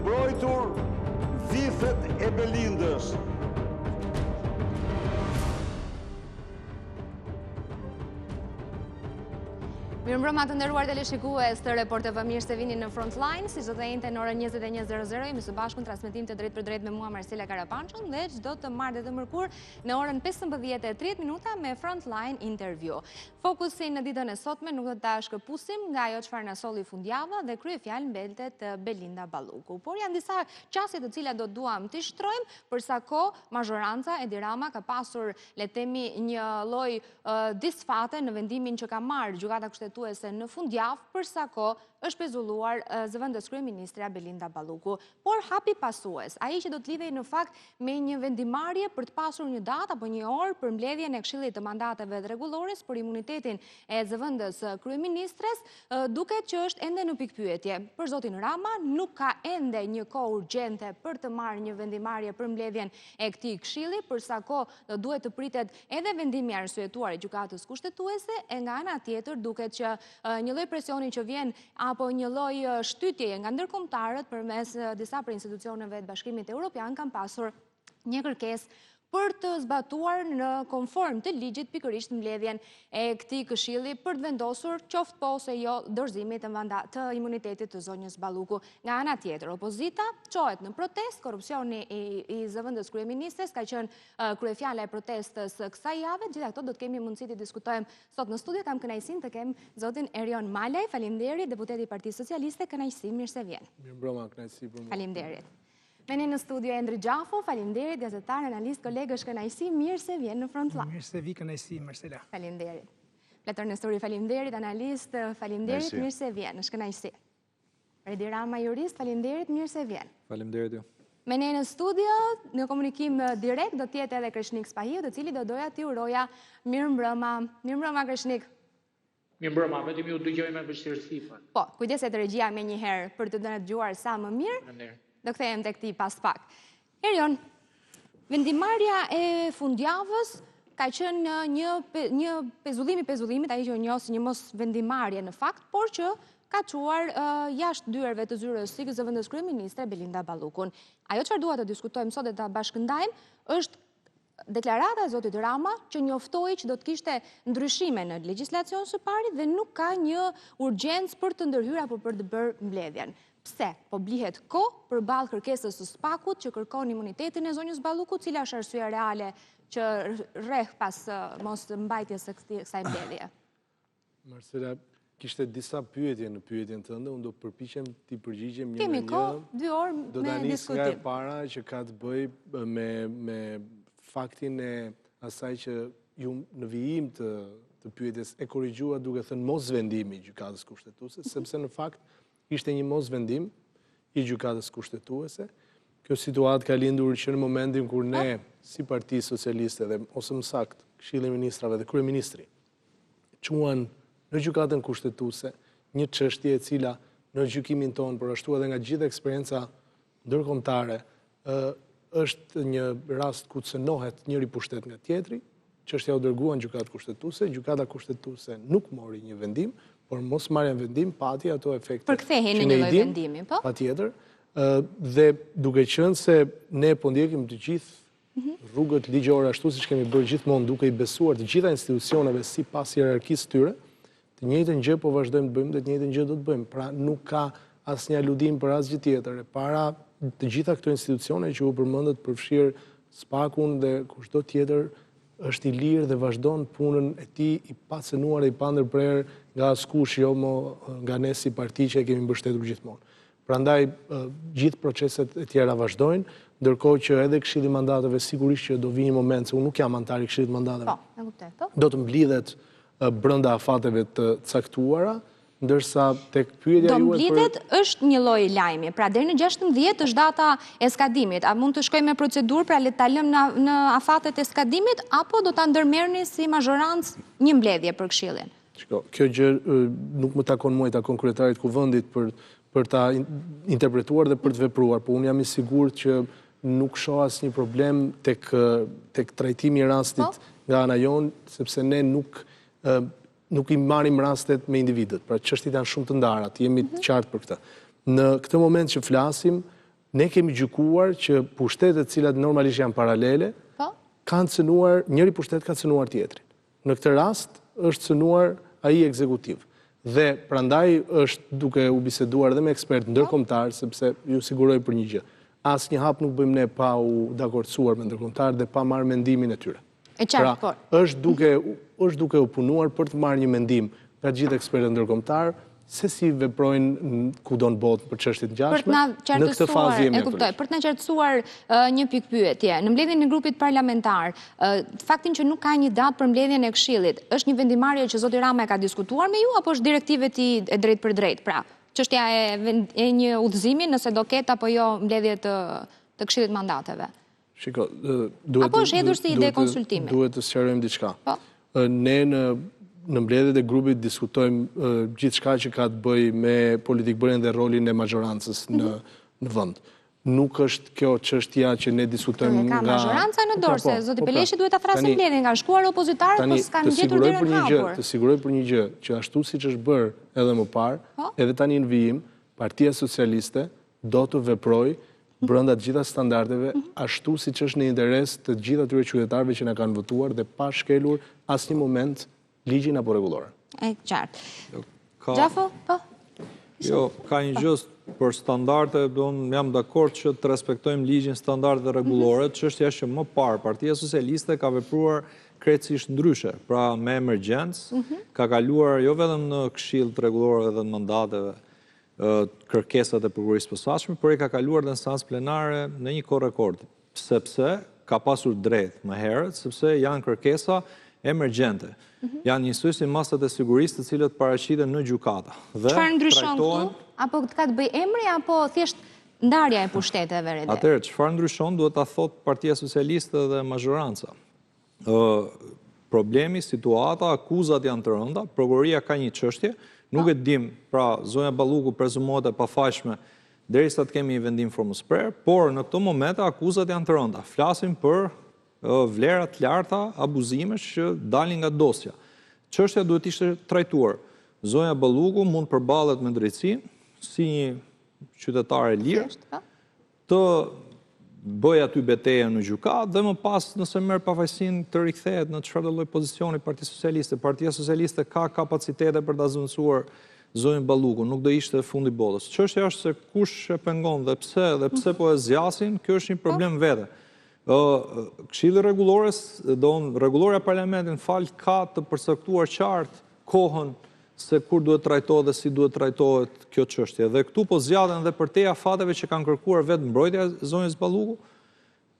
mbrojtur vithet e Belindës. Mirëmbrëma të nderuar teleshikues të Report TV, mirë se vini në Frontline, si çdo të njëjtë në orën 21:00 jemi së bashku në transmetim të drejt për drejt me mua Marcela Karapanço dhe çdo të martë dhe të mërkur në orën 15:30 me Frontline Interview. Fokusin në ditën e sotme nuk do ta shkëpusim nga ajo çfarë na solli fundjava dhe kryefjalë mbetet Belinda Balluku. Por janë disa çështje të cilat do duam të shtrojmë për sa kohë mazhoranca Edi Rama ka pasur, le të themi, një lloj disfate në vendimin që ka marrë gjykata kushtetuese në fundjavë, për sa kohë është pezulluar zëvendës kryeministra Belinda Balluku. Por hapi pasues, ai që do të lidhej në fakt me një vendimarrje për të pasur një datë apo një orë për mbledhjen e Këshillit të Mandateve Rregullores për imunitetin e zëvendës kryeministres, duket që është ende në pikpyetje. Për zotin Rama nuk ka ende një kohë urgjente për të marrë një vendimarrje për mbledhjen e këtij këshilli, për sa kohë do duhet të pritet edhe vendimi i arsyetuar i gjykatës kushtetuese, e nga ana tjetër duket që një lloj presioni që vjen apo një lloj shtytjeje nga ndërkombëtarët përmes disa prej institucioneve të Bashkimit Evropian kanë pasur një kërkesë për të zbatuar në konform të ligjit pikërisht mbledhjen e këtij këshilli për të vendosur qoftë po ose jo dorëzimin të imunitetit të zonjës Balluku. Nga ana tjetër, opozita çohet në protestë, korrupsioni i zëvendës kryeministres ka qenë kryefjala e protestës kësaj jave. Gjithë ato do të kemi mundësi të diskutojmë sot në studio. Kam kënaqësinë të kem zotin Erion Malaj, faleminderit, deputeti i Partisë Socialiste, kënaqësi, mirë se vjen. Mirëmbrëma, kënaqësi për mua. Faleminderit. Me ne në studio Endri Gjafo, faleminderit, gazetar, analist, kolegësh, kënaqësi, mirë se vjen në Frontline. Mirë se vi, kënaqësi, Marcela. Faleminderit. Pletor Nestori, faleminderit, analist, faleminderit, mirë se vjen, është kënaqësi. Edi Rama, jurist, faleminderit, mirë se vjen. Faleminderit ju. Me ne në studio, në komunikim direkt, do tjetë edhe Kreshnik Spahiu, të cili do doja t'i uroja mirëmbrëma. Mirëmbrëma, Kreshnik. Mirëmbrëma, vetëm ju dëgjoj me vështirësi. Po, kujdeset regjia me një herë për të dëgjuar sa më mirë. Do kthehem tek ti pas pak. Erion, vendimarrja e fundjavës ka qenë një pezullimit, ai që u njoh si një mos vendimarrje në fakt, por që ka çuar jashtë dyerve të zyrës së zëvendës kryeministre Belinda Ballukun. Ajo çfarë dua të diskutojmë sot dhe ta bashkëndajmë është deklarata e zotit Rama që njoftoi që do të kishte ndryshime në legjislacion së pari dhe nuk ka një urgjencë për të ndërhyrë apo për të bërë mbledhjen. Pse? Po blihet kohë përballë kërkesës së SPAK-ut që kërkon imunitetin e zonjës Balluku, cila është arsyeja reale që rreh pas mos mbajtjes së kësaj mbledhje. Marcela, kishte disa pyetje në pyetjen tënde, unë do përpiqem t'i përgjigjem një Kemi kohë 2 orë me diskutim. Do ta nis nga e para që ka të bëjë me faktin e asaj që ju në vijim të pyetjes e korrigjua duke thënë mos vendimi i gjykatës kushtetuese, sepse në fakt ishte një mos vendim i gjykatës kushtetuese. Kjo situatë ka lindur që në momentin kur ne, si Parti Socialiste dhe ose më saktë, Këshilli i Ministrave dhe Kryeministri, quan në gjykatën kushtetuese një çështje e cila në gjykimin tonë, por ashtu edhe nga gjithë eksperienca ndërkombëtare, është një rast ku cënohet njëri pushtet nga tjetri, çështja u dërguan në gjykatë kushtetuese, gjykata kushtetuese nuk mori një vendim, por mos marrja vendim pati ato efekte. Përkthehen në një lloj vendimi, po? Patjetër. Dhe duke qenë se ne po ndjekim të gjithë rrugët ligjore ashtu siç kemi bërë gjithmonë, duke i besuar të gjitha institucioneve sipas hierarkisë tyre, të njëjtën gjë po vazhdojmë të bëjmë dhe të njëjtën gjë do të bëjmë. Pra nuk ka asnjë aludim për asgjë tjetër. Para të gjitha këto institucione që u përmendët, përfshirë SPAK-un dhe kushdo tjetër, është i lirë dhe vazhdon punën e tij i pacënuar dhe i pandërprer nga askush, jo nga ne si parti që e kemi mbështetur gjithmonë. Prandaj gjithë proceset e tjera vazhdojnë, ndërkohë që edhe Këshilli i Mandateve sigurisht që do vi një moment, se unë nuk jam antar i Këshillit të Mandateve. Po, e kuptoj, po. Do të mblidhet brenda afateve të caktuara, ndërsa tek pyetja juaj do mblidhet është një lloj lajmi. Pra deri në 16 është data e skadimit. A mund të shkojmë me procedurë, pra le ta lëmë në afatet e skadimit, apo do ta ndërmerrni si mazhorancë një mbledhje për Këshillin? Shiko, kjo gjë nuk më takon mua, takon kryetarit kuvendit për ta interpretuar dhe për të vepruar, po unë jam i sigurt që nuk shoh asnjë problem tek trajtimi i rastit nga ana jonë, sepse ne nuk i marrim rastet me individët, pra çështjet janë shumë të ndara, jemi të qartë për këtë. Në këtë moment që flasim, ne kemi gjykuar që pushtetet cilat normalisht janë paralele, kanë cënuar, njëri pushtet ka cënuar tjetrin. Në këtë rast është cënuar ai ekzekutiv. Dhe prandaj është duke u biseduar dhe me ekspertë ndërkombëtar, sepse ju siguroj për një gjë. Asnjë hap nuk bëjmë ne pa u dakordsuar me ndërkombëtar dhe pa marrë mendimin e tyre. E qartë, po. Është duke u punuar për të marrë një mendim nga gjithë ekspertët ndërkombëtar se si veprojnë kudo në botë për çështjet ngjashme. Në këtë fazë jemi aktualisht. Për të na qartësuar një pikë pyetje, në mbledhjen e grupit parlamentar, faktin që nuk ka një datë për mbledhjen e Këshillit, është një vendimarrje që zoti Rama e ka diskutuar me ju apo është direktive e tij e drejtë për drejtë? Pra, çështja e një udhëzimi nëse do ketë apo jo mbledhje të Këshillit mandateve. Shiko, apo është hedhur si ide konsultimi? Duhet të sqarojmë diçka. Po. Ne në mbledhjet e grupit diskutojmë gjithçka që ka të bëjë me politikbërjen dhe rolin e majorancës në vend. Nuk është kjo çështja që ne diskutojmë nga... Ka majoranca në dorë, se zoti Beleshi duhet ta thrasë mbledhjen, kanë shkuar opositarët, po s'kanë gjetur derën hapur. Të siguroj për një gjë, që ashtu siç është bërë edhe më parë, edhe tani në vijim, Partia Socialiste do të veprojë brenda të gjitha standardeve, ashtu siç është në interes të gjithë atyre qytetarëve që na kanë votuar dhe pa shkelur asnjë moment ligjin apo rregulloren. E qartë. Gjafo, po? Jo, ka një gjë për standarde, jam dakord që të respektojmë ligjin, standarde dhe rregullore. Çështja është që më parë Partia Socialiste ka vepruar krejtësisht ndryshe, pra me emergjencë, ka kaluar jo vetëm në Këshill të rregulluar dhe në mandateve kërkesat e prokurisë posaçme, por e ka kaluar dhe në instancë plenare në një kohë rekord, sepse ka pasur drejt më herët, sepse janë kërkesa emergjente. Janë njësoj si masat e sigurisë të cilët paraqiten në gjykata. Çfarë ndryshon këtu? Apo ka të bëj emri apo thjesht ndarja e pushteteve rede? Atëherë, çfarë ndryshon duhet ta thotë Partia Socialiste dhe majoranca. Problemi, situata, akuzat janë të rënda, prokuroria ka një çështje, nuk e dim, pra zonja Balluku prezumohet e pafajshme derisa të kemi një vendim formës prerë, por në këto momente akuzat janë të rënda. Flasim për vlerat larta, abuzimesh që dalin nga dosja. Çështja duhet ishte trajtuar. Zonja Balluku mund përballet me drejtësinë si një qytetare lirë, të bëj aty betejë në gjykatë dhe më pas nëse merr pafajësinë të rikthehet në çfarëdo lloj pozicioni Partia Socialiste. Partia Socialiste ka kapacitete për ta zëvendësuar zonjën Balluku, nuk do ishte fundi botës. Çështja është se kush e pengon dhe pse po e zgjasin, kjo është një problem vete. Këshilli rregulloria e Parlamentit ka të përcaktuar qartë kohën se kur duhet trajtohet dhe si duhet trajtohet kjo çështje. Dhe këtu po zgjaten dhe për teja fateve që kanë kërkuar vetë mbrojtja e zonjës Balluku,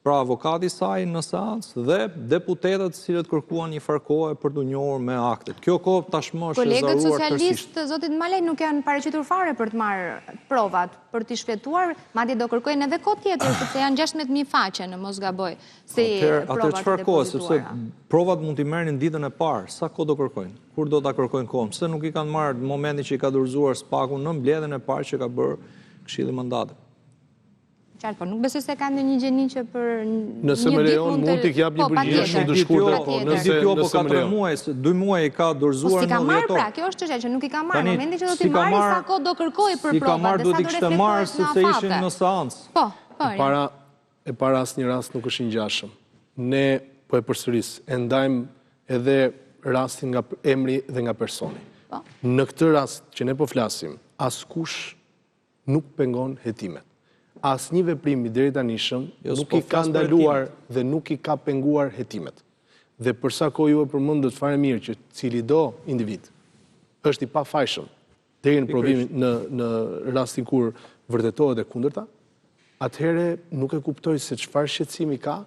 pra avokati i saj në seancë dhe deputetët të cilët kërkuan një farë kohe për të njohur me aktet. Kjo kohë tashmë është zaruar kolegët tërësisht. socialistë, zotit Malej, nuk janë paraqitur fare për të marrë provat, për t'i shfletuar, madje do kërkojnë edhe kohë tjetër, sepse janë 16.000 faqe në mos gaboj si provat e depozituara. Provat mund t'i merrnin ditën e parë, sa kohë do kërkojnë? Kur do ta kërkojnë kohën? Pse nuk i kanë marrë në momentin që i ka dorëzuar SPAK-u në mbledhjen e parë që ka bërë Këshilli mandatet? Qartë, por nuk besoj se kanë një gjeni që për nëse më lejon mund t'i jap një përgjigje shumë të shkurtër, po nëse ka 3 muaj, 2 muaj i ka dorëzuar në 10 orë. Po si ka marrë pra, kjo është çështja që nuk i ka marrë, në momentin që do t'i marrë sa kohë do kërkojë për provat, dhe sa do reflektohet në sepse ishin në seancë. Po, e para asnjë rast nuk është i ngjashëm. Ne po e përsëris, e ndajmë edhe rastin nga emri dhe nga personi. Në këtë rast që ne po flasim, askush nuk pengon hetimet. Asnjë veprim i deri tanishëm nuk i ka ndaluar dhe nuk i ka penguar hetimet. Dhe përsa kohë ju e përmendët fare mirë që cili do individ është i pafajshëm deri në provim në rastin kur vërtetohet e kundërta, atëherë nuk e kuptoj se çfarë shqetësimi ka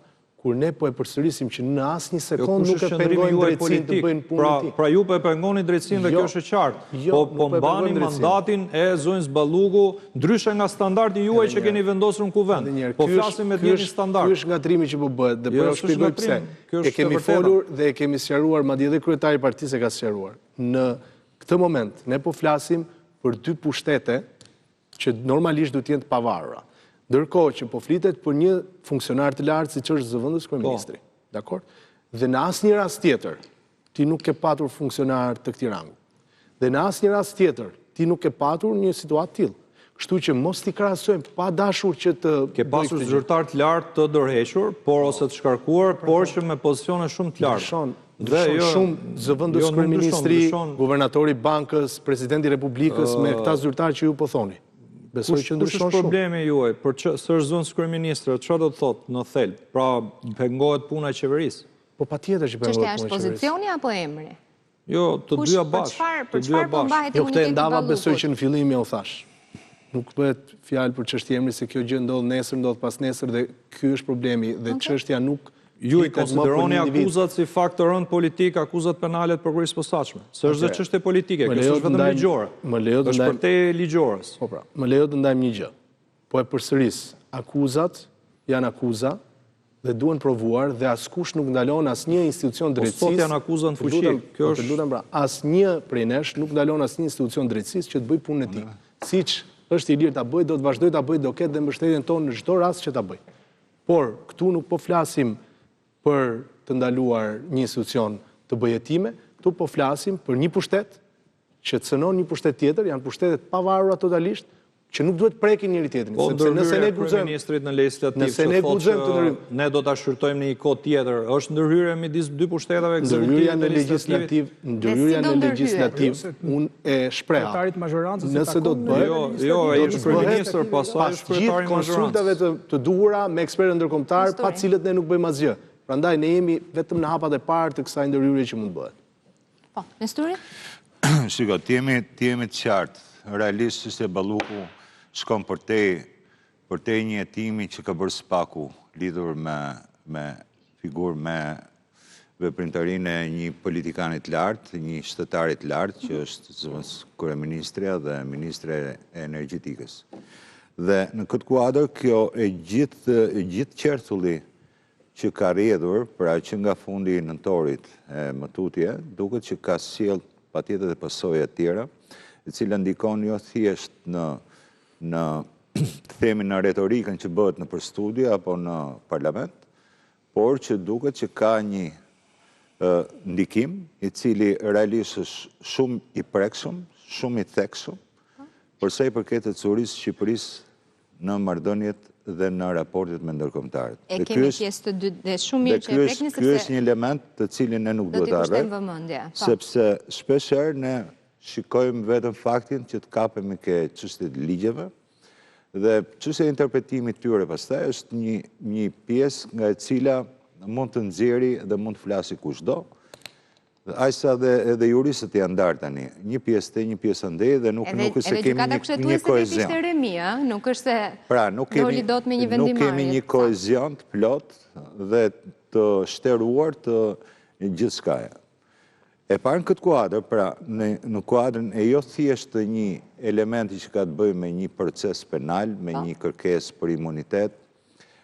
kur ne po e përsërisim që në asnjë sekond nuk e pengojnë drejtësinë të bëjnë punën e tij. Pra ju po e pengoni drejtësinë dhe kjo është e qartë. Po mbani mandatin e zonjës Balluku ndryshe nga standardi juaj që keni vendosur në kuvend. Po flasim me një standard. Ky është ngatrimi që po bëhet dhe po ju shpjegoj pse. E kemi folur dhe e kemi sqaruar, madje edhe kryetari i partisë e ka sqaruar. Në këtë moment ne po flasim për 2 pushtete që normalisht duhet të jenë të pavarura. Ndërkohë që po flitet për një funksionar të lartë siç është zëvendës kryeministri. Dakor? Dhe në asnjë rast tjetër ti nuk ke patur funksionar të këtij rangu. Dhe në asnjë rast tjetër ti nuk ke patur një situatë tillë. Kështu që mos t'i krahasojmë pa dashur që të Ke pasur zyrtar të lartë të dorëhequr, por ose të shkarkuar, por që me pozicione shumë të larta. Ndryshon shumë zëvendës kryeministri, guvernatori bankës, presidenti i Republikës me këta zyrtar që ju po thoni. Besoj që ndryshon shumë. Kush është problemi juaj? Për që së është zëvendës kryeministri, çfarë do të thotë në thelb? Pra pengohet puna e qeverisë. Po patjetër që pengohet puna e qeverisë. Çështja është pozicioni apo emri? Jo, të dyja bashkë. Për çfarë po mbahet Jo, këtë imuniteti ndava Ballukut? besoj që në fillim u thash. Nuk bëhet fjalë për çështje emri se kjo gjë ndodh nesër, ndodh pas nesër dhe ky është problemi dhe çështja nuk Ju i konsideroni akuzat si fakt të rënd politik, akuzat penale të prokurisë posaçme. Se është dhe çështje politike, kjo është vetëm ligjore. Është për te ligjorës. Po pra, më lejo të ndajmë një gjë. Po e përsëris, akuzat janë akuza dhe duhen provuar dhe askush nuk ndalon asnjë institucion drejtësisë. Po sot janë akuza në fuqi. Kjo është lutem pra, asnjë prej nesh nuk ndalon asnjë institucion drejtësisë që të bëj punën e tij. Siç është i lirë ta bëj, do të vazhdoj ta bëj, do ketë dhe mbështetjen tonë në çdo rast që ta bëj. Por këtu nuk po flasim për të ndaluar një institucion të bëjë hetime, këtu po flasim për një pushtet që cënon një pushtet tjetër, janë pushtetet pavarura totalisht, që nuk duhet prekin njëri tjetrin. Po ndërhyrja e kryeministrit në legislativ që thotë që ne do ta shfrytëtojmë në një kohë tjetër, është ndërhyrje midis dy pushtetave ekzekutive dhe legislative. Ndërhyrja në legislativ, unë e shpreha. Nëse do të bëhet, jo, ai është kryeminist, pastaj është kryetari i majorancës. Konsultave të duhura me ekspertë ndërkombëtar, pa cilët ne nuk bëjmë asgjë. Prandaj ne jemi vetëm në hapat e parë të kësaj ndërhyrje që mund bëhet. Po, Nesturi? Shiko, ti jemi të qartë. Realisht se Balluku shkon për te një hetimi që ka bërë spaku lidhur me figurë me veprimtarinë e një politikanit lartë, një shtetarit lartë, që është zëvendës kryeministrja dhe ministre e energjetikës. Dhe në këtë kuadër, kjo e gjithë qertulli që ka rrjedhur, pra që nga fundi i nëntorit e mëtutje, duket që ka sjell patjetër dhe pasojë të tjera, e cila ndikon jo thjesht në themi në retorikën që bëhet në përstudie apo në parlament, por që duket që ka një ndikim i cili realisht është shumë i prekshëm, shumë i thekshëm, përsa i përket të curisë Shqipërisë në marrëdhëniet dhe në raportet me ndërkombëtarët. E kemi pjesë të dytë dhe shumë mirë që e prekni sepse ky është një element të cilin ne nuk duhet ta harrojmë, sepse shpeshherë ne shikojmë vetëm faktin që të kapemi ke çështjet e ligjeve dhe çështja e interpretimit tyre pastaj është një pjesë nga e cila mund të nxjerrë dhe mund të flasë kushdo. Aq sa edhe juristët janë ndarë tani. Një pjesë te, një pjesë andej dhe nuk është se kemi një kohezion. Nuk është se doli dot me një vendimarrje. Nuk kemi një kohezion të plot dhe të shtëruar të gjithçkaja. E parë në këtë kuadër, pra në kuadrin e jo thjesht të një elementi që ka të bëjë me një proces penal, me një kërkesë për imunitet,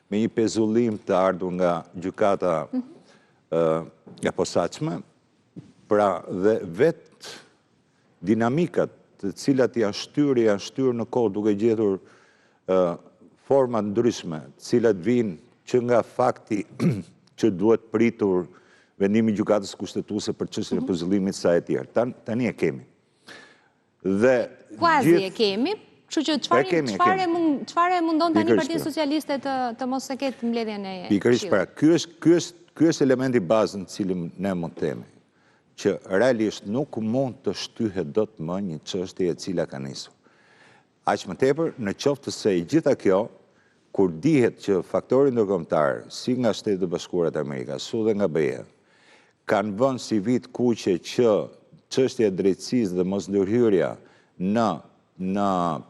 me një pezullim të ardhur nga gjykata e posaçme, pra dhe vetë dinamikat të cilat janë shtyrë në kohë duke gjetur forma ndryshme, të cilat vinë që nga fakti që duhet pritur vendimi gjykatës kushtetuese për çështjen e pezullimit sa e tjerë. Tani e kemi. Dhe Kuazi e kemi, kështu që çfarë e mundon tani Partia Socialiste të mos e ketë mbledhjen e pikërisht pra, ky është elementi bazë në cilin ne mund të themi që realisht nuk mund të shtyhet dot më një çështje e cila ka nisur. Aq më tepër në qoftë se gjitha kjo, kur dihet që faktorit ndërkombëtar, si nga Shtetet e Bashkuara të Amerikës, su dhe nga BE, kanë vënë si vit kuqe që çështja e drejtësisë dhe mosndërhyrja në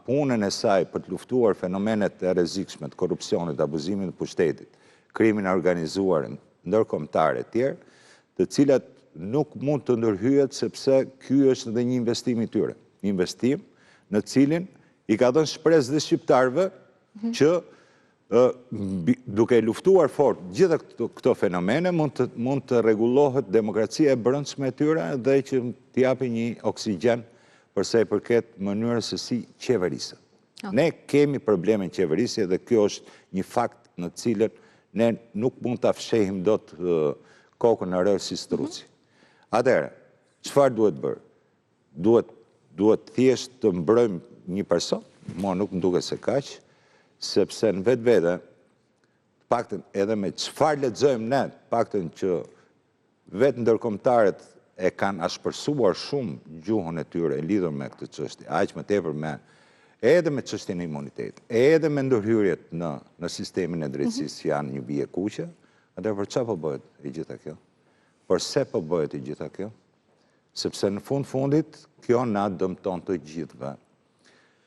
punën e saj për të luftuar fenomenet e rrezikshme të korrupsionit, abuzimit të pushtetit, krimin e organizuar ndërkombëtar e tjerë, të cilat nuk mund të ndërhyjet sepse ky është edhe një investim i tyre. Një investim në cilin i ka dhënë shpresë dhe shqiptarëve që duke luftuar fort gjitha këto fenomene mund të rregullohet demokracia e brendshme e tyre dhe që t'i japi një oksigjen përsa i përket mënyrës se si qeverisë. Ne kemi probleme në qeverisje dhe kjo është një fakt në cilën ne nuk mund ta fshehim dot kokën në rreth si struci. Atëherë, çfarë duhet bërë? Duhet thjesht të mbrojmë një person, mua nuk më duke se kaq, sepse në vetë vete, paktën edhe me çfarë lexojmë ne, paktën që vetë ndërkombëtarët e kanë ashpërsuar shumë gjuhën e tyre e lidhur me këtë çështje, aq më tepër me edhe me çështjen e imunitetit, edhe me ndërhyrjet në sistemin e drejtësisë që janë një bie kuqe, atëherë për çfarë po bëhet e gjitha kjo? Përse po bëhet e gjitha kjo? Sepse në fundit kjo na dëmton të gjithëve.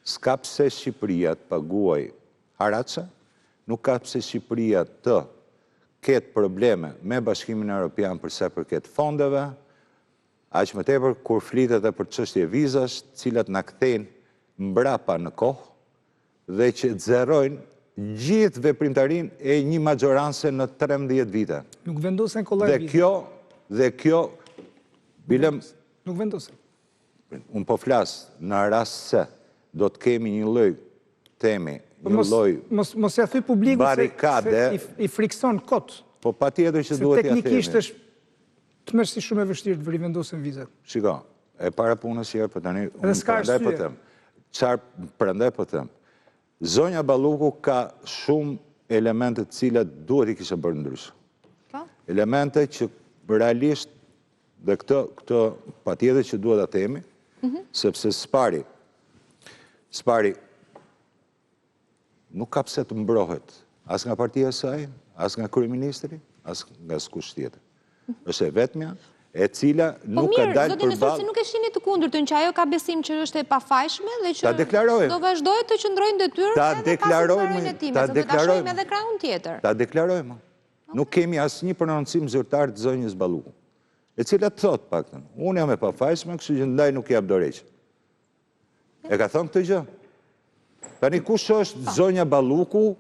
S'ka pse Shqipëria të paguaj harace, nuk ka pse Shqipëria të ketë probleme me Bashkimin Evropian për sa përket fondeve, aq më tepër kur flitet edhe për çështje vizash, të cilat na kthejnë mbrapa në kohë dhe që zerojnë gjithë veprimtarinë e një maxhoranse në 13 vite. Nuk vendosen kollaj vizë. Dhe kjo, bilem, nuk vendosen. Unë po flas në rast se do të kemi një lloj temi, një lloj mos ja thuj publikut barikade, se i frikson kot. Po patjetër që duhet ja themi. Teknikisht është të mërsi shumë e vështirë të rivendosen vizat. Shiko, e para punës herë, për tani, edhe s'ka arsye. Prandaj po them. Zonja Balluku ka shumë elemente të cilat duhet i kishe bërë ndryshe. Elemente që realisht dhe këtë patjetër që duhet ta themi, sepse Spari nuk ka pse të mbrohet as nga partia e saj, as nga kryeministri, as nga askush tjetër. Është e vetmja e cila nuk ka dalë përballë. Po mirë, zotin, nuk e shihni të kundërtën që ajo ka besim që është e pafajshme dhe që do vazhdojë të qëndrojë në detyrë edhe pas marrëdhënies e time, sepse ta shohim edhe krahun tjetër. Ta deklarojmë. Nuk kemi asnjë prononcim zyrtar të zonjës Balluku, e cila thot paktën, unë jam e pafajshme, kështu që ndaj nuk jap dorëheq. E ka thënë këtë gjë? Tani kush është zonja Balluku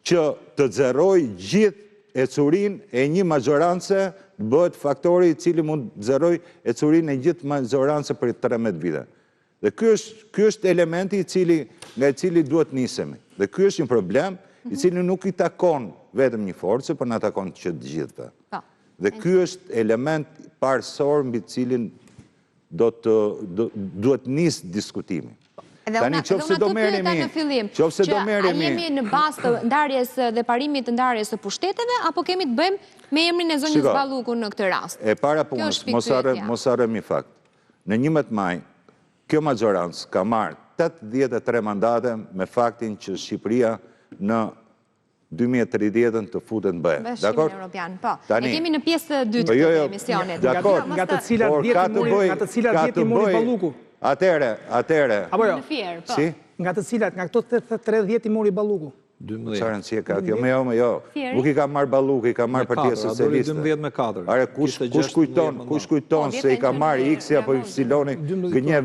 që të zeroj gjithë ecurinë e një maxhoranse, bëhet faktori i cili mund të zeroj ecurinë e gjithë maxhoranse për 13 vite. Dhe ky është elementi nga i cili duhet nisemi. Dhe ky është një problem i cili nuk i takon vetëm një forcë, por na takon që të gjithëve. Dhe ky është element parësor mbi cilin duhet nis diskutimi. Tani qofse do merremi, a jemi në bazë të ndarjes dhe parimit të ndarjes së pushteteve, apo kemi të bëjmë me emrin e zonjës Balluku në këtë rast? E para punës, mos harrojmë fakt. Në 11 maj, kjo maxhorancë ka marrë 83 mandate me faktin që Shqipëria në 2030 të futet në BE. Bashkimin Evropian, po. Ne kemi në pjesë të dytë të emisionit. Nga të cilat 10 i mori Balluku. Atere. Apo jo? Në Fier, po. Si? Nga të cilat, nga këto 30 i mori Balluku. 12. Çfarë rëndësie ka kjo? Jo. Nuk i ka marrë Balluku, i ka marrë Partia Socialiste. 12 me 4. Are kush kujton se i ka marrë X apo Y gënje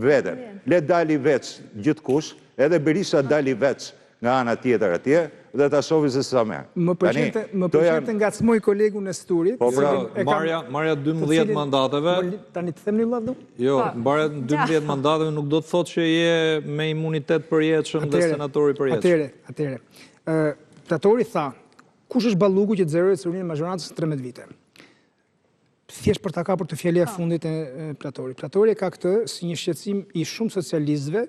veten. Le dali veç gjithkush, edhe Berisha dali veç nga ana tjetër atje dhe ta shohë se sa merr. Më pëlqente ngacmoj kolegu Nesturit. Po pra, marrja 12 mandateve. Tani të them një vllazë? Jo, mbarja 12 mandateve nuk do të thotë që je me imunitet përjetshëm dhe senatori përjetshëm. Atëre. Platori tha, kush është Balluku që të zerojë ecurinë e maxhorancës 13 vite? Thjesht për ta kapur të fjalia e fundit e Platorit. Platori ka këtë si një shqetësim i shumë socialistëve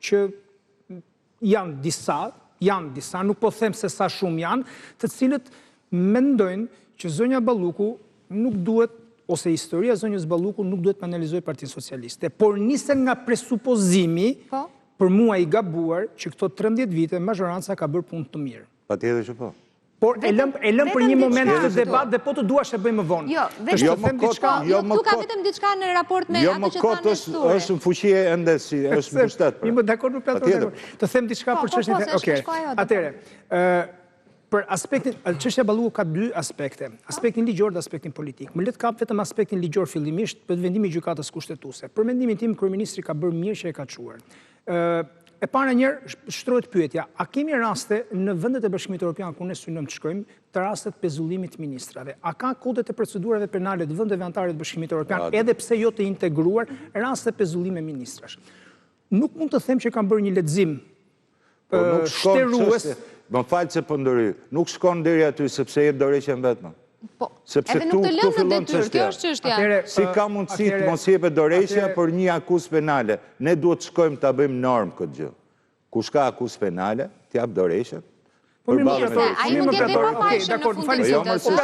që janë disa, nuk po them se sa shumë janë, të cilët mendojnë që zonja Balluku nuk duhet, ose historia zonjës Balluku nuk duhet të analizojë Partinë Socialiste, por nisen nga presupozimi, për mua i gabuar, që këto 13 vite maxhoranca ka bërë punë të mirë. Patjetër që po. Por e lëm për një moment të debat dhe po të duash e bëjmë vonë. Tu ka vetëm diçka në raport me atë që thanë Nestori. Është në fuqi ende si është në pushtet. Jemi dakord me Platorin. Të them diçka për çështjen e. Okej. Atëre, për aspektin, çështja Balluku ka dy aspekte. Aspektin ligjor dhe aspektin politik. Më le të kap vetëm aspektin ligjor fillimisht për vendimin e gjykatës kushtetuese. Për mendimin tim, kryeministri ka bërë mirë që e ka çuar. E para njerë shtrohet pyetja, a kemi raste në vendet e Bashkimit Evropian ku ne synojmë të shkojmë të rastet pezullimit ministrave? A ka kodet e procedurave penale të vendeve anëtare të Bashkimit Evropian, edhe pse jo të integruar, raste pezullim e ministrash? Nuk mund të them që kam bërë një lexim shtërues. Më falë se po ndëry, nuk shkon deri aty sepse jep dorëheqjen vetëm. Sepse edhe nuk të lënë në fillon detyrë, kjo është çështja. Si ka mundësi të mos jepet dorëshja për një akuzë penale? Ne duhet të shkojmë ta bëjmë normë këtë gjë. Kush ka akuzë penale, t'jap dorëshën. Ai mund të jetë pa fajshëm në fund të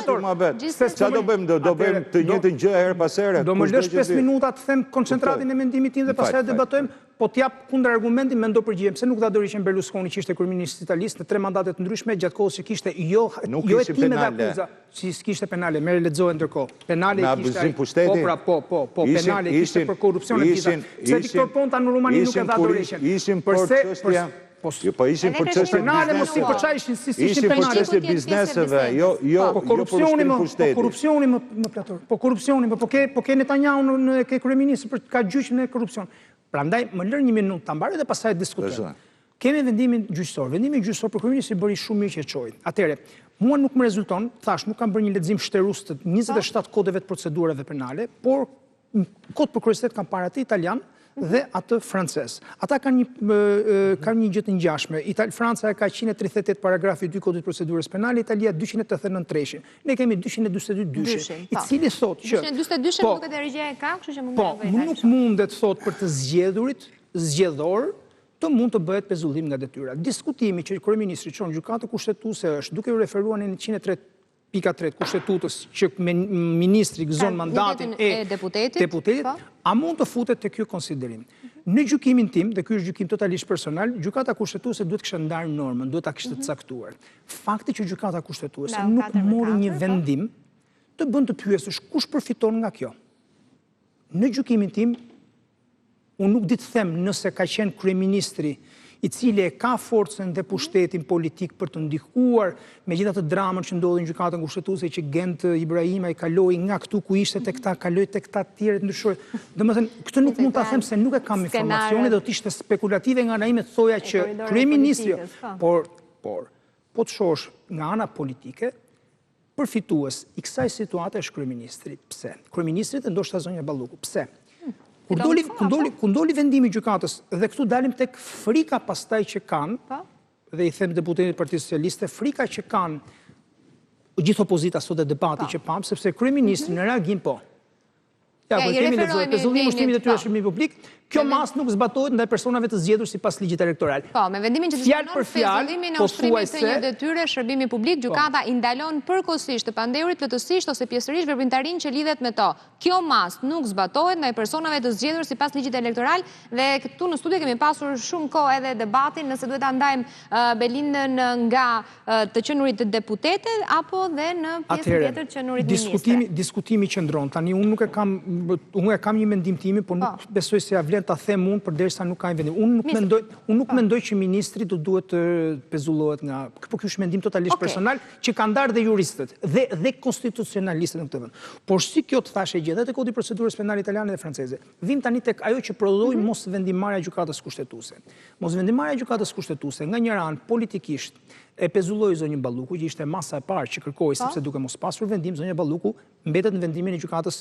ditës. Çfarë do bëjmë? Do bëjmë të njëjtën gjë her pas here. Do më lësh 5 minuta të them koncentratin e mendimit tim dhe pastaj debatojmë, po t'jap kundër argumentin mendo përgjigjem. Pse nuk dha dorëshën Berlusconi që ishte kryeminist italist në 3 mandate të ndryshme gjatë kohës që kishte jo hetime dhe akuza, si s'kishte penale, merr lexoje ndërkohë. Penale kishte. Po, penale kishte për korrupsion e gjitha. Pse Viktor Ponta në Rumani nuk e dha dorëshën? Ishim për çështje. Po ishim për çështje bizneseve, jo për pushtetit. Po korrupsioni, po ke Netanyahu ke kryeminist për ka gjyqin e korrupsion. Prandaj më lër një minutë ta mbaroj dhe pastaj diskutojmë. Kemi vendimin gjyqësor. Vendimi gjyqësor për kryeministin bëri shumë mirë që e çoi. Atëherë, mua nuk më rezulton, thash, nuk kam bërë një lexim shtërus të 27 kodeve të procedurave penale, por kod për kuriozitet kam parë atë italian dhe atë francez. Ata kanë një gjë të ngjashme. Franca ka 138 paragrafi 2 kodit procedurës penale, Italia 289 treshin. Ne kemi 242 dyshin. I cili thotë që 242 nuk e regjia e ka, kështu që mund të bëjë. Po, nuk mundet thotë për të zgjedhurit, zgjedhor, të mund të bëhet pezullim nga detyra. Diskutimi që kryeministri çon gjykatë kushtetuese është duke u referuar në 103.3 kushtetutës që ministri gëzon mandatin e deputetit, a mund të futet te ky konsiderim. Në gjykimin tim, dhe ky është gjykim totalisht personal, gjykata kushtetuese duhet kishte ndarë normën, duhet ta kishte caktuar. Fakti që gjykata kushtetuese nuk mori një vendim të bën të pyesësh kush përfiton nga kjo. Në gjykimin tim, unë nuk di të them nëse ka qenë kryeministri i cili e ka forcën dhe pushtetin politik për të ndikuar me gjitha të dramën që ndodhin në gjykatën kushtetuese që Gent Ibrahima i kaloi nga këtu ku ishte tek ta, kaloi tek ta të tjerë të ndryshore. Domethënë, këtë nuk mund ta them se nuk e kam informacione, do të ishte spekulative nga ana ime të thoja që kryeministri, por po të shohësh nga ana politike, përfitues i kësaj situate është kryeministri. Pse? Kryeministri dhe ndoshta zonja Balluku. Pse? Ku ndoli vendimi gjykatës, dhe këtu dalim tek frika pastaj që kanë, dhe i them deputetit Partisë Socialiste, frika që kanë gjithë opozita sot dhe debati që pam, sepse kryeministri në reagim po. Ja, kur kemi lexuar pezullimin ushtimit detyrës shërbimit publik, kjo mas nuk zbatohet ndaj personave të zgjedhur sipas ligjit elektoral. Po, me vendimin që disponon pezullimin e ushtrimit të një detyre shërbimi publik, gjykata i ndalon përkohësisht të pandehurit plotësisht ose pjesërisht veprimtarinë që lidhet me to. Kjo mas nuk zbatohet ndaj personave të zgjedhur sipas ligjit elektoral dhe këtu në studio kemi pasur shumë kohë edhe debatin nëse duhet ta ndajmë Belindën nga të qenurit të deputetet apo dhe në pjesën tjetër qenurit ministre. Diskutimi qëndron. Tani unë e kam një mendim timi, por nuk besoj se ja vlen ta them unë përderisa nuk ka një vendim. Unë nuk mendoj që ministri do duhet të pezullohet nga, po ky është mendim totalisht personal që kanë ndarë dhe juristët dhe konstitucionalistët në këtë vend. Por si kjo të thashë gjë edhe te kodi procedurës penale italiane dhe franceze. Vim tani tek ajo që prodhoi mos vendimarrja e gjykatës kushtetuese. Mos vendimarrja e gjykatës kushtetuese nga një anë politikisht e pezulloi zonjën Balluku, që ishte masa e parë që kërkoi sepse duke mos pasur vendim, zonja Balluku mbetet në vendimin e gjykatës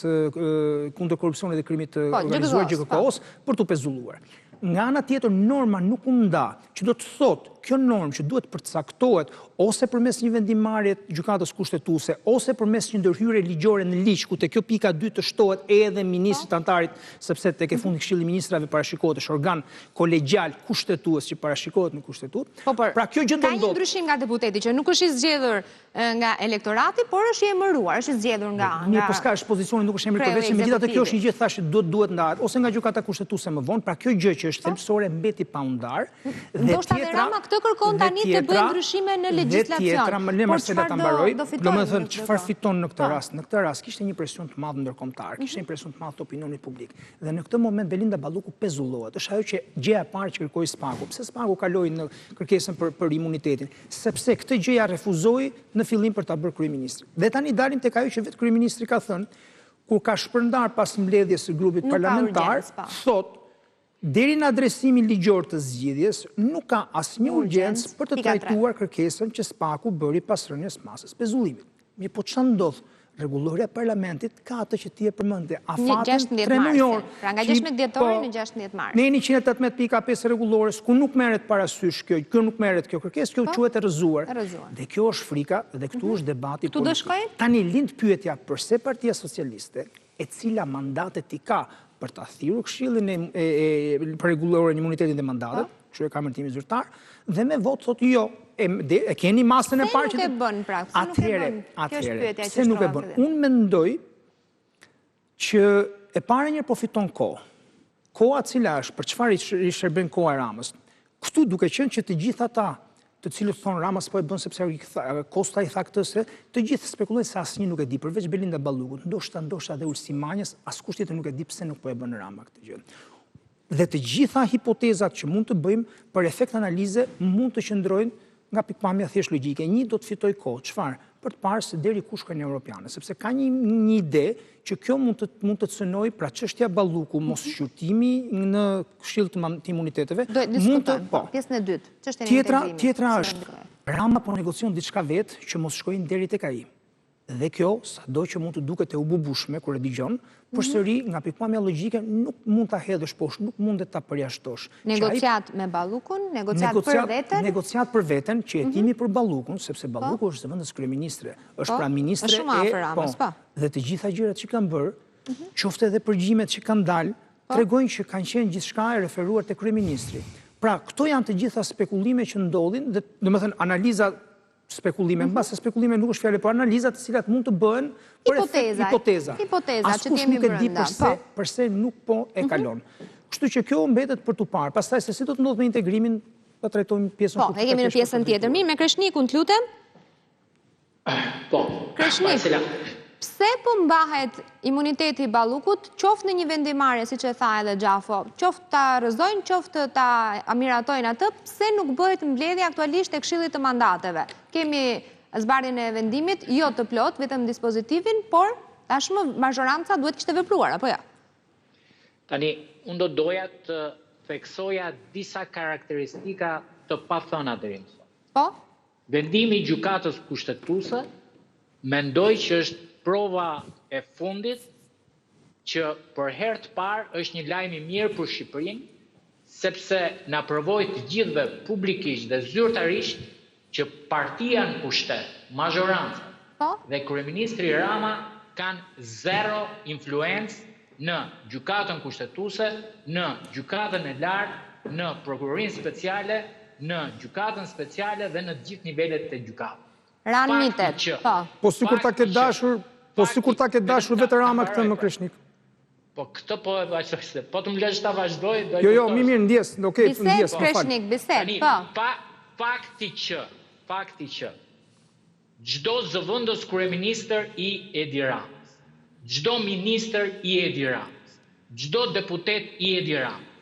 kundër korrupsionit dhe krimit të organizuar GKK-s për të pezulluar. Nga ana tjetër, norma nuk u nda, që do të thotë kjo normë që duhet përcaktohet ose përmes një vendimarrje gjykatës kushtetuese ose përmes një ndërhyrje ligjore në ligj ku te kjo pika 2 të shtohet edhe ministrit antarit, sepse tek e fundi Këshilli i Ministrave parashikohet është organ kolegjial kushtetues që parashikohet në kushtetut. Pra kjo gjë do ndodh. Ka një ndryshim nga deputeti që nuk është i zgjedhur nga elektorati, por është i emëruar, është i zgjedhur nga Mirë, po s'ka është pozicioni nuk është emri përveçëm, megjithatë kjo është një gjë thashë duhet ndahet ose nga gjykata kushtetuese më vonë, pra kjo gjë që është thelbësore mbeti pa u ndarë. Ndoshta dhe Rama këtë kërkon tani të bëjë ndryshime në legjislacion. Dhe tjetra, më Marcela ta mbaroj, domethënë çfarë fiton në këtë rast? Në këtë rast kishte një presion të madh ndërkombëtar, kishte një presion të madh të opinionit publik. Dhe në këtë moment Belinda Balluku pezullohet. Është ajo që gjëja e parë që kërkoi Spaku. Pse Spaku kaloi në kërkesën për imunitetin? Sepse këtë gjë ja refuzoi në fillim për ta bërë kryeministri. Dhe tani dalim tek ajo që vetë kryeministri ka thënë, kur ka shpërndar pas mbledhjes së grupit parlamentar, thotë deri në adresimin ligjor të zgjidhjes, nuk ka asnjë urgjencë për të trajtuar kërkesën që Spaku bëri pas rënies masës pezullimit. Po çfarë ndodh? rregulloria e parlamentit ka atë që ti e përmendë, afatin 16 3 mujor. Pra nga 16 dhjetori në 16 mars. Në 118.5 rregullores, ku nuk merret parasysh kjo nuk merret kjo kërkesë, kjo quhet e rrëzuar. Dhe kjo është frika dhe këtu është debati politik. Këtu do shkojnë? Tani lind pyetja përse Partia Socialiste, e cila mandatet i ka për ta thirrur Këshillin për rregulloren e imunitetit dhe mandatet, kështu e ka emërtimin zyrtar, dhe me vot thotë jo. E keni masën e parë që nuk e bën pra? Atëherë, pse nuk e bën? Unë mendoj që e para një përfiton kohë. Koha cila është, për çfarë i shërben koha e Ramës? Këtu duke qenë që të gjithë ata, të cilët thonë Ramas po e bën sepse Kosta i tha këtë se, të gjithë spekulojnë se asnjë nuk e di, përveç Belinda Ballukut, ndoshta dhe Ulsi Manjës, askush tjetër nuk e di pse nuk po e bën Rama këtë gjë. Dhe të gjitha hipotezat që mund të bëjmë për efekt analize mund të qëndrojnë nga pikpamja thjesht logjike. Një do të fitoj kohë, çfarë? Për të parë se deri ku shkojnë europiane, sepse ka një ide që kjo mund të cënoj pra çështja Balluku, mos shqyrtimi në Këshill të imuniteteve. Do të diskutojmë pjesën e dytë, çështjen e integrimit. Tjetra është Rama po negocion diçka vetë që mos shkojnë deri tek ai. Dhe kjo, sado që mund të duket e ububushme kur e dëgjon, përsëri nga pikpamja logjike nuk mund ta hedhësh poshtë, nuk mund ta përjashtosh. Negociat me Ballukun, negociat për veten? Negociat për veten, që jetimi për Ballukun, sepse Balluku është zëvendës kryeministre, është pra ministre dhe të gjitha gjërat që kanë bërë, qoftë edhe përgjimet që kanë dalë, tregojnë që kanë qenë gjithçka e referuar te kryeministri. Pra, këto janë të gjitha spekulime që ndodhin, dhe domethënë analiza spekulime, mbase spekulime nuk është fjalë, por analizat të cilat mund të bëhen për hipoteza. Askush nuk e di përse nuk po e kalon. Kështu që kjo mbetet për tu parë. Pastaj se si do të ndodhë me integrimin, do trajtojmë pjesën po, e kemi në pjesën tjetër. Mirë, me Kreshnikun, të lutem? Po. Kreshnik, pse po mbahet imuniteti Ballukut, qoftë në një vendimarrje, siç e tha edhe Gjafo, qoftë ta rrëzojnë, qoftë ta miratojnë atë, pse nuk bëhet mbledhja aktualisht e Këshillit të mandateve? Kemi zbardhjen e vendimit, jo të plot, vetëm dispozitivin, por tashmë mazhoranca duhet kishte vepruar, apo jo? Tani, unë do doja të theksoja disa karakteristika të pathëna deri më sot. Po? Vendimi i gjykatës kushtetuese mendoj që është prova e fundit që për herë të parë është një lajm i mirë për Shqipërinë, sepse na provoi të gjithëve publikisht dhe zyrtarisht që partia në pushtet, mazhoranca dhe kryeministri Rama kanë zero influencë në gjykatën kushtetuese, në gjykatën e lartë, në prokurorinë speciale, në gjykatën speciale dhe në të gjithë nivelet të gjykatës. Ran mitet, po. Po sikur ta ketë dashur vetë Rama këtë më Kreshnik. Po këtë po e vazhdoj se po të më lësh ta vazhdoj do. Jo, mirë, ndjes, okay, ndjes. Bisedë Kreshnik, bisedë, po. Fakti që çdo zëvendës kryeministër i Edi Ramës, çdo ministër i Edi Ramës, çdo deputet i Edi Ramës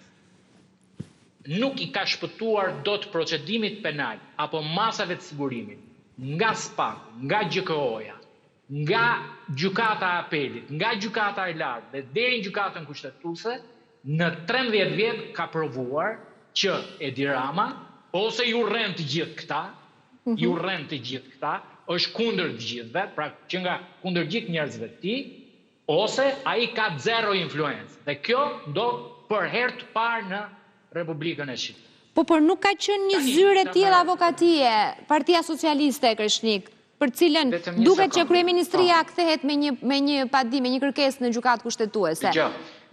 nuk i ka shpëtuar dot procedimit penal apo masave të sigurimit nga SPAK, nga GKO-ja, nga gjykata e apelit, nga gjykata e lartë dhe deri në gjykatën kushtetuese, në 13 vjet ka provuar që Edi Rama ose ju rren të gjithë këta, është kundër të gjithëve, pra që nga kundër gjithë njerëzve të tij, ose ai ka zero influencë. Dhe kjo do për herë të parë në Republikën e Shqipërisë. Po, por nuk ka qenë një zyrë e tillë avokatie, Partia Socialiste e Kreshnik, për cilën duket që kryeministria kthehet me një padim, me një kërkesë në gjykatë kushtetuese.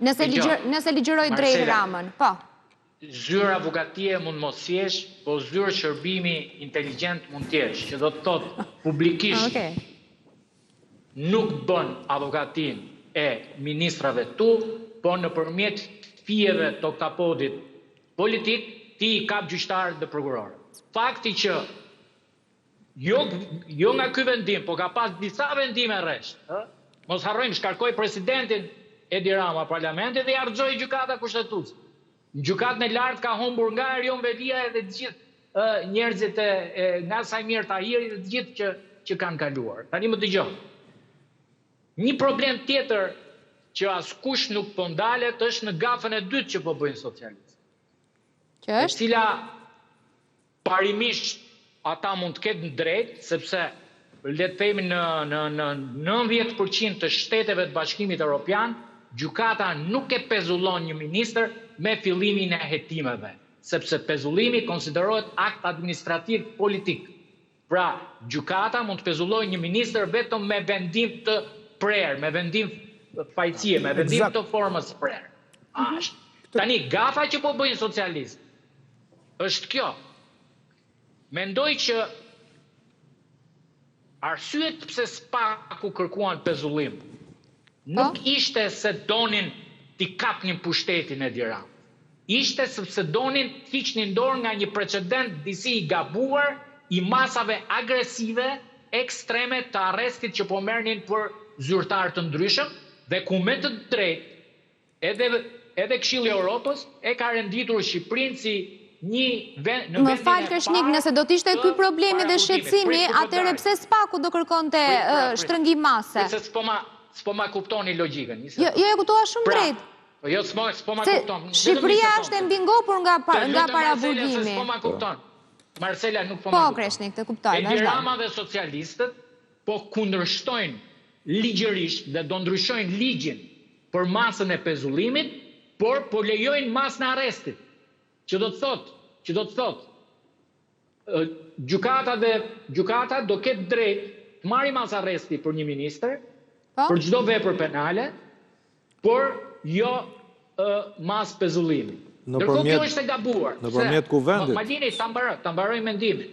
Nëse ligjëroi drejt Ramën, po. Zyrë avokatie mund mos jesh, po zyrë shërbimi inteligjent mund të jesh, që do të thotë publikisht nuk bën avokatin e ministrave tu, po nëpërmjet fijeve të oktapodit politik, ti i kap gjyqtarët dhe prokurorët. Fakti që jo nga ky vendim, po ka pas disa vendime rresht, mos harrojmë, shkarkoi presidentin Edi Rama parlamentit dhe i harxhoi gjykata kushtetuese. Në gjykatën e lartë ka humbur nga Erion Velia edhe të gjithë njerëzit nga Sajmir Tahiri dhe të gjithë që kanë kaluar. Tani më dëgjoj. Një problem tjetër që askush nuk po ndalet është në gafën e dytë që po bëjnë socialistë. Që është? E cila parimisht ata mund të ketë në drejt, sepse le të themi në 90% të shteteve të Bashkimit Evropian, gjykata nuk e pezullon një ministër me fillimin e hetimeve, sepse pezullimi konsiderohet akt administrativ politik. Pra, gjykata mund të pezullojë një ministër vetëm me vendim të prerë, me vendim fajcie, me vendim të formës prerë. Tani, gafa që po bëjnë socialist, është kjo. Mendoj që arsyet pse SPAK-u kërkuan pezullim, nuk ishte se donin t'i kapnin pushtetin e Tiranës. Ishte sepse donin t'hiqnin dorë nga një precedent disi i gabuar i masave agresive, ekstreme të arrestit që po merrnin për zyrtar të ndryshëm, dhe ku me të drejtë edhe Këshilli i Europës e ka renditur Shqipërinë si një vend në Më fal Kreshnik, nëse do t'ishte ky problemi dhe shqetësimi, atëherë pse SPAK-u do kërkonte shtrëngim mase? S'po ma kuptoni logjikën. Jo, e kuptova shumë drejt. Jo, s'po ma kupton. Shqipëria është e mbingopur nga paraburgimi. S'po ma kupton. Marcela nuk po ma kupton. Po, Kreshnik, të kuptoj. Edi Rama dhe socialistët po kundërshtojnë ligjërisht dhe do ndryshojnë ligjin për masën e pezullimit, por po lejojnë masën e arrestit. Që do të thotë, gjykata do ketë drejt të marrë mas arresti për një ministër, për çdo vepër penale, por jo mas pezullimi. Ndërkohë kjo është e gabuar. Nëpërmjet kuvendit. Ma dini, ta mbaroj mendimin.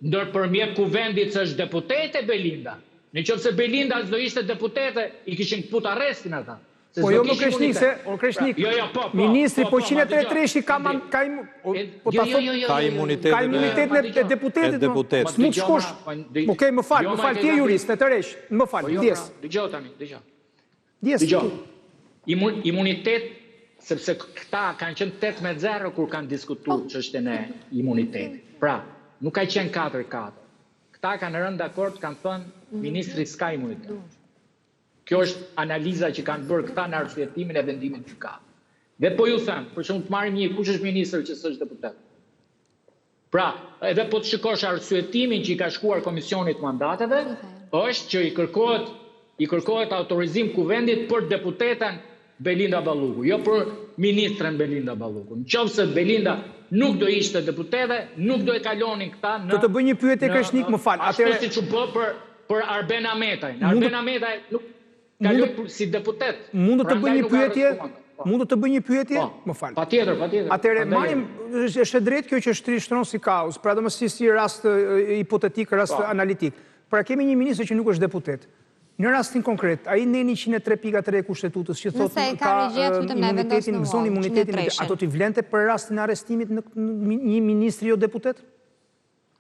Ndërpërmjet kuvendit se është deputete Belinda. Nëse Belinda do ishte deputete, i kishin kput arrestin ata. Po jo më Kreshnik, ministri po 133 ka imunitetin e deputetit. S'mund të shkosh. Okej, më fal, ti je jurist, e tërheq. Më fal, djes. Dgjoj. Imunitet, sepse këta kanë qenë 8-0 kur kanë diskutuar çështjen e imunitetit. Pra, nuk ka qenë 4-4. Këta kanë rënë dakord, kanë thënë ministri s'ka imunitet. Kjo është analiza që kanë bërë këta në arsyetimin e vendimit të gjykatës. Dhe po ju them, për shembull të marrim një kush është ministër që s'është deputet. Pra, edhe po të shikosh arsyetimin që i ka shkuar Komisionit Mandateve, është që i kërkohet autorizim kuvendit për deputeten Belinda Balluku, jo për ministren Belinda Balluku. Nëse Belinda nuk do ishte deputete, nuk do e kalonin këta në... Të bëj një pyetje Kreshnik, më fal. Ashtu siç u bë për Arben Ametaj. Arben Ametaj nuk kaloi si deputet. Mund të bëj një pyetje? Mund të bëj një pyetje? Më fal. Patjetër. Atëherë marrim, është drejt kjo që shtron si kaos, pra domosdoshmë si rast hipotetik, rast analitik. Pra kemi një ministër që nuk është deputet. Në rastin konkret, ai neni 103.3 Kushtetutës që thotë ka imunitetin, mëson imunitetin, ato t'i vlente për rastin e arrestimit në një ministri jo deputet?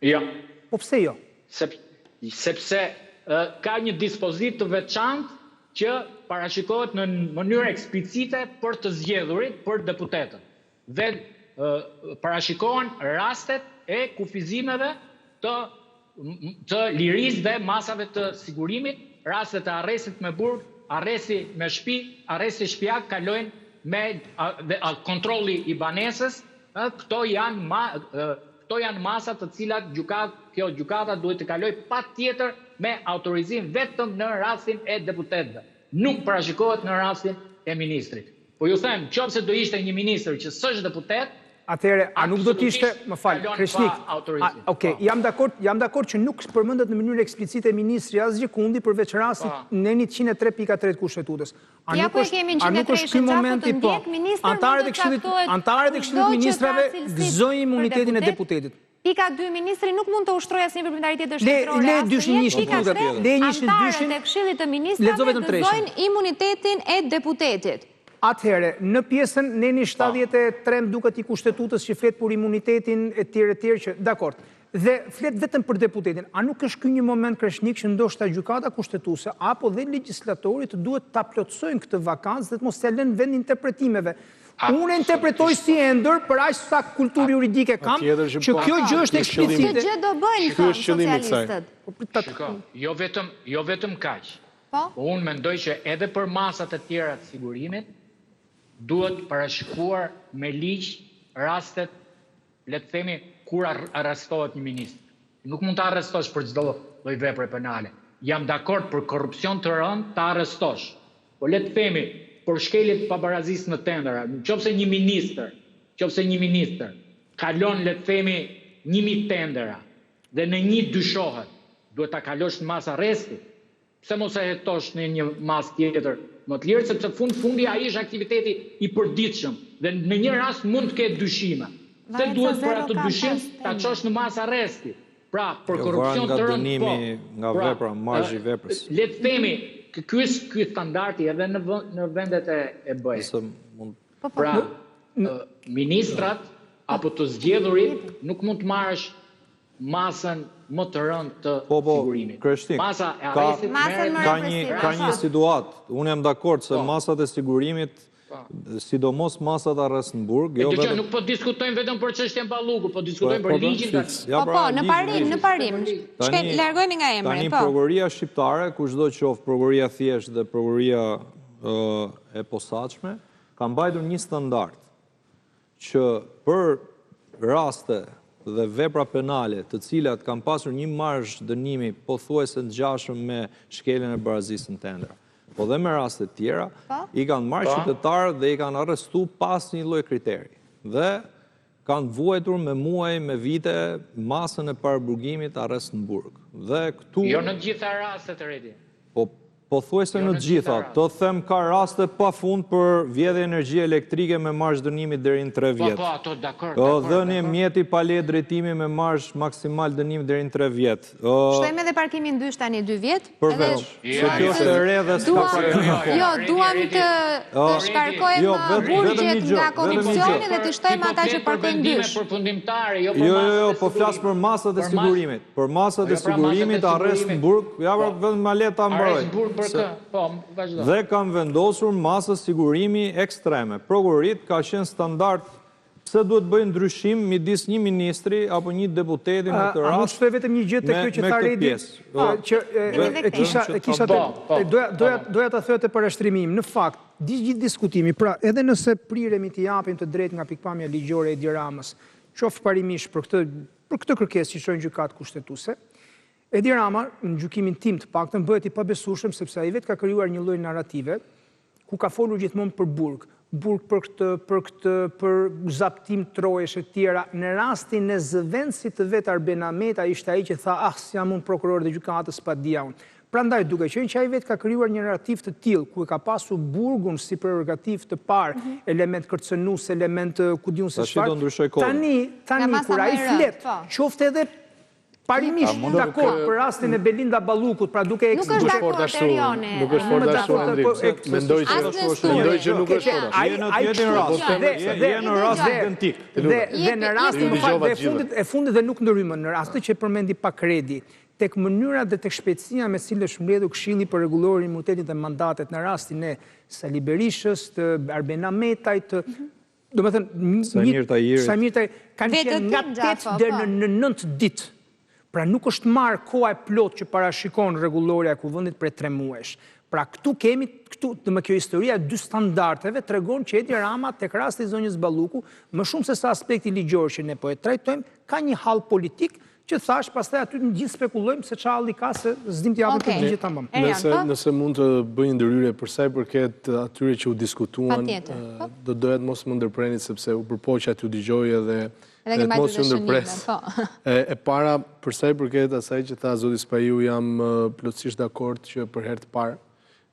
Jo. Po pse jo? Sepse ka një dispozit të veçantë që parashikohet në mënyrë eksplicite për të zgjedhurit për deputetët. Dhe parashikohen rastet e kufizimeve të lirisë dhe masave të sigurimit, rastet e arrestit me burg, arresti me shtëpi, arresti shtëpiak kalojnë me kontrolli i banesës. Këto janë masat të cilat kjo gjykata duhet të kaloj patjetër me autorizim vetëm në rastin e deputetëve. Nuk parashikohet në rastin e ministrit. Po ju them, nëse do ishte një ministër që s'është deputet, atëherë, a nuk do t'ishte, më fal, Kreshnik, okej, jam dakord që nuk përmendet në mënyrë eksplicite ministri asgjë kundi përveç rastit nenit 103.3 Kushtetutës. A nuk është ky momenti, po, antarët e Këshillit Ministrave gëzojnë imunitetin e deputetit. Pika 2, ministri nuk mund të ushtrojë asnjë veprimtaritet dëshmitore. Le dyshin njëshin. Antarët e Këshillit të Ministrave gëzojnë imunitetin e deputetit. Atëherë, në pjesën neni 73 duket i Kushtetutës që flet për imunitetin e tjerë që, dakord, dhe flet vetëm për deputetin. A nuk është ky një moment Kreshnik që ndoshta gjykata kushtetuese apo dhe legjislatorit duhet ta plotësojnë këtë vakancë dhe të mos ia lënë vend interpretimeve? Unë interpretoj si endër për aq sa kulturë juridike kam, që kjo gjë është eksplicite. Këtë gjë do bëjnë socialistët. Jo vetëm kaq. Unë mendoj që edhe për masat e tjera të sigurimit duhet parashikuar me ligj rastet, le të themi, kur arrestohet një ministër. Nuk mund të arrestosh për çdo lloj vepre penale. Jam dakord për korrupsion të rënd të arrestosh. Po le të themi për shkelje të pabarazisë në tendera, nëse një ministër kalon le të themi 1000 tendera dhe në një dyshohet, duhet ta kalosh në mas arresti. Pse mos e hetosh në një mas tjetër më të lirë, sepse fundi ai është aktiviteti i përditshëm dhe në një rast mund të ketë dyshime. Se duhet për atë dyshim ta çosh në mas arresti. Pra, për korrupsion të rënd, po. Nga vepra, marzhi veprës. Le të themi, ky standardi edhe në vendet e BE-s. Pra, ministrat apo të zgjedhurit nuk mund të marrësh masën më të rënd të sigurimit. Kreshtik, Masa e arrestit ka një situatë. Unë jam dakord se masat e sigurimit, sidomos masat arrest në burg. Nuk po diskutojmë vetëm për çështjen Balluku, po diskutojmë për ligjin. Në parim. Largohemi nga emri. Tani prokuroria shqiptare, kushdo qoftë prokuroria thjesht dhe prokuroria e posaçme, ka mbajtur një standard që për raste dhe vepra penale të cilat kanë pasur një marzh dënimi pothuajse të ngjashëm me shkeljen e barazisë në tendra. Po dhe me raste tjera, i kanë marrë qytetarët dhe i kanë arrestu pas një lloj kriteri. Dhe kanë vuajtur me muaj, me vite, masën e paraburgimit arrest në burg. Dhe këtu... Jo në gjitha rastet e redi. Po thuaj se në gjitha, të them ka raste pa fund për vjedhje energjie elektrike me marzh dënimi deri në 3 vjet. Po, ato dakord. Dhënie mjeti pa leje drejtimi me marzh maksimal dënim deri në 3 vjet. Shtojmë edhe parkimin ndysh tani 2 vjet. Përveç, se kjo është e re dhe s'ka parkim. Jo, duam të shkarkojmë burgjet nga korrupsioni dhe të shtojmë ata që parkojnë ndysh. Jo, po flas për masat e sigurimit. Për masat e sigurimit arrest në burg, ja vetëm maleta mbaroj. Dhe kam vendosur masë sigurimi ekstreme. Prokurorit ka qenë standard pse duhet bëjnë ndryshim midis një ministri apo një deputeti në këtë rast. A mund shtoj vetëm një gjë te kjo që tha Redi? Doja ta thotë për ashtrimim. Në fakt, gjithë diskutimi, pra edhe nëse priremi të japim të drejtë nga pikpamja ligjore e Edi Ramës, qoftë parimisht për këtë kërkesë që shojnë gjykatë kushtetuese, Edi Rama, në gjykimin tim të paktën, bëhet i pabesueshëm sepse ai vetë ka krijuar një lloj narrative ku ka folur gjithmonë për burg për zaptim trojesh e tjera. Në rastin e zëvendësit të vet Arben Ahmeta ishte ai që tha, s'jam unë prokuror dhe gjykatës pa dia unë. Prandaj duke qenë që ai vetë ka krijuar një narrativ të tillë ku e ka pasur burgun si prerogativ të parë, element kërcënues, element ku diun se çfarë. Tani kur ai flet, qoftë edhe parimisht dakord për rastin e Belinda Ballukut, pra duke Nuk është dakord Erioni. Nuk është fort ashtu, Andri. Mendoj që nuk është fort. Je në tjetrin rast. Je në rast identik. Dhe në rastin e fundit dhe nuk ndrymën, në rastin që përmendi pak Redi, tek mënyra dhe tek shpejtësia me cilën është mbledhur Këshilli për rregullorin e imunitetit dhe mandatet në rastin e Sali Berishës, të Arben Ahmetajt, domethënë Samir Tahirit, kanë qenë nga 8 deri në 9 ditë. Pra nuk është marrë koha e plot që parashikon rregulloria e kuvendit për 3 muajsh. Pra këtu kemi, me kjo historia 2 standardeve tregon që Edi Rama tek rasti i zonjës Balluku, më shumë se sa aspekti ligjor që ne po e trajtojmë, ka një hall politik që thash pastaj aty në gjithë spekulojmë se çhalli ka se s'dim të japim përgjigje tamam. Nëse mund të bëj një ndërhyrje për sa i përket atyre që u diskutuan, do doja të mos më ndërprerni sepse u përpoqja aty dëgjoj edhe mos ju ndërpres. E para, për sa i përket asaj që tha zoti Spahiu, jam plotësisht dakord që për herë të parë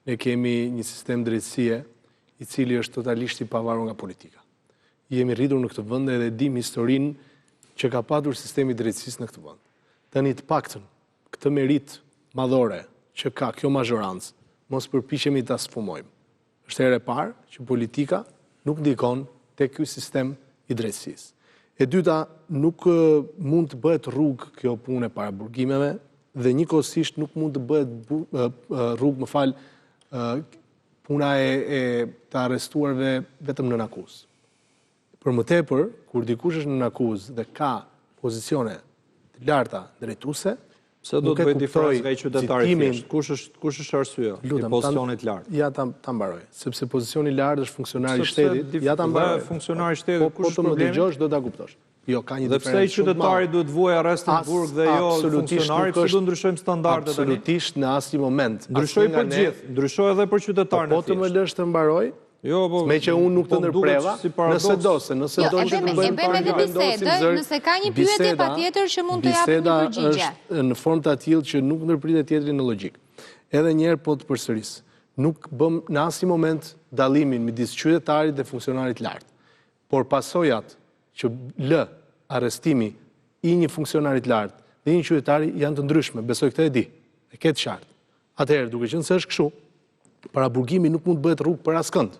ne kemi një sistem drejtësie i cili është totalisht i pavarur nga politika. Jemi rritur në këtë vend dhe dim historinë që ka patur sistemi drejtësisë në këtë vend. Tani të paktën këtë merit madhore që ka kjo mazhorancë, mos përpiqemi ta sfumojmë. Është herë e parë që politika nuk ndikon tek ky sistem i drejtësisë. E dyta, nuk mund të bëhet rrugë kjo punë e paraburgimeve dhe njëkohësisht nuk mund të bëhet rrugë, puna e të arrestuarve vetëm nën akuzë. Për më tepër, kur dikush është nën akuzë dhe ka pozicione të larta drejtuese, pse do të bëj diferencë nga qytetari thjesht? Kush është arsyeja i pozicionit lart? Ja ta mbaroj, sepse pozicioni i lartë është funksionari i shtetit. Ja ta mbaroj. Funksionari i shtetit, po të më dëgjosh do ta kuptosh. Jo, ka një Dhe pse i qytetari duhet vuaj arrest në burg dhe jo funksionari, pse do ndryshojmë standardet tani? Absolutisht në asnjë moment. Ndryshoj për gjithë, ndryshoj edhe për qytetarën. Po të më lësh të mbaroj? Jo, po. Me që unë nuk të ndërpreva, nëse do që të bëjmë edhe bisedë, nëse ka një pyetje patjetër që mund të japim një përgjigje. Biseda është në formë të tillë që nuk ndërpritet tjetri në logjik. Edhe një herë po të përsëris. Nuk bëm në asnjë moment dallimin midis qytetarit dhe funksionarit lart. Por pasojat që lë arrestimi i një funksionarit lart dhe një qytetari janë të ndryshme, besoj këtë e di. E ketë qartë. Atëherë, duke qenë se është kështu, paraburgimi nuk mund të bëhet rrugë për askënd.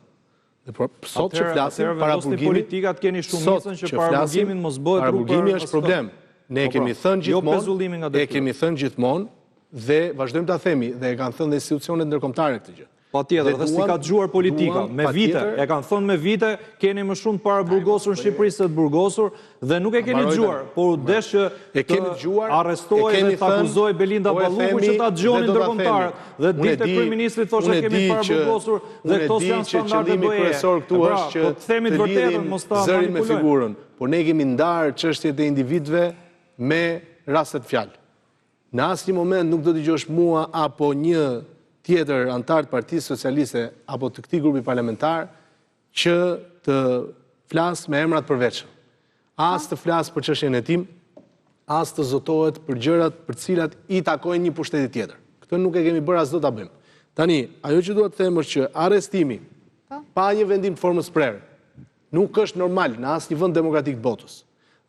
Sot që flasim paraburgimi, politikat keni shumicën që paraburgimin mos bëhet rrugë për paraburgimi është problem. Ne kemi thënë gjithmonë dhe vazhdojmë ta themi dhe e kanë thënë dhe institucionet ndërkombëtare këtë gjë. Patjetër, dhe si ka dëgjuar politika, me vite, e kanë thënë me vite, keni më shumë paraburgosur në Shqipëri se të burgosur dhe nuk e keni dëgjuar, por desh që të arrestoj dhe të akuzoj Belinda Balluku që ta dëgjonin ndërkombëtarët. Dhe ditë kryeministri thoshte kemi paraburgosur dhe këto janë standardet BE. Pra, po të themi të vërtetën, mos ta zërin me manipulojmë. figurën, por ne kemi ndarë çështjet e individëve me rastet fjalë. Në asnjë moment nuk do dëgjosh mua apo një tjetër antar të Partisë Socialiste apo të këtij grupi parlamentar që të flas me emra të përveçëm. As të flas për çështjen e tim, as të zotohet për gjërat për të cilat i takojnë një pushteti tjetër. Këtë nuk e kemi bërë as do ta bëjmë. Tani, ajo që dua të them është që arrestimi pa një vendim të formës prerë nuk është normal në asnjë vend demokratik të botës.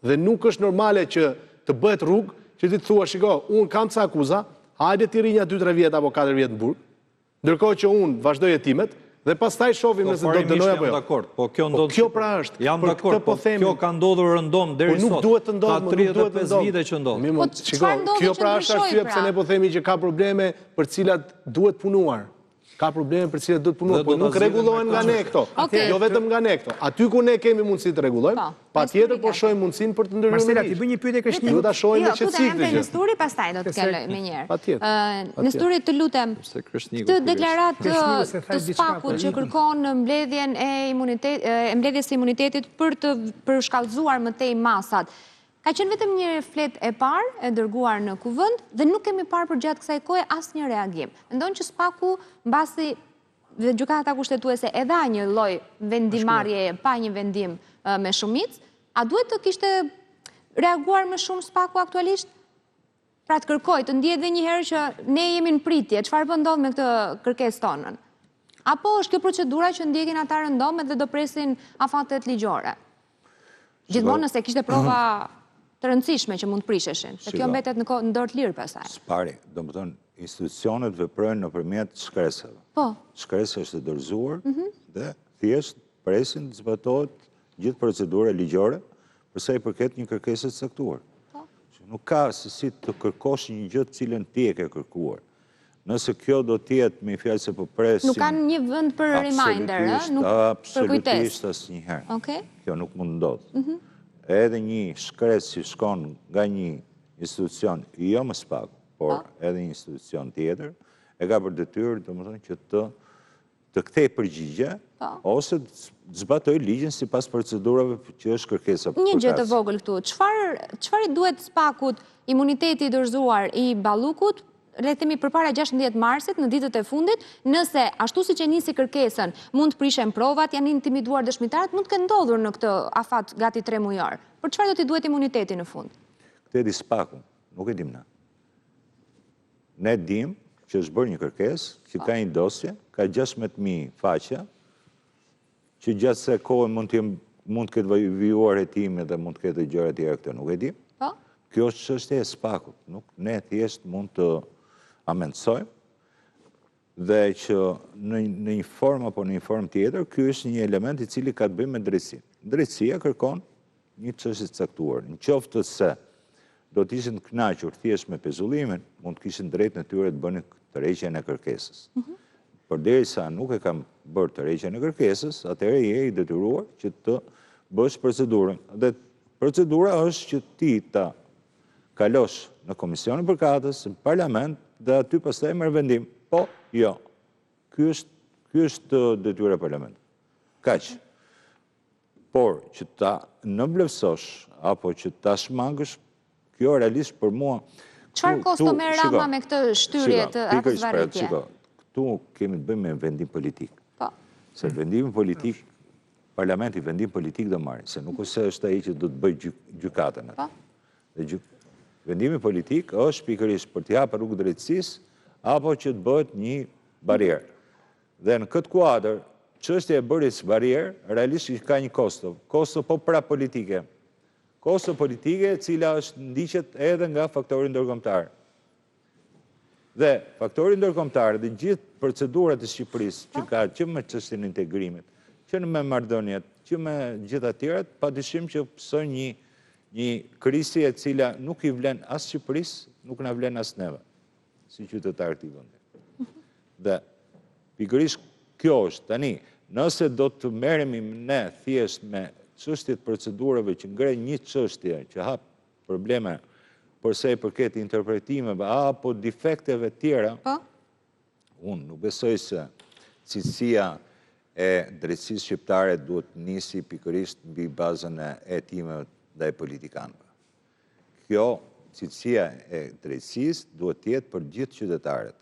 Dhe nuk është normale që të bëhet rrugë që ti të thua, shiko, unë kam ca akuza, hajde ti rinja 2-3 vjet apo 4 vjet në burg, ndërkohë që unë vazhdoj jetimet dhe pastaj shohim nëse do të dënoj apo jo. Po kjo pra është. Jam dakord, po kjo ka ndodhur rëndom deri sot. Nuk duhet të ndodhë, ka 35 vite që ndodh. Po çfarë ndodhi kjo pra është arsye pse ne po themi që ka probleme për të cilat duhet punuar. Ka probleme për të cilat duhet punuar, por nuk rregullohen nga ne këto. Jo vetëm nga ne këto. Aty ku ne kemi mundësi të rregullojmë, patjetër po shohim mundësinë për të ndryshuar. Marcela, ti bëj një pyetje Krishtiku. Do ta shohim me qetësi këtë gjë. Nesturi pastaj do të kellë më njëherë. Patjetër. Nesturi, të lutem. Këtë deklaratë të SPAK-ut që kërkon mbledhjen e mbledhjes së imunitetit për shkallëzuar më tej masat. Ka qenë vetëm një flet e parë e dërguar në kuvend dhe nuk kemi parë për gjatë kësaj kohe asnjë reagim. Mendon që SPAK-u mbasi dhe gjykata kushtetuese e dha një lloj vendimarrjeje pa një vendim me shumicë, a duhet të kishte reaguar më shumë SPAK-u aktualisht? Pra të kërkoj, të ndihet edhe një herë që ne jemi në pritje, çfarë po ndodh me këtë kërkesë tonën? Apo është kjo procedura që ndjekin ata rëndom dhe do presin afatet ligjore? Gjithmonë nëse kishte prova të rëndësishme që mund të prisheshin. Dhe kjo mbetet në dorë të lirë pastaj. Spari, do më thonë, institucionet veprojnë nëpërmjet shkresave. Po. Shkresa është e dorëzuar dhe thjesht presin të zbatohet gjithë procedura ligjore përsa i përket një kërkese të caktuar. Nuk ka se si të kërkosh një gjë të cilën ti e ke kërkuar. Nëse kjo do t'jetë me fjalë se po presin... Nuk kanë një vend për reminder, nuk për kujtes. Absolutisht asnjëherë. Okej. Kjo nuk mund ndodhë. Edhe një shkres që shkon nga një institucion, jo më SPAK, por edhe një institucion tjetër, e ka për detyrë, domethënë që të kthej përgjigje, ose të zbatoj ligjin sipas procedurave që është kërkesa për Një gjë të vogël këtu. Çfarë i duhet SPAK-ut imuniteti i dorëzuar i Ballukut, le të themi përpara 16 marsit në ditët e fundit, nëse ashtu siç e nisi kërkesën, mund të prishen provat, janë intimiduar dëshmitarët, mund të kenë ndodhur në këtë afat gati 3 mujor. Për çfarë do t'i duhet imuniteti në fund? Këtë e di SPAK-u, nuk e dim na. Ne dim që është bërë një kërkesë, që ka një dosje, ka 16.000 faqe, që gjatë se kohën mund të ketë vijuar hetime dhe mund të ketë gjëra tjera këtë, nuk e dim. Kjo është çështja e SPAK-ut, nuk ne thjesht mund të amendsojmë dhe që në një formë apo në një formë tjetër, ky është një element i cili ka të bëjë me drejtësinë. Drejtësia kërkon një çështje të caktuar. Nëse se do të ishin të kënaqur thjesht me pezullimin, mund të kishin drejt në tyre të bënin tërheqjen e kërkesës. Përderisa nuk e kam bërë tërheqjen e kërkesës, atëherë je i detyruar që të bësh procedurën. Dhe procedura është që ti ta kalosh në Komisionin Përkatës, në Parlament, dhe aty pastaj merr vendim. Po, jo. Ky është detyra e Parlamentit. Kaq. Por që ta nënvlerësosh apo që ta shmangësh, kjo realisht për mua. Çfarë kosto merr Rama me këtë shtyrje të atë zvarritje? Këtu kemi të bëjmë me vendim politik. Po. Se vendimi politik, parlamenti vendim politik do marrë, se nuk ose është ai që do të bëj gjykatën. Po. Dhe vendimi politik është pikërisht për të hapur rrugë drejtësisë apo që të bëhet një barierë. Dhe në këtë kuadër, çështja e bërjes barierë realisht ka një kosto po pra politike. Kosto politike, cila është ndiqet edhe nga faktori ndërkombëtar. Dhe faktori ndërkombëtar dhe gjithë procedurat e Shqipërisë që ka që me çështjen e integrimit, që me marrëdhëniet, që me gjithë atyrat, padyshim që pëson një krisi e cila nuk i vlen as Shqipërisë, nuk na vlen as neve, si qytetarë të vendit. Dhe pikërisht kjo është tani, nëse do të merremi ne thjesht me çështjet procedurave që ngre një çështje që hap probleme përse i përket interpretimeve apo defekteve tjera, unë nuk besoj se cilësia e drejtësisë shqiptare duhet nisi pikërisht mbi bazën e hetimeve ndaj politikanëve. Kjo cilësia e drejtësisë duhet të jetë për gjithë qytetarët.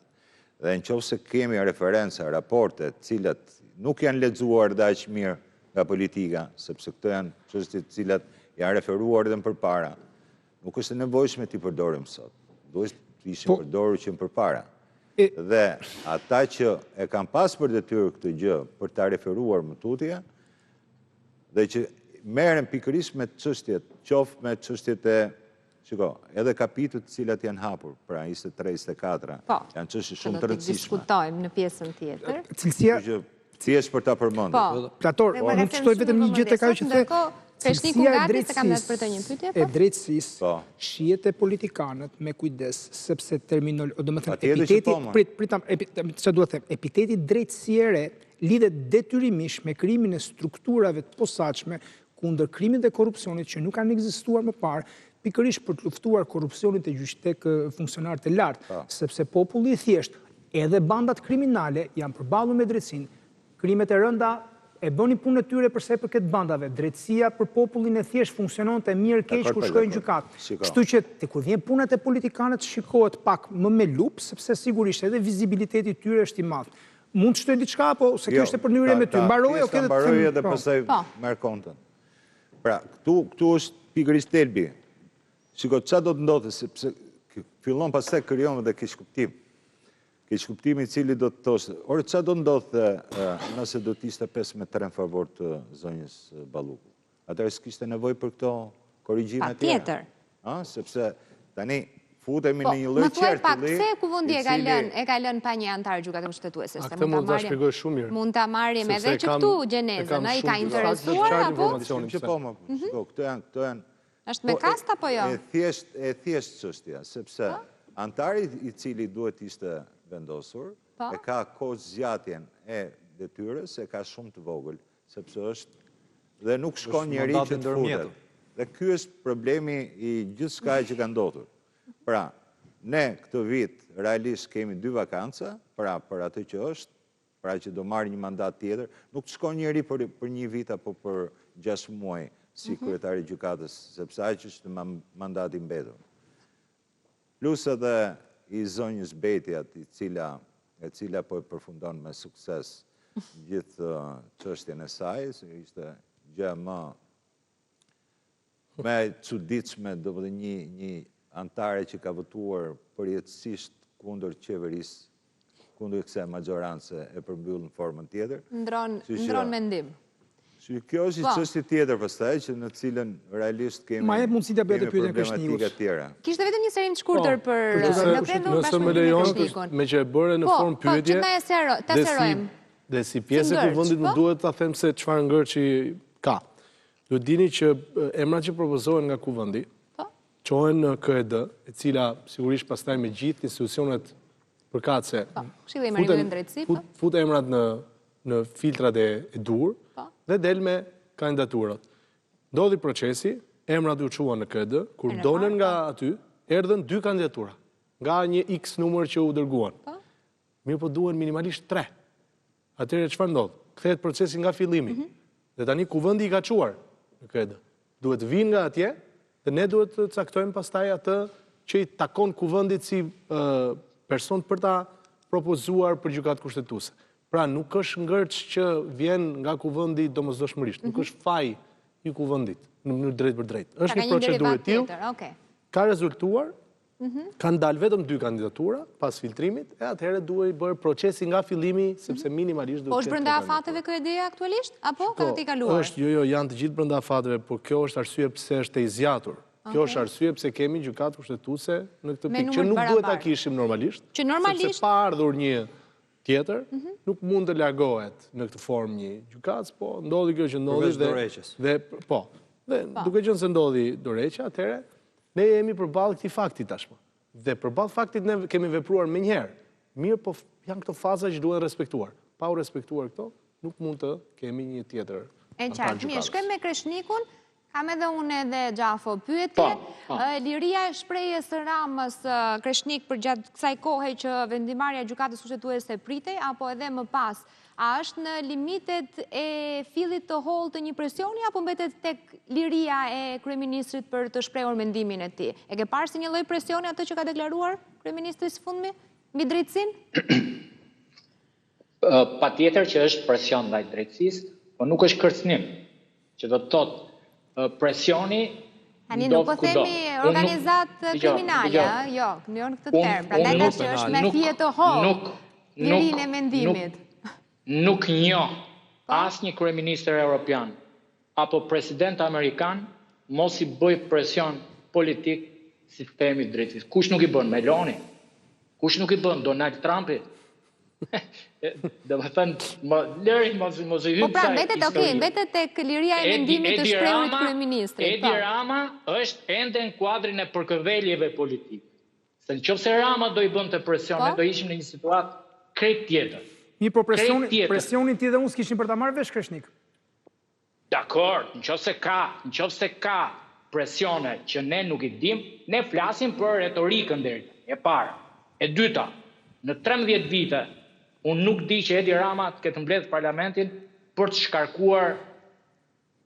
Dhe nëse kemi referenca, raporte, cilat nuk janë lexuar aq mirë nga politika, sepse këto janë çështje të cilat janë referuar edhe më përpara. Nuk është e nevojshme t'i përdorim sot. Duhet të ishin përdorur që më përpara. Dhe ata që e kanë pas për detyrë këtë gjë për ta referuar më tutje, dhe që merren pikërisht me çështjet, qoftë me çështjet e edhe kapitujt të cilat janë hapur, pra 23-24, janë çështje shumë të rëndësishme. Diskutojmë në pjesën tjetër. Cilësia thjesht për ta përmendur. Plator, unë të shtoj vetëm një gjë tek ajo që the. Cilësia e drejtësisë shihet te politikanët me kujdes, sepse epiteti drejtësiere lidhet detyrimisht me krimin e strukturave të posaçme kundër krimit dhe korrupsionit që nuk kanë ekzistuar më parë, pikërisht për të luftuar korrupsionin tek funksionarët e lartë, sepse populli i thjesht, edhe bandat kriminale janë përballur me drejtësinë. Krimet e rënda e bënin punën e tyre përsa i përket bandave. Drejtësia për popullin e thjesht funksiononte mirë keq kur shkojnë gjykatë. Kështu që kur vjen puna te politikanët shikohet pak më me lupë, sepse sigurisht edhe vizibiliteti i tyre është i madh. Mund të shtoj diçka apo se kjo është e përnyre me ty? Mbaroj ose mbaroj edhe pastaj merr kontën. Pra, këtu është pikërisht thelbi. Shiko, çfarë do të ndodhte sepse fillon pastaj krijon edhe keq kuptim. Keq kuptimi i cili do të thoshte, ore çfarë do ndodhte nëse do të ishte 5-3 në favor të zonjës Balluku? Atëherë s'kishte nevojë për këto korrigjime të tjera. Patjetër. Sepse tani futemi në një lloj qartulli. Më thuaj pak, pse Kuvendi e ka lënë pa një antar gjykatën mbështetuese? Këtë mund ta shpjegoj shumë mirë. Mund ta marrim edhe që këtu gjenezën, ai ka interesuar apo? Këto janë është me kast apo jo? E thjesht çështja, sepse antari i cili duhet ishte vendosur, e ka kohë zgjatjen e detyrës, e ka shumë të vogël, sepse është dhe nuk shkon njeri që të futet. Dhe ky është problemi i gjithçka që ka ndodhur. Pra, ne këtë vit realisht kemi 2 vakanca, pra për atë që është, pra që do marrë një mandat tjetër, nuk të shkon njeri për një vit apo për 6 muaj si kryetari i gjykatës, sepse aq është mandati i mbetur. Plus edhe i zonjës Betjat, e cila po e përfundon me sukses gjithë çështjen e saj, se ishte gjë më e çuditshme, domethënë një antare që ka votuar përjetësisht kundër qeverisë, kundër kësaj maggioranze e përmbyll në formën tjetër. Ndron mendim. Kjo është një çështje tjetër pastaj që në cilën realisht kemi ma jep mundësi ta bëjë pyetjen problematika tjera. Kishte vetëm një serim të shkurtër për nëse më lejon me që e bëre në formë pyetje. Ta serojmë. Dhe si pjesë e Kuvendit më duhet ta them se çfarë ngërçi ka. Duhet dini që emrat që propozohen nga Kuvendi çohen në KED, e cila sigurisht pastaj me gjithë institucionet përkatëse fut emrat në filtrat e dur dhe del me kandidaturat. Ndodhi procesi, emrat u çuan në KED, kur dolën nga aty, erdhën 2 kandidatura, nga një X numër që u dërguan. Mirë po duhen minimalisht 3. Atëherë çfarë ndodh? Kthehet procesi nga fillimi. Dhe tani kuvendi i ka quar në KED. Duhet vinë nga atje dhe ne duhet të caktojmë pastaj atë që i takon kuvendit si person për ta propozuar për gjykatë kushtetuese. Pra nuk është ngërç që vjen nga kuvendi domosdoshmërisht, nuk është faj i kuvendit në mënyrë drejt për drejt. Është një procedurë e tillë. Ka rezultuar, kanë dalë vetëm 2 kandidatura pas filtrimit, e atëherë duhet bërë procesi nga fillimi, sepse minimalisht duhet. Po është brenda afateve KED-ja aktualisht apo ka të kaluar? Është, jo, janë të gjithë brenda afateve, por kjo është arsye pse është e zgjatur. Kjo është arsye pse kemi gjykatë kushtetuese në këtë pikë që nuk duhet ta kishim normalisht. Që normalisht sepse pa ardhur një tjetër, nuk mund të largohet në këtë formë një gjykatës, po ndodhi kjo që ndodhi dhe po. Dhe duke qenë se ndodhi dorëheqja, atëherë ne jemi përballë këtij fakti tashmë. Dhe përballë faktit ne kemi vepruar menjëherë. Mirë, po janë këto faza që duhen respektuar. Pa u respektuar këto, nuk mund të kemi një tjetër. E qartë, mirë, shkojmë me Kreshnikun. Kam edhe unë edhe Gjafo pyetje. Liria e shprehjes së Ramës Kreshnik përgjatë kësaj kohe që vendimarrja e gjykatës kushtetuese pritej apo edhe më pas, a është në limitet e fillit të hollë të një presioni apo mbetet tek liria e kryeministrit për të shprehur mendimin e tij? E ke parë si një lloj presioni atë që ka deklaruar kryeministri së fundmi mbi drejtësinë? Patjetër që është presion ndaj drejtësisë, po nuk është kërcënim, që do të thotë presioni. Tani nuk po themi organizat kriminale, jo, në këtë term. Prandaj tash është me fije të hollë lirinë e mendimit. Nuk njoh asnjë kryeministër evropian apo president amerikan mos i bëj presion politik sistemit drejtësisë. Kush nuk i bën? Meloni? Kush nuk i bën? Donald Trumpi? Dhe më thënë, lëri mos i hymë. Po pra, mbetet tek liria e mendimit të shprehurit kryeministrit. Edi Rama është ende në kuadrin e përkëveljeve politike. Se nëse Rama do i bënte presion, ne do ishim në një situatë krejt tjetër. Mirë, po presionin ti dhe unë s'kishin për ta marrë vesh Kreshnik. Dakor, nëse ka presione që ne nuk i dim, ne flasim për retorikën deri. E parë. E dyta, në 13 vite unë nuk di që Edi Rama të ketë mbledh parlamentin për të shkarkuar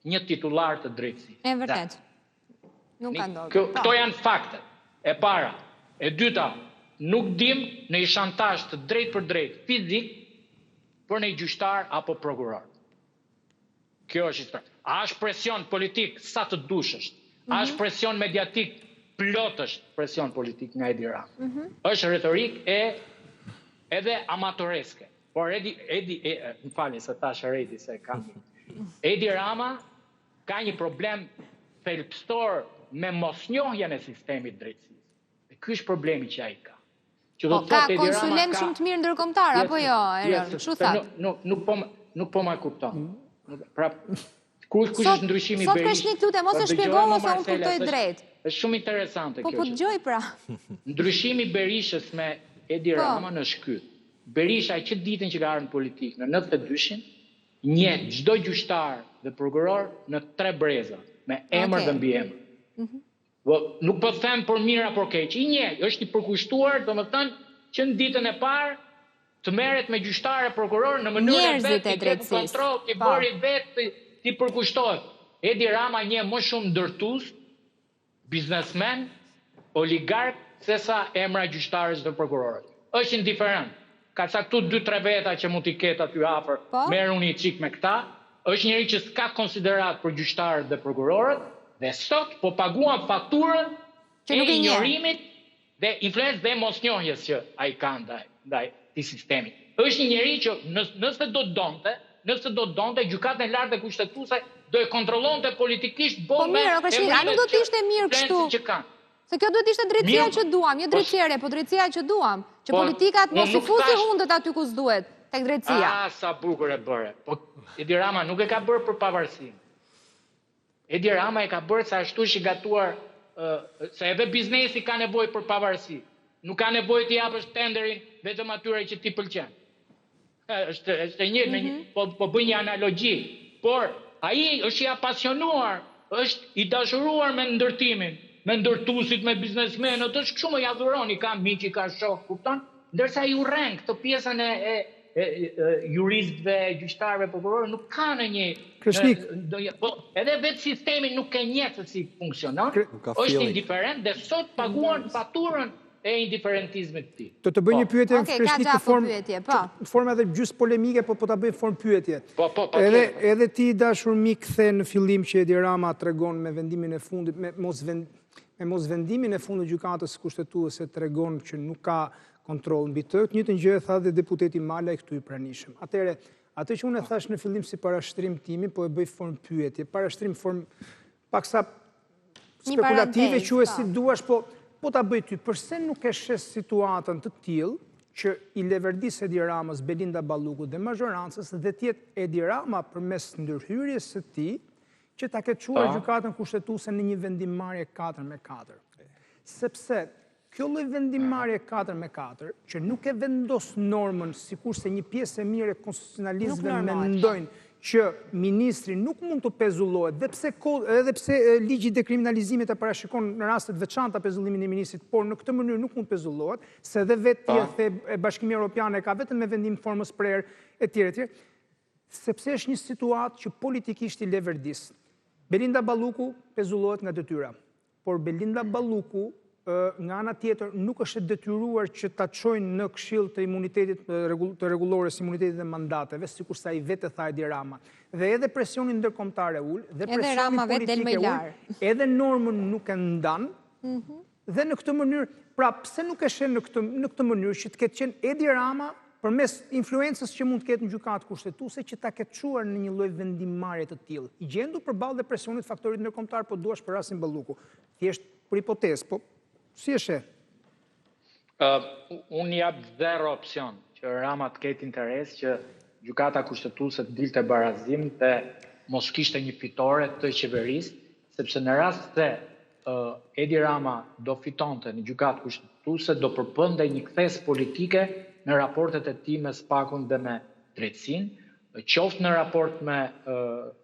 një titullar të drejtësisë. E vërtet. Nuk ka ndodhur. Këto janë fakte. E para. E dyta, nuk dim në një shantazh të drejt për drejt fizik për një gjyqtar apo prokuror. Kjo është historia. A është presion politik sa të dush është? A është presion mediatik plot është presion politik nga Edi Rama? Është retorik edhe amatoreske. Por më falni se tash rreti se kam. Edi Rama ka një problem thelbësor me mosnjohjen e sistemit drejtësisë. Dhe ky është problemi që ai ka. Ka konsulent shumë të mirë ndërkombëtar apo jo, Erion? Çu thatë? Nuk po ma kupton. Pra, kush është ndryshimi i Berishës? Sot Kreshnik lutem, mos e shpjegoj ose unë kuptoj drejt. Është shumë interesante kjo. Po dëgjoj pra. Ndryshimi i Berishës me Edi Rama është ky. Berisha që ditën që ka ardhur në politikë në 92-shin, njeh çdo gjyqtar dhe prokuror në 3 breza, me emër dhe mbiemër. Nuk po them për mirë apo keq, i njeh, është i përkushtuar, domethënë që në ditën e parë të merret me gjyqtar e prokuror në mënyrën e vet të kontroll, të bëri vetë, ti përkushtohet. Edi Rama njeh më shumë ndërtues, biznesmen, oligark, sesa emra gjyqtarës dhe prokurorët. Është indiferent. Ka caktu 2-3 veta që mund t'i ketë aty afër, merr unë i çik me këta, është njëri që s'ka konsiderat për gjyqtarët dhe prokurorët, dhe sot po paguan fakturën e injorimit dhe influencës dhe mosnjohjes që ai ka ndaj këtij sistemi. Është një njeri që nëse do donte gjykatën e lartë e kushtetuese do e kontrollonte politikisht Po mirë, a nuk do të ishte mirë kështu? Se kjo duhet ishte drejtësia që duam, jo drejtësia, po drejtësia që duam, që politikat mos i fusi hundët aty ku s'duhet, tek drejtësia. Sa bukur e bëre. Po Edi Rama nuk e ka bërë për pavarësinë. Edi Rama e ka bërë sa ashtu që gatuar, se edhe biznesi ka nevojë për pavarësi. Nuk ka nevojë të japësh tenderin vetëm atyre që ti pëlqen. Është po bëj një analogji, por ai është i apasionuar, është i dashuruar me ndërtimin, me ndërtuesit, me biznesmenët, është kështu më i adhuron, i ka miq, i ka shok, kupton? Ndërsa i urren këtë pjesën juristëve, gjyqtarëve, prokurorëve nuk kanë një edhe vetë sistemi nuk e njeh se si funksionon, është indiferent dhe sot paguan faturën e indiferentizmit të tij. Të bëj një pyetje Kreshnik në formë edhe gjys polemike, po ta bëj formë pyetje. Edhe ti dashur mi kthe në fillim që Edi Rama tregon me vendimin e fundit, me mos vendimin e fundit gjykatës kushtetuese tregon që nuk ka kontroll mbi të. Të njëjtën gjë e tha dhe deputeti Malaj këtu i pranishëm. Atëherë, atë që unë e thash në fillim si parashtrim timi, po e bëj formë pyetje, parashtrim formë paksa spekulative, quhet si duash, po ta bëj ty, përse nuk e shes situatën të tillë që i leverdis Edi Ramës, Belinda Balluku dhe mazhorancës dhe tjetë Edi Rama përmes ndërhyrjes së tij që ta ketë çuar gjykatën kushtetuese në një vendimmarrje 4-4. Sepse kjo lloj vendimmarrje 4-4 që nuk e vendos normën sikurse një pjesë e mirë e konstitucionalistëve mendojnë që ministri nuk mund të pezullohet, edhe pse ligji i dekriminalizimit e parashikon në rastet veçanta pezullimin e ministrit, por në këtë mënyrë nuk mund pezullohet, se edhe vetë e Bashkimi Evropian e ka vetëm me vendim formës prerë etj, sepse është një situatë që politikisht i leverdis. Belinda Balluku pezullohet nga detyra, por Belinda Balluku nga ana tjetër nuk është e detyruar që ta çojnë në Këshill të imunitetit të rregullores imunitetit dhe mandateve, sikur sa i vetë tha Edi Rama. Dhe edhe presioni ndërkombëtar e ul, dhe presioni politik e ul, edhe normën nuk e ndan. Dhe në këtë mënyrë, pra pse nuk e shen në këtë mënyrë që të ketë qenë Edi Rama përmes influencës që mund të ketë në gjykatë kushtetuese që ta ketë çuar në një lloj vendimmarrje të tillë. I gjendur përballë dhe presionit faktorit ndërkombëtar, po duash për rastin Balluku. Thjesht për hipotezë, po si e sheh? Unë jap zero opsion që Rama të ketë interes që gjykata kushtetuese të dilte barazim të mos kishte një fitore të qeverisë, sepse në rast se Edi Rama do fitonte në gjykatë kushtetuese, do përpënde një kthes politike në raportet e tij me SPAK-un dhe me drejtësinë, qoftë në raport me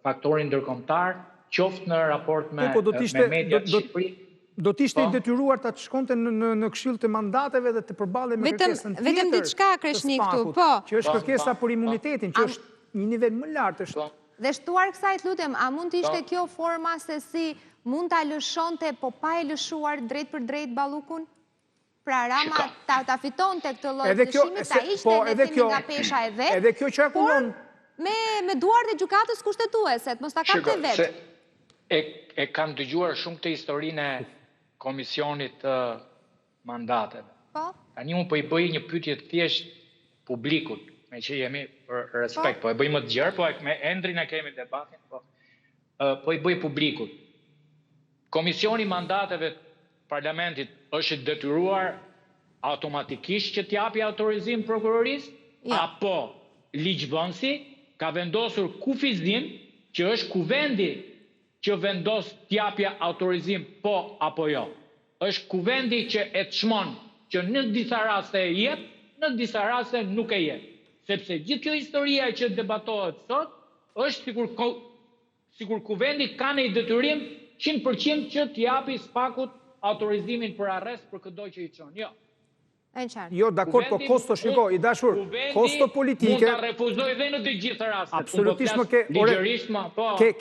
faktorin ndërkombëtar, qoftë në raport me mediat të Shqipërisë. Do t'ishte i detyruar ta shkonte në Këshill të mandateve dhe të përballej me kërkesën tjetër. Vetëm diçka Kreshnik këtu, po. Që është kërkesa për imunitetin, që është një nivel më lartë është. Dhe shtuar kësaj, lutem, a mund të ishte kjo forma se si mund ta lëshonte, po pa e lëshuar drejt për drejt Ballukun? Pra Rama ta fitonte këtë lloj lëshimi, ta ishte në themi nga pesha e vet. Edhe kjo që akon me duart e gjykatës kushtetuese, mos ta kapte vetë. E kam dëgjuar shumë të historinë e Komisionit të mandateve. Tani unë po i bëj një pyetje të thjesht publikut, me që jemi për respekt, po e bëj më të gjerë, po me Endrin e kemi debatin, po i bëj publikut. Komisioni mandateve parlamentit është detyruar automatikisht që t'japi autorizim prokurorisë, apo ligjvënësi ka vendosur kufizim që është kuvendi që vendos t'japja autorizim po apo jo. Është kuvendi që e çmon që në disa raste e jep, në disa raste nuk e jep. Sepse gjithë kjo historia që debatohet sot, është sikur kuvendi ka një detyrim 100% që t'japi SPAK-ut autorizimin për arrest për çdo që i çon. Jo. Jo, dakord, po kosto shiko, i dashur, kosto politike... Mund të refuzoj dhe në të gjithë rastet. Absolutisht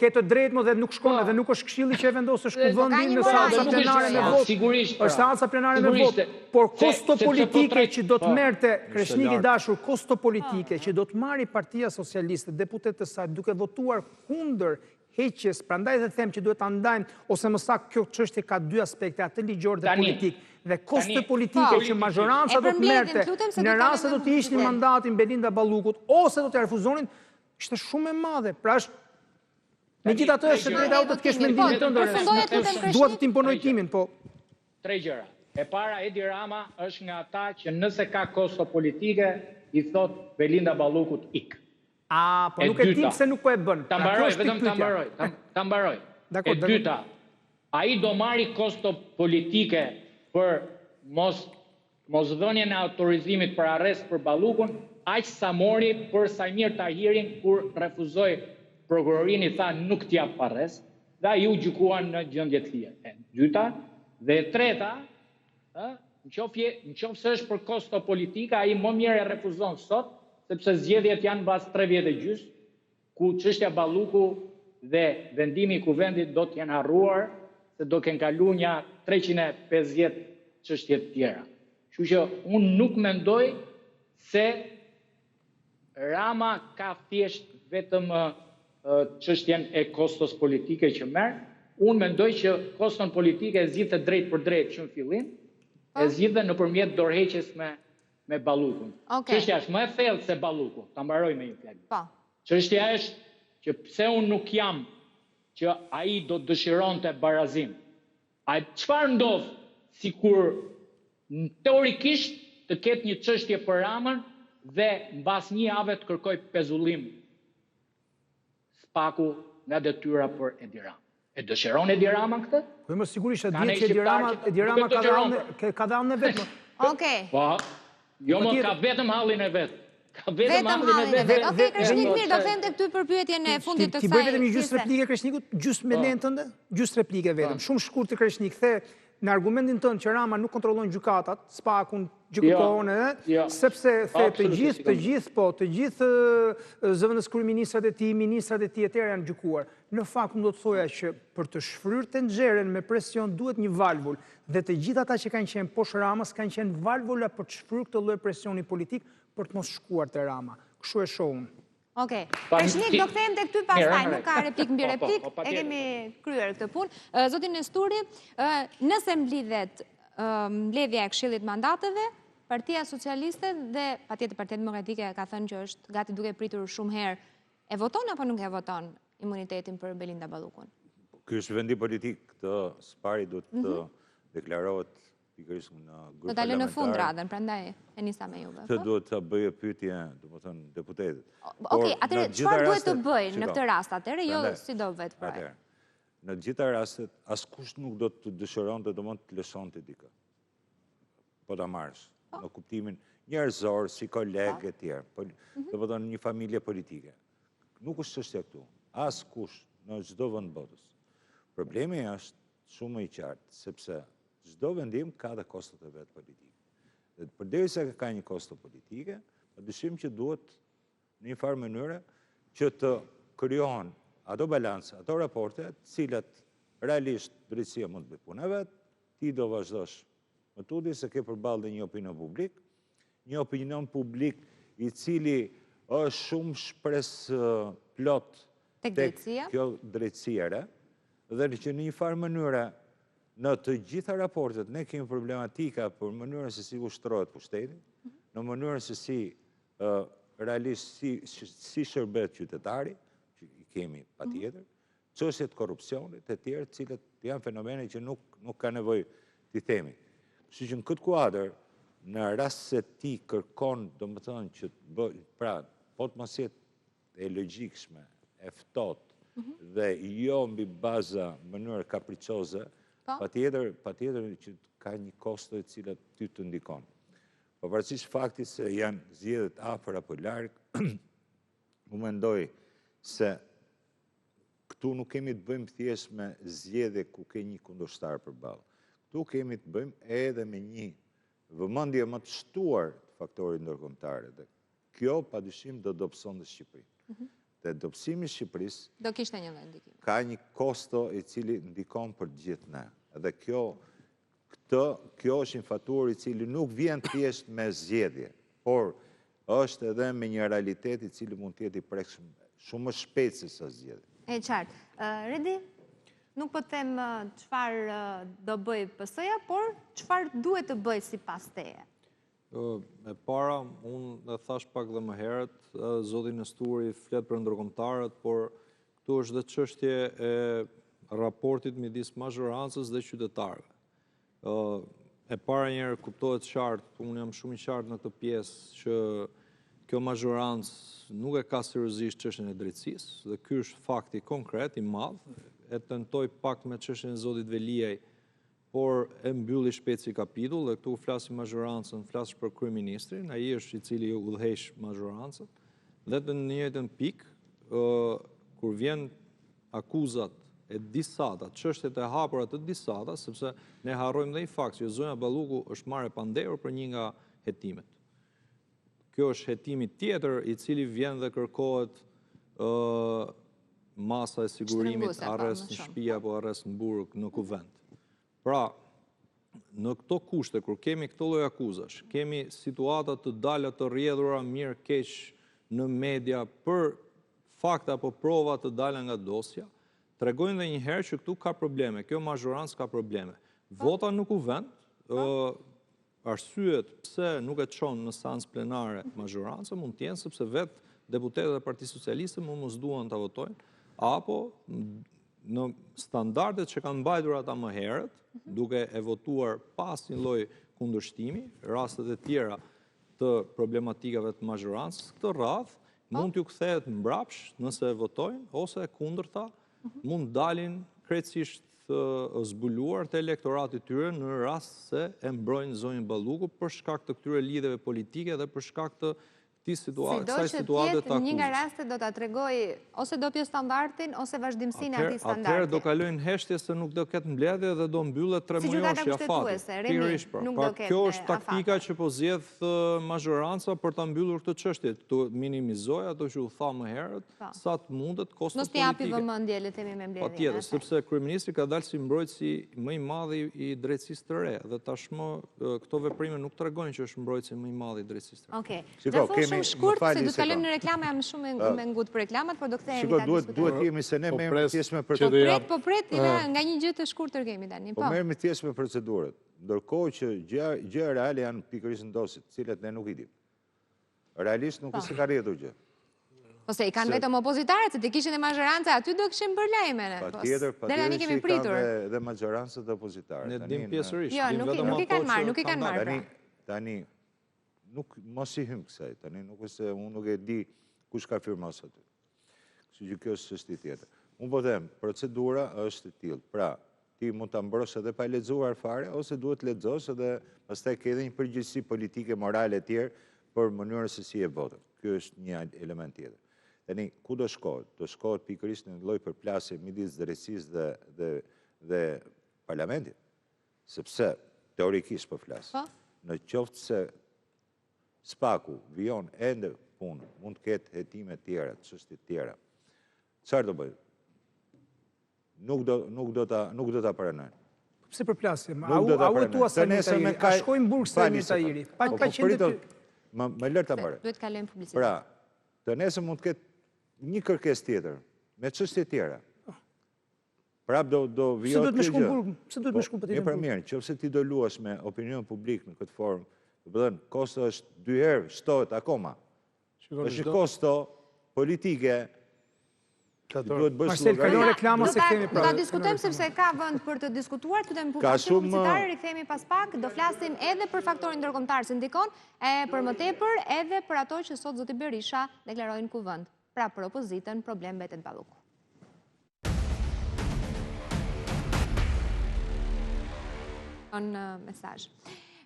ke të drejtë më dhe nuk shkon edhe nuk është këshilli që e vendosë është kuvëndi në seanca plenare me votë. Është seanca plenare me votë. Por kosto politike që do të merrte, Kreshnik i dashur, kosto politike që do të marri Partia Socialiste, deputetët e saj, duke votuar kundër heqjes, prandaj dhe them që duhet ta ndajmë, ose më saktë kjo çështje ka dy aspekte, atë ligjor dhe politik. Dhe koste politike që mazhoranca do të merte në rast se do të ishte mandatin Belinda Ballukut ose do të refuzonin, ishte shumë e madhe. Pra është megjithatë është drejta jote të kesh mendimin tënd. Dua të t'imponoj timin, po. Tre gjëra. E para, Edi Rama është nga ata që nëse ka kosto politike, i thot Belinda Ballukut ik. Po nuk e tim se nuk po e bën. Ta mbaroj, vetëm ta mbaroj. E dyta, ai do marri kosto politike për mos dhënien e autorizimit për arrest për Ballukun, aq sa mori për Sajmir Tahirin kur refuzoi prokurorin, i tha nuk t'jap arrest, dhe ai u gjykuan në gjendje të lirë. E dyta dhe e treta, nëse është për kosto politika, ai më mirë e refuzon sot, sepse zgjedhjet janë mbas 3 vjet e gjys, ku çështja Balluku dhe vendimi i kuvendit do të jenë harruar, se do kenë kalu një 350 çështje të tjera. Kështu që unë nuk mendoj se Rama ka thjesht vetëm çështjen e kostos politike që merr. Unë mendoj që koston politike e zgjidhte drejt për drejt që në fillim, e zgjidhte nëpërmjet dorëheqjes me Ballukun. Çështja është më e thellë se Balluku, ta mbaroj me një fjalë. Po. Çështja është që pse unë nuk jam që ai do dëshironte barazim. Çfarë ndodh sikur teorikisht të ketë një çështje për Ramën dhe mbas një jave të kërkoj pezullim Spaku nga detyra për Edi Rama. E dëshiron Edi Rama këtë? Po më sigurisht e di që Edi Rama ka dhënë vetë. Okej. Po, jo më ka vetëm hallin e vet. Vetëm hallin e vet. Okej, Kreshnik, mirë, do them tek ty për pyetjen e fundit të kësaj. Ti bëj vetëm një gjysmë replike Kreshnikut, gjysmë me nën tënde, gjysmë replike vetëm. Shumë shkurt të Kreshnik, the në argumentin tënd që Rama nuk kontrollon gjykatat, Spakun, gjykatën sepse the të gjithë zëvendës kryeministrat e tij, ministrat e tij etj janë gjykuar. Në fakt do të thoja që për të shfryrë tenxherën me presion duhet një valvul dhe të gjithë ata që kanë qenë poshtë Ramës kanë qenë valvula për të shfryrë këtë lloj presioni politik për të mos shkuar te Rama. Kështu e shoh unë. Okej. Kreshnik, do kthehem tek ty pastaj, nuk ka replik mbi replik, e kemi kryer këtë punë. Zoti Nesturi, nëse mblidhet mbledhja e Këshillit Mandateve, Partia Socialiste dhe patjetër Partia Demokratike ka thënë që është gati duke pritur shumë herë, e voton apo nuk e voton imunitetin për Belinda Ballukun? Ky është vendi politik të Spari do të deklarohet pikërisht në grup do ta lë në fund radhën, prandaj e nisa me juve. Të duhet të bëjë pyetje, domethënë deputetët. Okej, atëherë çfarë duhet të bëjë në këtë rast atëherë, jo si do vetë pra. Në të gjitha rastet askush nuk do të dëshironte domosdoshmë të lëshonte dikë. Po ta marrësh në kuptimin njerëzor, si kolegë e tjerë, domethënë një familje politike. Nuk është çështja këtu. Askush në çdo vend botës. Problemi është shumë i qartë, sepse çdo vendim ka dhe kostot e vet politike. Dhe përderisa ka një kosto politike, padyshim që duhet në një farë mënyrë që të krijohen ato balance, ato raporte, të cilat realisht drejtësia mund të bëjë punën e vet, ti do vazhdosh më tutje se ke përballë dhe një opinion publik i cili është shumë shpres plot tek kjo drejtësia, dhe që në një farë mënyrë në të gjitha raportet ne kemi problematika për mënyrën se si ushtrohet pushteti, në mënyrën se si realisht si shërbet qytetari, që i kemi patjetër, çështjet korrupsionit e tjerë, të cilat janë fenomene që nuk ka nevojë t'i themi. Kështu që në këtë kuadër, në rast se ti kërkon, domethënë që pra, po të mos jetë e logjikshme, e ftohtë dhe jo mbi baza mënyrë kapricoze, patjetër që ka një kosto e cilat ty të ndikon. Pavarësisht faktit se janë zgjedhjet afër apo larg, unë mendoj se këtu nuk kemi të bëjmë thjesht me zgjedhje ku ke një kundërshtar përballë. Këtu kemi të bëjmë edhe me një vëmendje më të shtuar të faktorit ndërkombëtar. Dhe kjo padyshim do dobësonte Shqipërinë. Dhe dobësimi i Shqipërisë do kishte një ndikim. Ka një kosto i cili ndikon për të gjithë ne. Dhe kjo është një faturë i cili nuk vjen thjesht me zgjedhje, por është edhe me një realitet i cili mund të jetë i prekshëm shumë më shpejt se sa zgjedhje. E qartë. Redi, nuk po të them çfarë do bëj PS-ja, por çfarë duhet të bëj sipas teje? E para, unë e thash pak dhe më herët, zoti Nesturi flet për ndërkombëtarët, por këtu është dhe çështje e raportit midis mazhorancës dhe qytetarëve. E para njerë kuptohet qartë, unë jam shumë i qartë në këtë pjesë që kjo mazhorancë nuk e ka seriozisht çështjen e drejtësisë dhe ky është fakti konkret i madh. E tentoj pak me çështjen e zotit Veliaj, por e mbylli shpejt si kapitull dhe këtu flasim mazhorancën, flas për kryeministrin, ai është i cili udhëheq mazhorancën dhe në një njëjtën pikë kur vjen akuzat e disata, çështjet e hapura të disata, sepse ne harrojmë dhe i fakt që zonja Balluku është marrë pandehur për një nga hetimet. kjo është hetimi tjetër i cili vjen dhe kërkohet masa e sigurimit, arrest në shtëpi apo arrest në burg në kuvend. Pra, në këto kushte, kur kemi këto lloj akuzash, kemi situata të dala të rrjedhura mirë keq në media për fakte apo prova të dala nga dosja, tregojnë dhe njëherë që këtu ka probleme, kjo mazhorancë ka probleme. Vota në kuvend, arsyet pse nuk e çon në seancë plenare mazhoranca mund të jenë sepse vetë deputetët e Partisë Socialiste mos duan ta votojnë, apo në standardet që kanë mbajtur ata më herët, duke e votuar pas një lloj kundërshtimi, rastet e tjera të problematikave të mazhorancës, këtë radhë mund t'ju kthehet mbrapsht nëse e votojnë, ose kundërta mund dalin krejtësisht zbuluar të elektoratit tyre në rast se e mbrojnë zonjën Balluku për shkak të këtyre lidhjeve politike dhe për shkak të kësaj situate të akuzës. Një nga rastet do ta tregoj ose doppio standardin ose vazhdimsinë e atij standardi. Atëherë do kalojnë heshtje se nuk do ketë mbledhje dhe do mbyllet 3 mujosh ja fati. Kjo është taktika që po zgjedh mazhoranca për ta mbyllur këtë çështje, të minimizojë ato që u tha më herët, sa të mundet kostot politike. Mos t'i japi vëmendje le të themi me mbledhjen. Patjetër, sepse kryeministri ka dalë si mbrojtësi më i madh i drejtësisë të re dhe tashmë këto veprime nuk tregojnë që është mbrojtësi më i madh i drejtësisë të re. Okej. Shumë shkurt, se du të kalojmë në reklama, jam shumë me ngut për reklamat, por do kthehemi ta diskutojmë. Duhet jemi se ne merrem pjesë me procedurën. Po pret, nga një gjë të shkurtër kemi tani. Po merrem pjesë me procedurën, ndërkohë që gjë reale janë pikërisht ndosit, të cilat ne nuk i dimë. Realisht nuk s'e ka rrjetur gjë. Po se i kanë vetëm opozitarët, se të kishin e mazhoranca, aty do kishin bërë lajme. Patjetër që i kanë dhe mazhorancët dhe opozitarët. Ne dim pjesërisht. Jo, nuk i kanë marrë. Tani mos i hym kësaj, tani nuk është se unë nuk e di kush ka firmos aty. Kështu që kjo është çështje tjetër. Unë po them, procedura është e tillë. Pra, ti mund ta mbrosh edhe pa lexuar fare, ose duhet lexosh edhe pastaj ke edhe një përgjegjësi politike, morale e tjerë për mënyrën se si e votën. Ky është një element tjetër. Tani, ku do shkohet? Do shkohet pikërisht në një lloj përplasje midis drejtësisë dhe parlamentit. Sepse, teorikisht po flas, në qoftë se SPAK-u vijon ende punë, mund të ketë hetime tjera, çështje tjera. Çfarë do bëjë? Nuk do ta pranojnë. Pse përplasje? A u tua se a shkojnë burg se një Tahiri? Pa qenë më lër ta bëre. Duhet kalojmë publicitet. Pra, të nesër mund të ketë një kërkesë tjetër me çështje tjera. Prap do vijon. Pse duhet më shkon burg? Pse duhet më shkon patjetër? Për mirë, nëse ti do luash me opinion publik në këtë formë, kosto është 2 herë shtohet akoma. Është kosto politike. Marcel, kalon reklama se kemi pra. Do ta diskutojmë sepse ka vend për të diskutuar, tutemi publicitare, rikthehemi pas pak, do flasim edhe për faktorin ndërkombëtar që ndikon, e për më tepër edhe për ato që sot zoti Berisha deklarojnë kuvend. Pra për opozitën, problem mbetet Balluku. Në mesazh.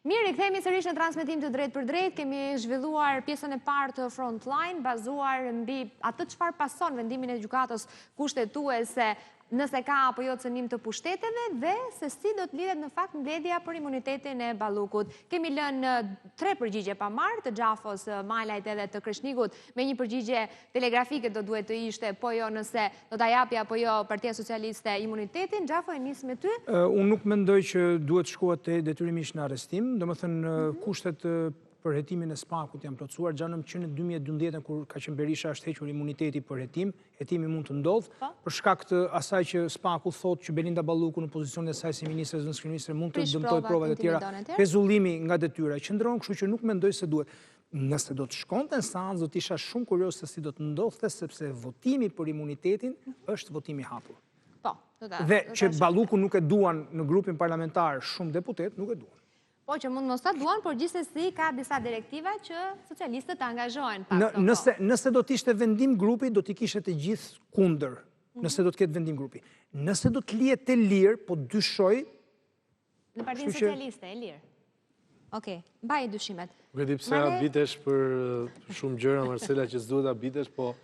Mirë, kthehemi sërish në transmetim të drejt për drejt. Kemi zhvilluar pjesën e parë të Frontline, bazuar mbi atë çfarë pason vendimin e gjykatës kushtetuese nëse ka apo jo cënim të pushteteve dhe se si do të lidhet në fakt mbledhja për imunitetin e Ballukut. Kemi lënë 3 përgjigje pa marrë, të Xhafos, Malajt edhe të Kreshnikut, me një përgjigje telegrafike do duhet të ishte po jo nëse do ta japi apo jo Partia Socialiste imunitetin. Xhafo, e nis me ty? Unë nuk mendoj që duhet shkohet detyrimisht në arrestim, domethënë kushtet për hetimin e SPAK-ut janë plotësuar gjatë në 2012 kur ka qenë Berisha është hequr imuniteti për hetim. Hetimi mund të ndodhë për shkak të asaj që SPAK-u thotë që Belinda Balluku në pozicionin e saj si ministre dhe zëvendësministre mund të dëmtojë provat e tjera. Pezullimi nga detyra qëndron, kështu që nuk mendoj se duhet. Nëse do të shkonte në seancë, do të isha shumë kurioz se si do të ndodhte, sepse votimi për imunitetin është votimi i hapur. Dhe që Balluku nuk e duan në grupin parlamentar shumë deputet, nuk e duan. Po që mund mos ta duan, por gjithsesi ka disa direktiva që socialistët angazhohen. Nëse do të ishte vendim grupi, do t'i kishe të gjithë kundër, nëse do të ketë vendim grupi. Nëse do të lihet të lirë, po dyshoj... Në Partinë Socialiste, e lirë. Okej, mbaj dyshimet. Nuk e di pse abitesh për shumë gjëra, Marcela, që s'duhet abitesh, po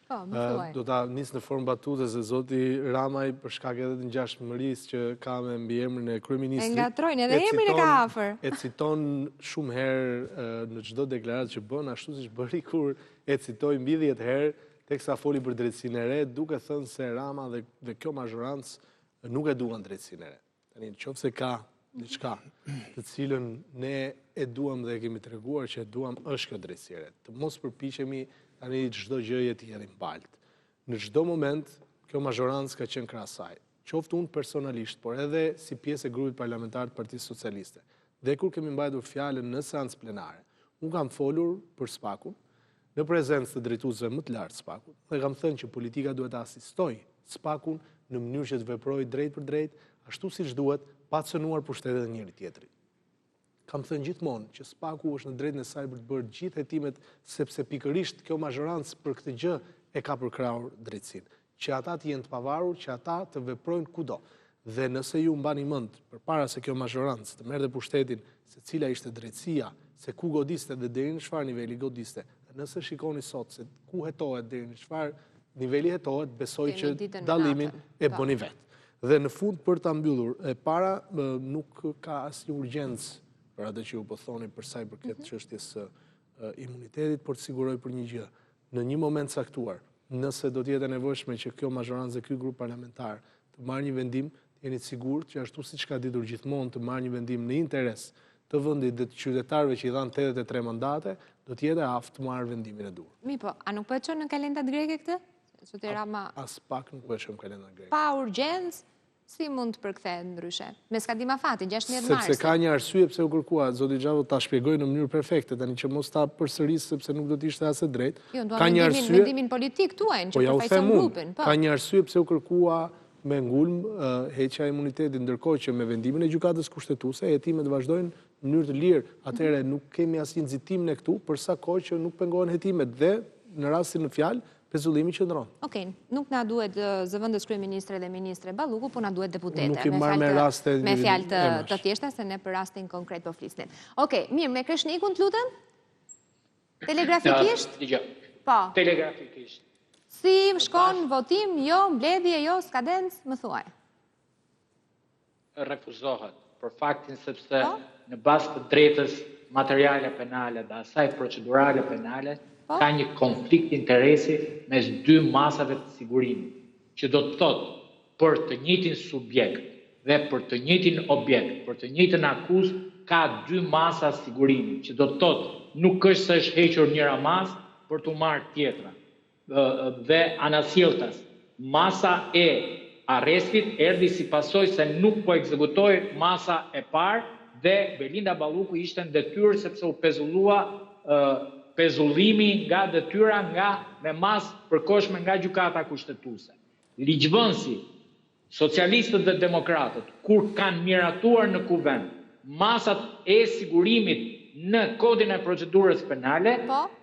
Po, më thuaj. Do ta nis në formë batute se zoti Ramaj për shkak edhe të ngjashmërisë që ka me mbiemrin e kryeministrit. E ngatrojnë, edhe emrin e ka afër. E citon shumë herë në çdo deklaratë që bën, ashtu siç bëri kur e citoi mbi 10 herë teksa foli për drejtsinë e re, duke thënë se Rama dhe kjo mazhorancë nuk e duan drejtsinë e re. Tani nëse ka diçka të cilën ne e duam dhe e kemi treguar që e duam është kjo drejtësi e re. Të mos përpiqemi tani çdo gjë të jemi baltë. Në çdo moment kjo mazhorancë ka qenë krah saj. Qoftë unë personalisht, por edhe si pjesë e grupit parlamentar të Partisë Socialiste. Dhe kur kemi mbajtur fjalën në seancë plenare, unë kam folur për SPAK-un në prezencë të drejtuesve më të lartë SPAK-ut dhe kam thënë që politika duhet të asistojë SPAK-un në mënyrë që të veprojë drejt për drejt, ashtu siç duhet, pa cënuar pushtetet e njëri tjetrit. Kam thënë gjithmonë që SPAK-u është në drejtën e saj për të bërë gjithë hetimet sepse pikërisht kjo mazhorancë për këtë gjë e ka përkrahur drejtsinë. Që ata të jenë të pavarur, që ata të veprojnë kudo. Dhe nëse ju mbani mend përpara se kjo mazhorancë të merrte pushtetin, se cila ishte drejtësia, se ku godiste dhe deri në çfarë niveli godiste. Nëse shikoni sot se ku hetohet deri në çfarë niveli hetohet, besoj që dallimin e bëni vetë. Dhe në fund për ta mbyllur, e para nuk ka asnjë urgjencë për atë që ju po thoni për sa i përket çështjes së imunitetit, por të siguroj për një gjë. Në një moment caktuar, nëse do të jetë e nevojshme që kjo mazhorancë, ky grup parlamentar të marrë një vendim, jeni të sigurt që ashtu siç ka ditur gjithmonë të marrë një vendim në interes të vendit dhe të qytetarëve që i dhanë 83 mandate, do të jetë aftë të marrë vendimin e duhur. Mi po, a nuk po e çon në kalendat greke këtë? Zoti Rama as pak nuk po e çon në kalendat greke. Pa urgjencë, si mund të përkthehet ndryshe? Me s'ka dima fati, 16 mars. Sepse ka një arsye pse u kërkua, zoti Xhavo ta shpjegoj në mënyrë perfekte, tani që mos ta përsëris sepse nuk do të ishte as e drejtë. Ka një arsye vendimin politik tuaj që përfaqëson grupin, po. Ka një arsye pse u kërkua me ngulm heqja e imunitetit, ndërkohë që me vendimin e gjykatës kushtetuese hetimet vazhdojnë në mënyrë të lirë. Atëherë nuk kemi asnjë nxitim ne këtu për sa kohë që nuk pengohen hetimet dhe në rastin në fjalë pezullimi qëndron. Okej, nuk na duhet zëvendës kryeministre dhe ministre Balluku, po na duhet deputete. Nuk i marr me raste me fjalë të thjeshta se ne për rastin konkret po flisnim. Okej, mirë, me Kreshnikun të lutem? Telegrafikisht? Po. Telegrafikisht. Si shkon votim, jo, mbledhje, jo, skadencë, më thuaj. Refuzohet, për faktin sepse në bazë të drejtës materiale penale dhe asaj procedurale penale, ka një konflikt interesi mes dy masave të sigurimit, që do të thotë për të njëjtin subjekt dhe për të njëjtin objekt, për të njëjtën akuzë, ka dy masa sigurimi, që do të thotë nuk është se është hequr njëra masë për të marrë tjetra. Dhe anasjelltas, masa e arrestit erdhi si pasojë se nuk po ekzekutoi masa e parë dhe Belinda Balluku ishte në detyrë sepse u pezullua pezullimi nga detyra nga me masë përkohshme nga gjykata kushtetuese. Ligjvënësi, socialistët dhe demokratët, kur kanë miratuar në kuvend masat e sigurimit në kodin e procedurës penale,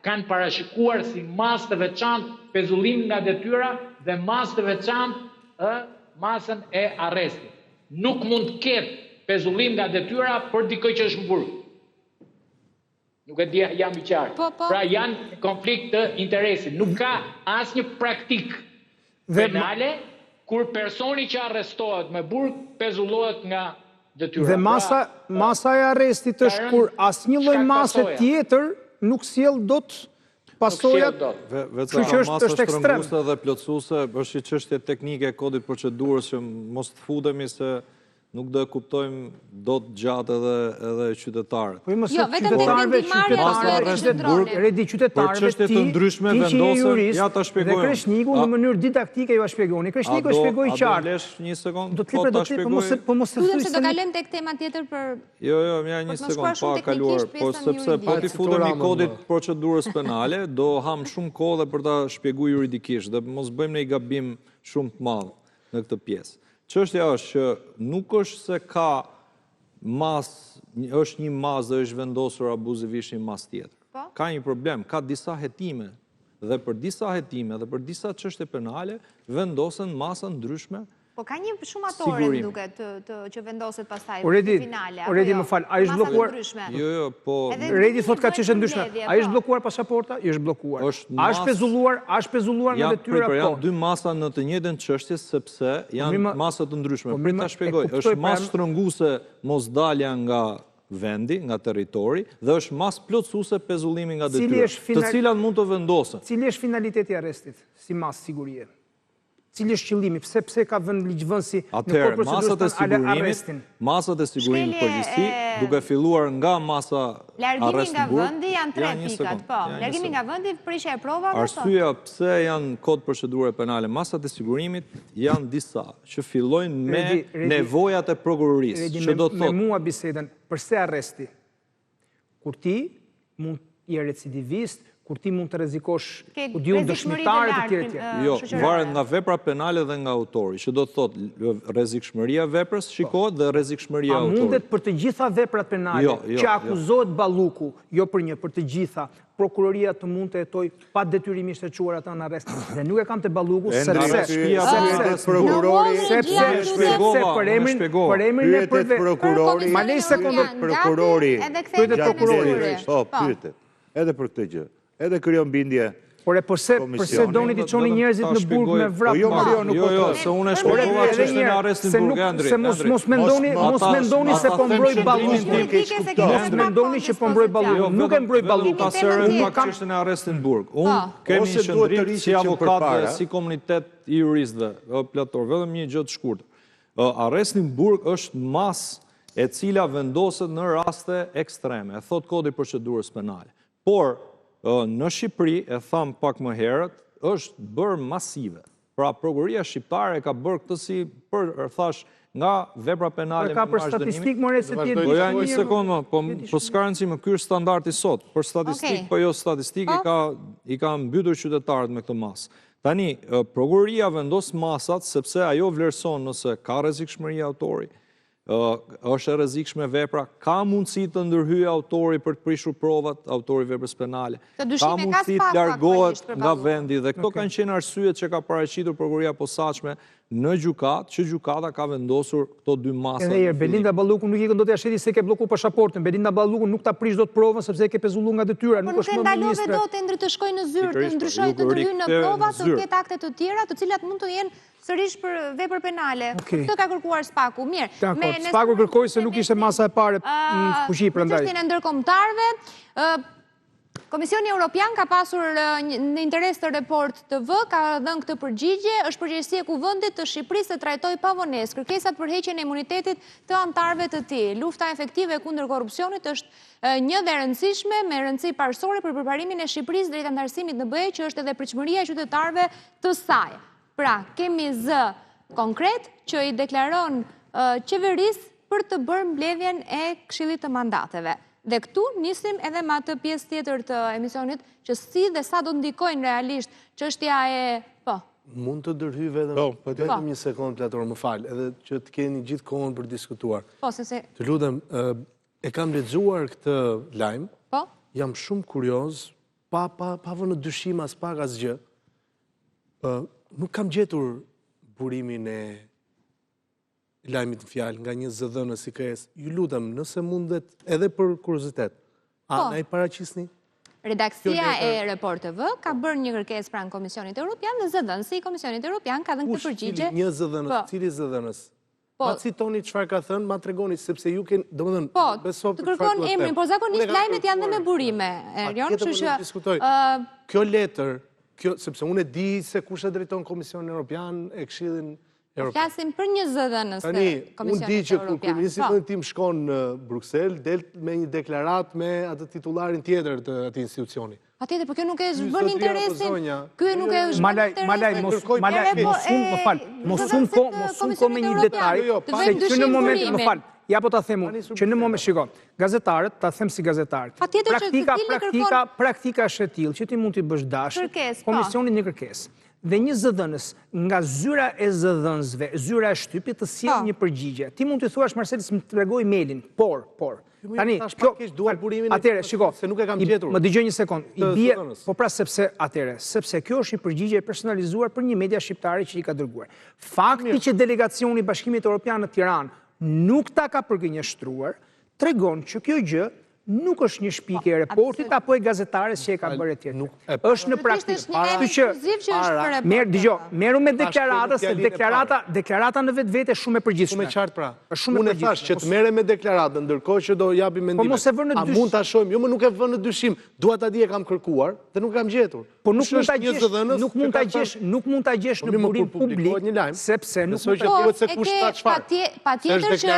kanë parashikuar si masë të veçantë pezullim nga detyra dhe masë të veçantë masën e arrestit. Nuk mund të ketë pezullim nga detyra për dikoj që është në burg. Nuk e di jam i qartë. Pra janë konflikt të interesit. Nuk ka asnjë praktik penale kur personi që arrestohet me burg pezullohet nga detyra. Dhe masa e arrestit është kur asnjë lloj mase tjetër nuk sjell dot pasojat. Vetë masa shtrënguese dhe plotësuese është një çështje teknike e kodit procedurës që mos të futemi se nuk do e kuptojmë dot gjatë edhe qytetarët. Jo, vetëm qytetarëve, për çështje të ndryshme vendosen, ja ta shpjegojmë. Dhe Kreshniku në mënyrë didaktike ju a shpjegoni. Kreshniku e shpjegoi qartë. A do lesh një sekond? Do të lipre, po mos e thuaj se do kalojmë tek tema tjetër për Jo, mja një sekond pa kaluar, po sepse pa ti futemi kodit procedurës penale, do ham shumë kohë dhe për ta shpjeguar juridikisht dhe mos bëjmë një gabim shumë të madh në këtë pjesë. Çështja është që nuk është se ka është një mas dhe është vendosur abuzivisht një mas tjetër. Ka një problem, ka disa hetime dhe për disa hetime dhe për disa çështje penale vendosen masa ndryshme Po ka një shumatore më duket që vendoset pastaj finale. Redi më fal, a është bllokuar? Jo, po Redi thot ka çështje ndryshme. A është bllokuar pasaporta? Jo, është bllokuar. A është pezulluar nga detyra? Po. Janë dy masa në të njëjtën çështje sepse janë masa të ndryshme. Prit ta shpjegoj, është masë shtrënguese mosdalja nga vendi, nga territori, dhe është masë plotësuese pezullimi nga detyra, të cilat mund të vendosen. Cili është finaliteti i arrestit si masë sigurie? Cili është qëllimi? Pse ka vënë ligjvënësi në kohë procedurës arrestin? Masat e sigurimit përgjithësi, duke filluar nga masa largimi nga vendi janë 3 pikat, po. Largimi nga vendi, prishja e provave. Arsyeja pse janë kod procedure penale, masat e sigurimit janë disa që fillojnë me nevojat e prokurorisë, që do të thotë. Me mua bisedën, përse arresti? Kur ti mund je recidivist, kur ti mund të rrezikosh dëshmitarë të tjerë. Jo, varet nga vepra penale dhe nga autori, që do të thotë rrezikshmëria veprës shikohet dhe rrezikshmëria autorit. A mundet për të gjitha veprat penale që akuzohet Balluku, jo për një, për të gjitha, prokuroria të mund të jetoj pa detyrimisht të çuar ata në arrest. Dhe nuk e kam te Balluku edhe kryon bindje. Por e përse doni t'i çoni njerëzit në burg me vrap? Jo, se unë e shpjegova çështën e arrestit në burg, Andri. Se mos mendoni se po mbroj Ballukun. Mos mendoni që po mbroj Ballukun. Nuk e mbroj Ballukun. Pasërë pak çështën e arrestit në burg. Unë kemi një qëndrim si avokat dhe si komunitet i juristëve, plator, vetëm një gjë të shkurtër. Arresti në burg është masë e cila vendoset në raste ekstreme, e thot kodi procedurës penale. Por në Shqipëri, e tham pak më herët, është bërë masive. Pra, prokuroria shqiptare ka bërë këtë si për, thash, nga vepra penale me marrë dënimi. Statistikë më se tjetë. Po ja një sekundë, po s'ka rëndësi më ky është standardi sot. Për statistikë, po jo statistikë, i ka mbytur qytetarët me këtë masë. Tani, prokuroria vendos masat sepse ajo vlerëson nëse ka rrezikshmëri autori, është e rrezikshme vepra, ka mundësi të ndërhyjë autori për të prishur provat, autori veprës penale, ka mundësi të largohet nga vendi, dhe këto kanë qenë arsyet që ka paraqitur prokuroria posaçme në gjykatë, që gjykata ka vendosur këto dy masa. Edhe Belinda Balluku nuk i do të sheti se ke bllokuar pasaportën. Belinda Balluku nuk ta prish dot provën sepse e ke pezulluar nga detyra, nuk është më ministre. Po nuk e ndalove dot endër të shkojë në zyrë, të ndryshojë, të ndryhë në prova, të ketë akte të tjera, të cilat mund të jenë sërish për vepër penale. Këtë ka kërkuar Spaku. Mirë. Dakor, Spaku kërkoi se nuk ishte masa e parë në fuqi prandaj. Çështjen e ndërkombëtarëve, Komisioni Evropian ka pasur në interes të Report TV, ka dhënë këtë përgjigje, është përgjegjësia e Kuvendit të Shqipërisë të trajtojë pavonesë kërkesat për heqjen e imunitetit të anëtarëve të tij. Lufta efektive kundër korrupsionit është një dhe rëndësishme, me rëndësi parsorë për përparimin e Shqipërisë drejt anëtarësimit në BE, që është edhe pritshmëria e qytetarëve të saj. Pra, kemi zë konkret që i deklaron qeverisë për të bërë mbledhjen e Këshillit të Mandateve. Dhe këtu nisim edhe me atë pjesë tjetër të emisionit, që si dhe sa do ndikojnë realisht çështja e... Po. Mund të ndërhyj vetëm një sekond, Plator, më fal, edhe që të keni gjithë kohën për diskutuar. Po, se... Të lutem, e kam lexuar këtë lajm. Po. Jam shumë kurioz, pa vënë dyshim as pak asgjë. Nuk kam gjetur burimin e lajmit në fjalë nga një zëdhënës i KS. Ju lutem, nëse mundet, edhe për kuriozitet, a na i paraqisni? Redaksia e Report TV ka bërë një kërkesë pranë Komisionit Evropian dhe zëdhënësi i Komisionit Evropian ka dhënë këtë përgjigje. Një zëdhënës, cili zëdhënës? Ma citoni çfarë ka thënë, ma tregoni, sepse ju keni, domethënë, beso të kërkon emrin, por zakonisht lajmet janë dhe me burime, Erion, kështu që kjo letër, sepse unë e di se kush e drejton Komisionin Evropian e Këshillin Evropian. Flasim për një zëdhënës të Komisionit Evropian. Unë di që kur kryeministri tim shkon në Bruksel, del me një deklarat me atë titularin tjetër të atij institucioni. Patjetër, por kjo nuk e zhvon interesin. Ky nuk e zhvon interesin. Mos unë me një detaj, se që në momentin, më falë, ja po ta themu, që në moment, shiko, gazetarët, ta them si gazetarët, praktika është e tillë, që ti mund t'i bësh dashje, Komisioni një kërkesë, dhe një zëdhënës nga zyra e zëdhënësve, zyra e shtypit të sjellë një përgjigje. Ti mund t'i thuash Marselis më tregoj mailin, por Tani, atëre, shiko, se nuk e kam gjetur. Më dëgjoj një sekond. I bie, po pra sepse atëre, sepse kjo është një përgjigje e personalizuar për një media shqiptare që i ka dërguar. Fakti që delegacioni i Bashkimit Evropian në Tiranë nuk ta ka përgënjeshtruar, tregon që kjo gjë nuk është një shpikë e reportit apo e gazetares që e ka bërë tjetër. Është në praktikë. Merru me deklaratën, se deklarata në vetvete shumë e përgjithshme. Shumë e qartë pra. Shumë e Unë e thash që të merre me deklaratën, ndërkohë që do japi mendimet. Po mos e vënë në dyshim. A mund ta shohim? Jo, më nuk e vënë në dyshim. Dua ta di e kam kërkuar dhe nuk kam gjetur. Po nuk mund ta gjesh në burim publik, sepse nuk duhet se kush ta çfarë. Patjetër që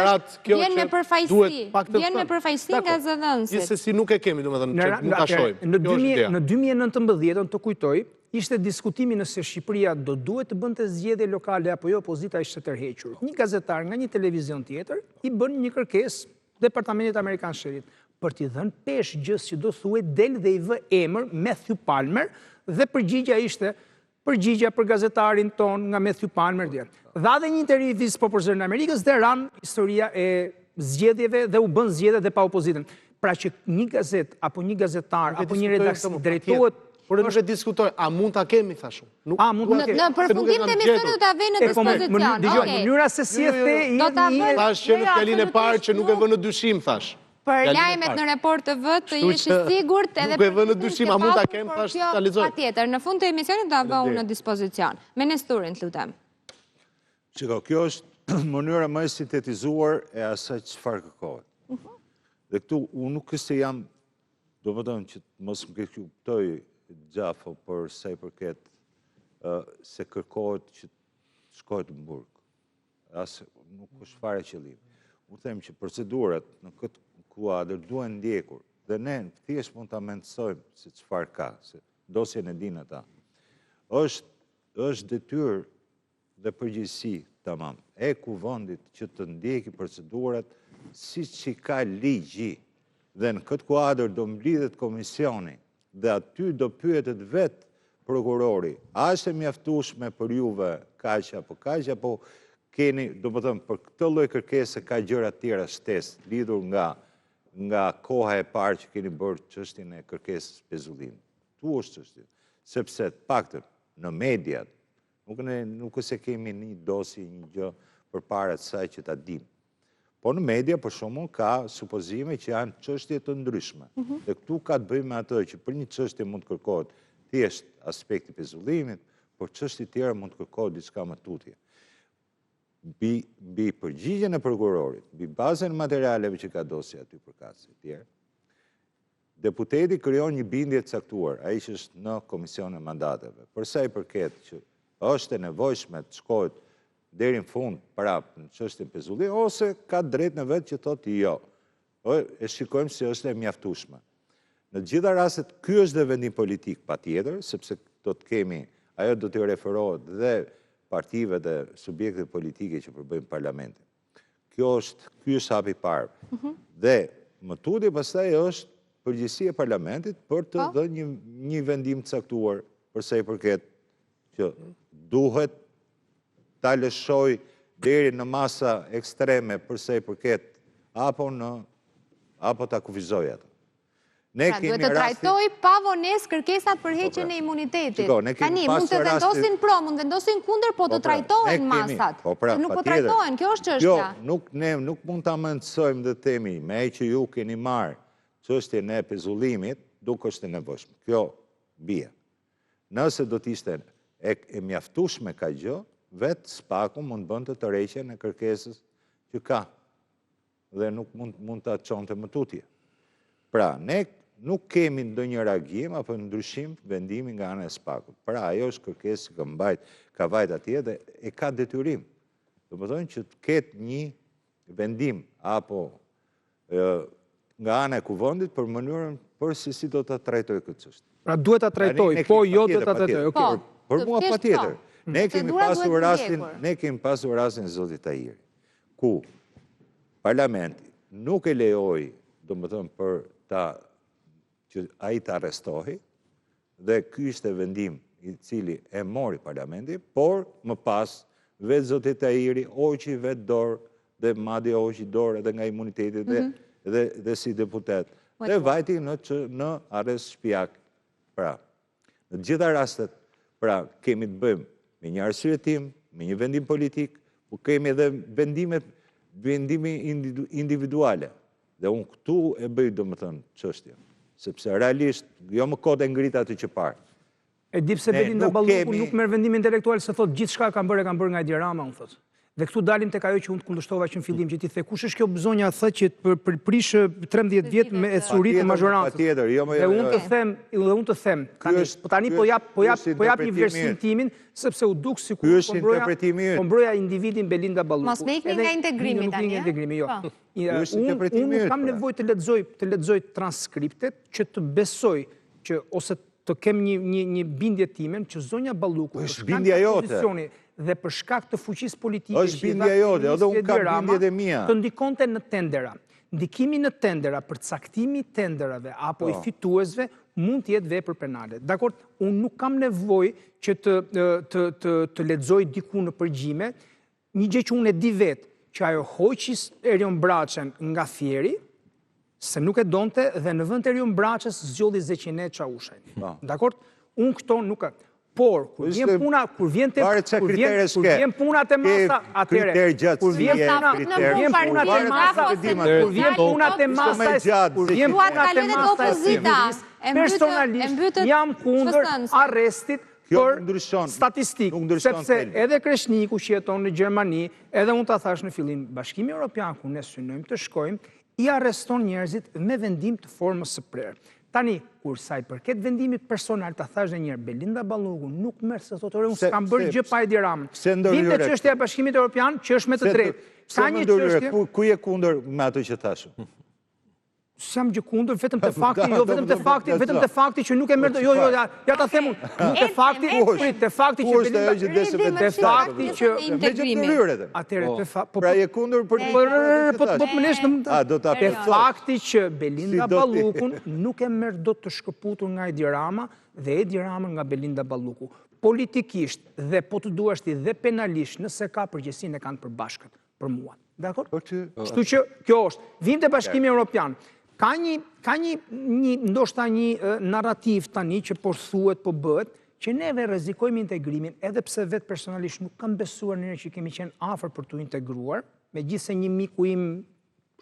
vjen me përfaqësi nga zëdhënësit. Gjithsesi nuk e kemi, domethënë, që nuk ta shohim. Në 2019, të kujtoj, ishte diskutimi nëse Shqipëria do duhet të bënte zgjedhje lokale apo jo, opozita ishte tërhequr. Një gazetar nga një televizion tjetër i bën një kërkesë Departamentit Amerikan Shtetit për t'i dhënë peshë gjës që do thuhet del dhe i vë emër Matthew Palmer dhe përgjigja ishte përgjigja për gazetarin ton nga Matthew Palmer dhe. Dha dhe një intervistë po për zërin Amerikës dhe ran historia e zgjedhjeve dhe u bën zgjedhje dhe pa opozitën. Pra që një gazet, apo një gazetar, apo një redaksi drejtohet... Por nuk e diskutoj, a mund ta kemi, thashu? A, mund ta kemi. Në përfundim të emisionit do ta vënë në dispozicion. Mënyra se si e the... Thash që në fjalin e parë që nuk e vënë në dyshim, thash. Për lajmet në Report TV të jesh i sigurt edhe nuk e vënë në dyshim, a mund ta kem, thash, ta lexoj. Patjetër, në fund të emisionit do ta vënë në dispozicion. Me Nesturin, lutem. Shiko, kjo është mënyra më e sintetizuar e asaj çfarë kërkohet. Dhe këtu, unë nuk se jam, do më tonë që mos më këtë kuptoj gjafo për sa i përket se kërkohet që shkohet në burg. Asë nuk është fare qëllim. Unë them që procedurat në këtë kuadër duhen ndjekur dhe ne thjesht mund ta mendsojmë se çfarë ka, se dosjen e dinë ata. Është detyrë dhe përgjegjësi tamam e kuvendit që të ndjeki procedurat siç i ka ligji. Dhe në këtë kuadër do mblidhet komisioni dhe aty do pyetet vetë prokurori, a është e mjaftueshme për juve kaq apo keni, do të them, për këtë lloj kërkese ka gjëra të tjera shtesë lidhur nga koha e parë që keni bërë çështjen e kërkesës pezullimit. Tu është çështja, sepse të paktën në mediat nuk se kemi një dosje, një gjë përpara asaj që ta dimë. Po në media, për shembull, ka supozime që janë çështje të ndryshme. Dhe këtu ka të bëjë me atë që për një çështje mund të kërkohet thjesht aspekti pezullimit, por çështje tjera mund të kërkohet diçka më tutje. Mbi përgjigjen e prokurorit, mbi bazën e materialeve që ka dosja aty përkatëse të tjerë, deputeti krijon një bindje të caktuar, ai që është në komision e mandateve. Për sa i përket që është e nevojshme të shkohet deri në fund prapë në çështjen pezullimit, ose ka drejt në vetë që thotë jo. E shikojmë se është e mjaftueshme. Në të gjitha rastet, ky është dhe vendim politik patjetër, sepse do të kemi, ajo do të referohet dhe partive dhe subjekte politike që përbëjnë parlamentin. Ky është hapi i parë. Dhe më tutje pastaj është përgjegjësia e parlamentit për të dhënë një vendim të caktuar për sa i përket që duhet ta lëshoj deri në masa ekstreme për sa i përket apo ta kufizoj atë. Pra duhet të trajtoj pavonesë kërkesat për heqjen e imunitetit. Tani mund të vendosin pro, mund vendosin kundër, po të trajtohen masat. Se nuk po trajtohen, kjo është çështja. Jo, ne nuk mund ta mendsojmë dhe temi, me që ju keni marrë çështjen e pezullimit, duke është e nevojshme. Kjo bie. Nëse do të ishte e mjaftueshme ka gjë, vetë SPAK-u mund bënte tërheqjen e kërkesës që ka dhe nuk mund ta çonte më tutje. Pra, ne nuk kemi ndonjë reagim apo ndryshim vendimi nga ana e SPAK-ut. Pra, ajo është kërkesë që ka vajt atje dhe e ka detyrim. Do të thonë që të ketë një vendim apo nga ana e kuvendit për mënyrën për si do ta trajtojë këtë çështje. Pra duhet ta trajtojë, po jo do ta trajtojë. Për mua patjetër. Ne kemi pasur rastin zotit Tahiri, ku parlamenti nuk e lejoi, domethënë për që ai të arrestohej, dhe ky ishte vendim i cili e mori parlamenti, por më pas vetë zoti Tahiri hoqi vetë dorë dhe madje hoqi dorë edhe nga imuniteti dhe dhe si deputet. Dhe vajti në arrest shpijak. Pra, në gjitha rastet, pra, kemi të bëjmë me një arsye tim, me një vendim politik, po kemi edhe vendimi individuale. Dhe unë këtu e bëj, do më thënë, çështje. Sepse realisht, jo më kote ngrit aty që parë. E di pse Belinda Balluku nuk merr vendim intelektual se thot gjithçka kanë bërë nga Edi Rama, unë thot. Dhe këtu dalim tek ajo që unë të kundërshtova që në fillim që ti the, kush është kjo zonja thot që për prish 13 vjet me ecurit të mazhorancës. Dhe unë të them, tani po jap një vlerësim timin sepse u duk sikur po mbroja individin Belinda Balluku. Mos me ikni nga integrimi tani. Nga integrimi, jo. Unë kam nevojë të lexoj transkriptet që të besoj që ose të kem një bindje timen që zonja Balluku është bindja jote dhe për shkak të fuqisë politike është bindja jote, edhe unë kam bindjet e mia. Të ndikonte në tendera. Ndikimi në tendera për caktimi tenderave apo i fituesve mund të jetë vepër penale. Dakor, unë nuk kam nevojë që të lexoj diku në përgjime një gjë që unë e di vetë, që ajo hoqis Erion Braçën nga Fieri, se nuk e donte dhe në vend të Erion Braçës zgjodhi Zeqinet Çavushajn. Dakor, unë këto nuk por, kur vjen puna, kur vjen puna te masa, atëre, kur vjen puna te masa, personalisht jam kundër arrestit për statistik, sepse edhe Kreshniku që jeton në Gjermani, edhe unë ta thash në fillim, Bashkimi Evropian, ku ne synojmë të shkojmë, i arreston njerëzit me vendim të formës së prerë. Tani, kur sa i përket vendimit personal, ta thash dhe njerë, Belinda Balluku nuk merr se thotore, unë s'kam bërë gjë pa Edi Ramën. Vinte çështja e Bashkimit Evropian, që është me të drejtë. Ka një çështje. Ku je kundër me atë që thashë? S'jam gjë kundër, vetëm te fakti që nuk e merr, jo, ja ta them unë, nuk te fakti që Belinda, atëre te fakti, pra je kundër për te fakti që Belinda Balluku nuk e merr dot të shkëputur nga Edi Rama dhe Edi Rama nga Belinda Balluku. Politikisht dhe po të duash ti dhe penalisht, nëse ka përgjegjësinë e kanë përbashkët për mua. Dakor? Kështu që kjo është. Vim te Bashkimi Evropian. Ka ndoshta një narrativ tani që po thuhet, po bëhet, që neve rrezikojmë integrimin, edhe pse vetë personalisht nuk kam besuar në që kemi qenë afër për të integruar, megjithëse një miku im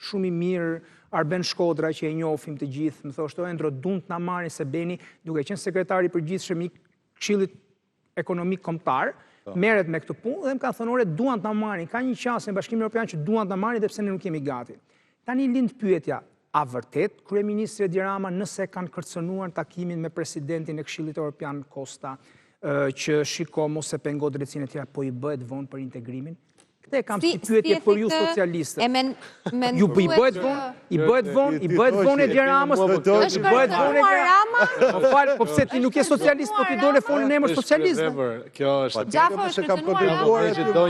shumë i mirë, Arben Shkodra, që e njohim të gjithë, më thoshte, Endro, duan të na marrin se Beni, duke qenë sekretari i përgjithshëm i Këshillit Ekonomik Kombëtar, merret me këtë punë dhe më kanë thënë, duan të na marrin. Ka një qasje në Bashkimin Evropian që duan të na marrin dhe pse ne nuk jemi gati. Tani lind pyetja, a vërtet kryeministri Edi Rama nëse kanë kërcënuar takimin me presidentin e Këshillit Evropian Costa, që shiko mos e pengo drejtsinë e tjera, po i bëhet vonë për integrimin? Këtë e kam si pyetje për ju socialistët. Ju i bëhet vonë? I bëhet vonë Edi Ramës? Është kërcënuar Rama? Po fal, po pse ti nuk je socialist, po ti dole folën në emër socialist? Kjo është. Gjafo është kërcënuar Rama? Do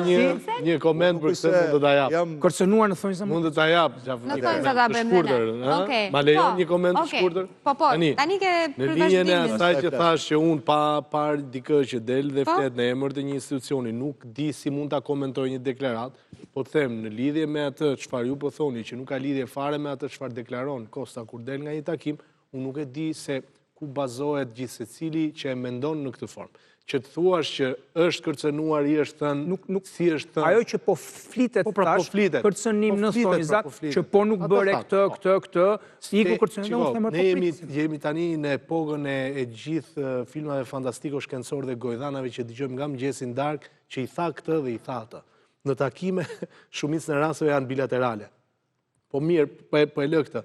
një koment për këtë mund të ta jap. Kërcënuar në thonjza mund të ta jap, Gjafo. Në thonjza ta bëjmë ne. Okej. Ma lejon një koment të shkurtër? Po, tani ke në linjën e asaj që thash që unë pa parë dikë që del dhe flet në emër të një institucioni, nuk di si mund ta komentoj një deklaratë, po të them në lidhje me atë çfarë ju po thoni që nuk ka lidhje fare me atë çfarë deklaron Costa kur del nga një takim, unë nuk e di se ku bazohet gjithsecili që e mendon në këtë formë. Që të thuash që është kërcënuar, i është thënë, nuk si është thënë. Ajo që po flitet tash, kërcënim në thonjzat, që po nuk bëre këtë, iku kërcënim, ne jemi tani në epokën e gjithë filmave fantastiko shkencore dhe gojdanave që dëgjojmë nga mëngjesin darkë, që i tha këtë dhe i tha atë. Në takime, shumicën e rasteve janë bilaterale. Po mirë, po e lë këtë.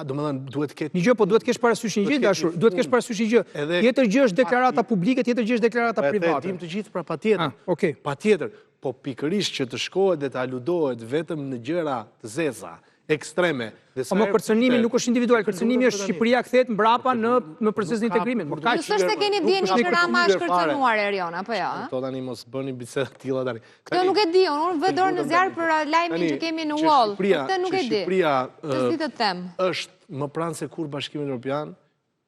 Do më thënë, duhet ketë... Një gjë, po duhet kesh parasysh një gjë, dashur. Duhet kesh parasysh një gjë. Tjetër gjë është deklarata publike, tjetër gjë është deklarata private. Dim të gjithë pra patjetër. Patjetër. Po pikërisht që të shkohet dhe të aludohet vetëm në gjëra të zeza, ekstreme. Po më kërcënimi nuk është individual, kërcënimi është Shqipëria kthehet mbrapa në procesin e integrimit. Ju s'është keni dieni që Rama është kërcënuar Erion, apo jo? To tani mos bëni bisedë të tilla tani. Këtë nuk e di, unë vë dorë në zjarr për lajmin që kemi në UOL. Këtë nuk e di. Shqipëria si të them. Është më pranë se kur Bashkimi Evropian,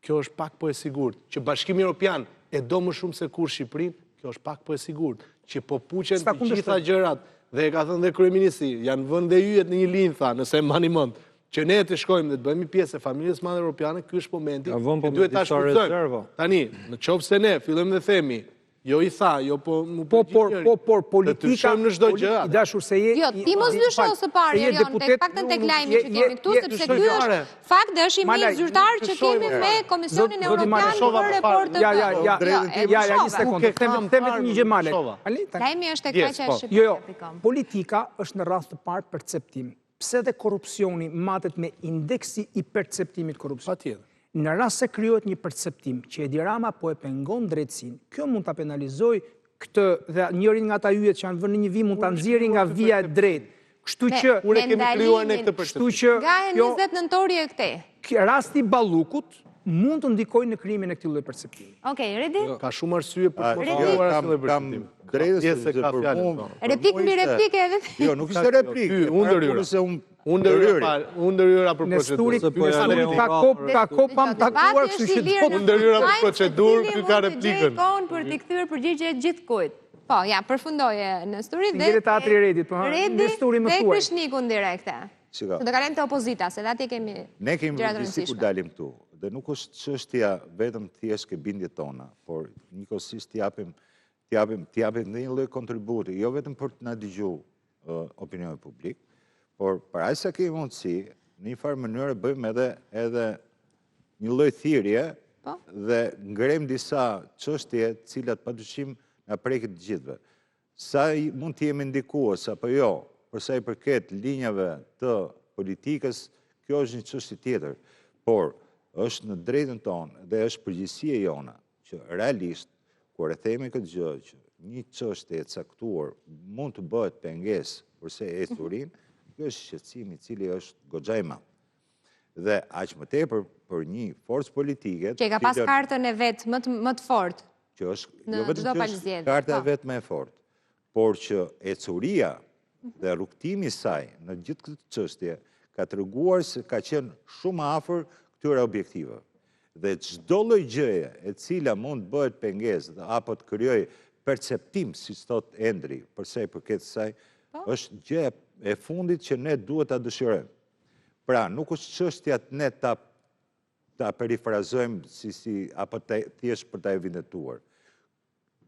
kjo është pak po e sigurt. Që Bashkimi Evropian e do më shumë se kur Shqipërinë, kjo është pak po e sigurt. Që po puqen të gjitha gjërat. Dhe e ka thënë dhe kryeministri, janë vënë dhe yjet në një linjë, tha, nëse mbani mend, që ne të shkojmë dhe të bëhemi pjesë e familjes madhe europiane, ky është momenti Ja, vëmë, po, që duhet ta disa shfrytëzojmë. rezerva. Tani, në qoftë se ne fillojmë dhe themi, jo i tha, jo po mu Por politika... të shojmë në çdo gjë. I dashur se je... Jo, ti mos lësho së parë, Erion, tek paktën tek lajmi që kemi këtu, sepse ky është fakt dhe është i mirë zyrtar që kemi me Komisionin Evropian për report të një sekundë, themet një gjë male. Lajmi është tek faqja e Jo, shqiptar.com. politika është në rast të parë perceptim. Pse dhe korupcioni matet me indeksi i perceptimit korupcion? Patjetër. Në rast se krijohet një perceptim që Edi Rama po e pengon drejtësinë, kjo mund ta penalizojë këtë dhe njërin nga ata yjet që janë vënë në një vijë mund ta nxjerrë nga vija e drejtë. Kështu që kemi krijuar ne këtë perceptim. Nga e 20 nëntorje këtej. Rasti i Ballukut mund të ndikojë në krijimin e këtij lloji perceptimi. Okej, Redi? Ka shumë arsye për të motivuar asnjë lloj perceptimi. Drejtësi se për mua. Replik mbi replikë edhe. Jo, nuk ishte replikë. Unë ndërhyra për procedurë. Nesturi ka kopam takuar, kështu që Unë ndërhyra për procedurë, ky ka replikën. Për t'i kthyer përgjigje gjithkujt. Po, ja, përfundoje Nesturi dhe Ngele teatri Redit, po. Redi Nesturi më dhe thuaj. Krishnikun direkte. Shiko. Do kalojmë te opozita, se aty kemi. Ne kemi gjëra të rëndësi kur rëndësishme. dalim këtu. Dhe nuk është çështja vetëm thjesht ke bindjet tona, por njëkohësisht t'japim dhe një lloj kontributi, jo vetëm për të na dëgjuar opinioni publik, por para se kemi mundësi, në një farë mënyrë bëjmë edhe një lloj thirrje dhe ngrem disa çështje të cilat padyshim na prekin të gjithëve. Sa mund të jemi ndikues apo jo, për sa i përket linjave të politikës, kjo është një çështje tjetër, por është në drejtën tonë dhe është përgjegjësia jona që realisht kur e themi këtë gjë që një çështje e caktuar mund të bëhet pengesë përse e thurin, kjo është shqetësim i cili është goxha i madh. Dhe aq më tepër për një forcë politike Që ka pas kartën e vet më të fortë. që është në jo vetëm çdo që palëzjedhje, është karta po. e vet më e fortë, por që ecuria dhe rrugtimi i saj në gjithë këtë çështje ka treguar se ka qenë shumë afër këtyre objektiveve. Dhe çdo lloj gjëje e cila mund bëhet pengesë apo të krijojë perceptim, siç thot Endri, përsa i përket saj, është gjë e fundit që ne duhet ta dëshirojmë. Pra, nuk është çështja të ne ta perifrazojmë apo thjesht për ta evidentuar.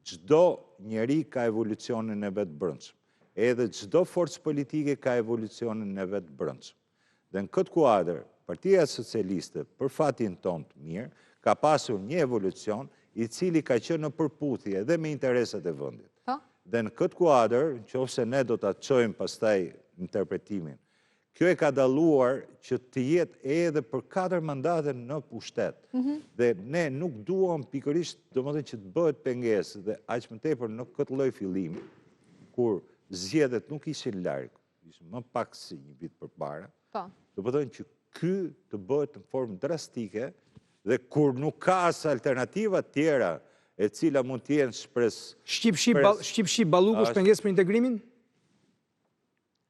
Çdo njeri ka evolucionin e vet brendshëm. Edhe çdo forcë politike ka evolucionin e vet brendshëm. Dhe në këtë kuadër, Partia Socialiste, për fatin tonë të mirë, ka pasur një evolucion i cili ka qenë në përputhje edhe me interesat e vendit. Dhe në këtë kuadër, nëse ne do ta çojmë pastaj interpretimin, kjo e ka dalluar që të jetë edhe për 4 mandate në pushtet. Dhe ne nuk duam pikërisht, domethënë që të bëhet pengesë dhe aq më tepër në këtë lloj fillimi, kur zgjedhjet nuk ishin larg, ishin më pak se një vit përpara. Domethënë që ky të bëhet në formë drastike dhe kur nuk ka as alternativa tjera e cila mund të jenë shpresë. Shqip Balluku është pengesë për integrimin?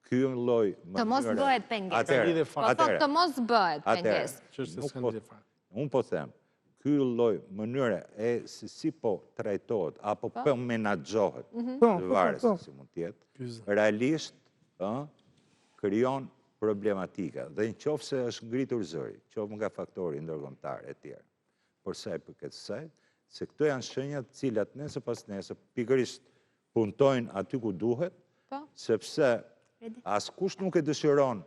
Ky lloj Të mos bëhet pengesë. Po të mos bëhet pengesë. Unë po them, ky lloj mënyre e se si po trajtohet apo po menaxhohet, varet se si mund të jetë, realisht krijon problematika. Dhe nëse është ngritur zëri, qoftë nga faktori ndërkombëtar e tjerë. Por sa i përket saj, se këto janë shenjat të cilat nesër pas nesër pikërisht puntojnë aty ku duhet, sepse askush nuk e dëshiron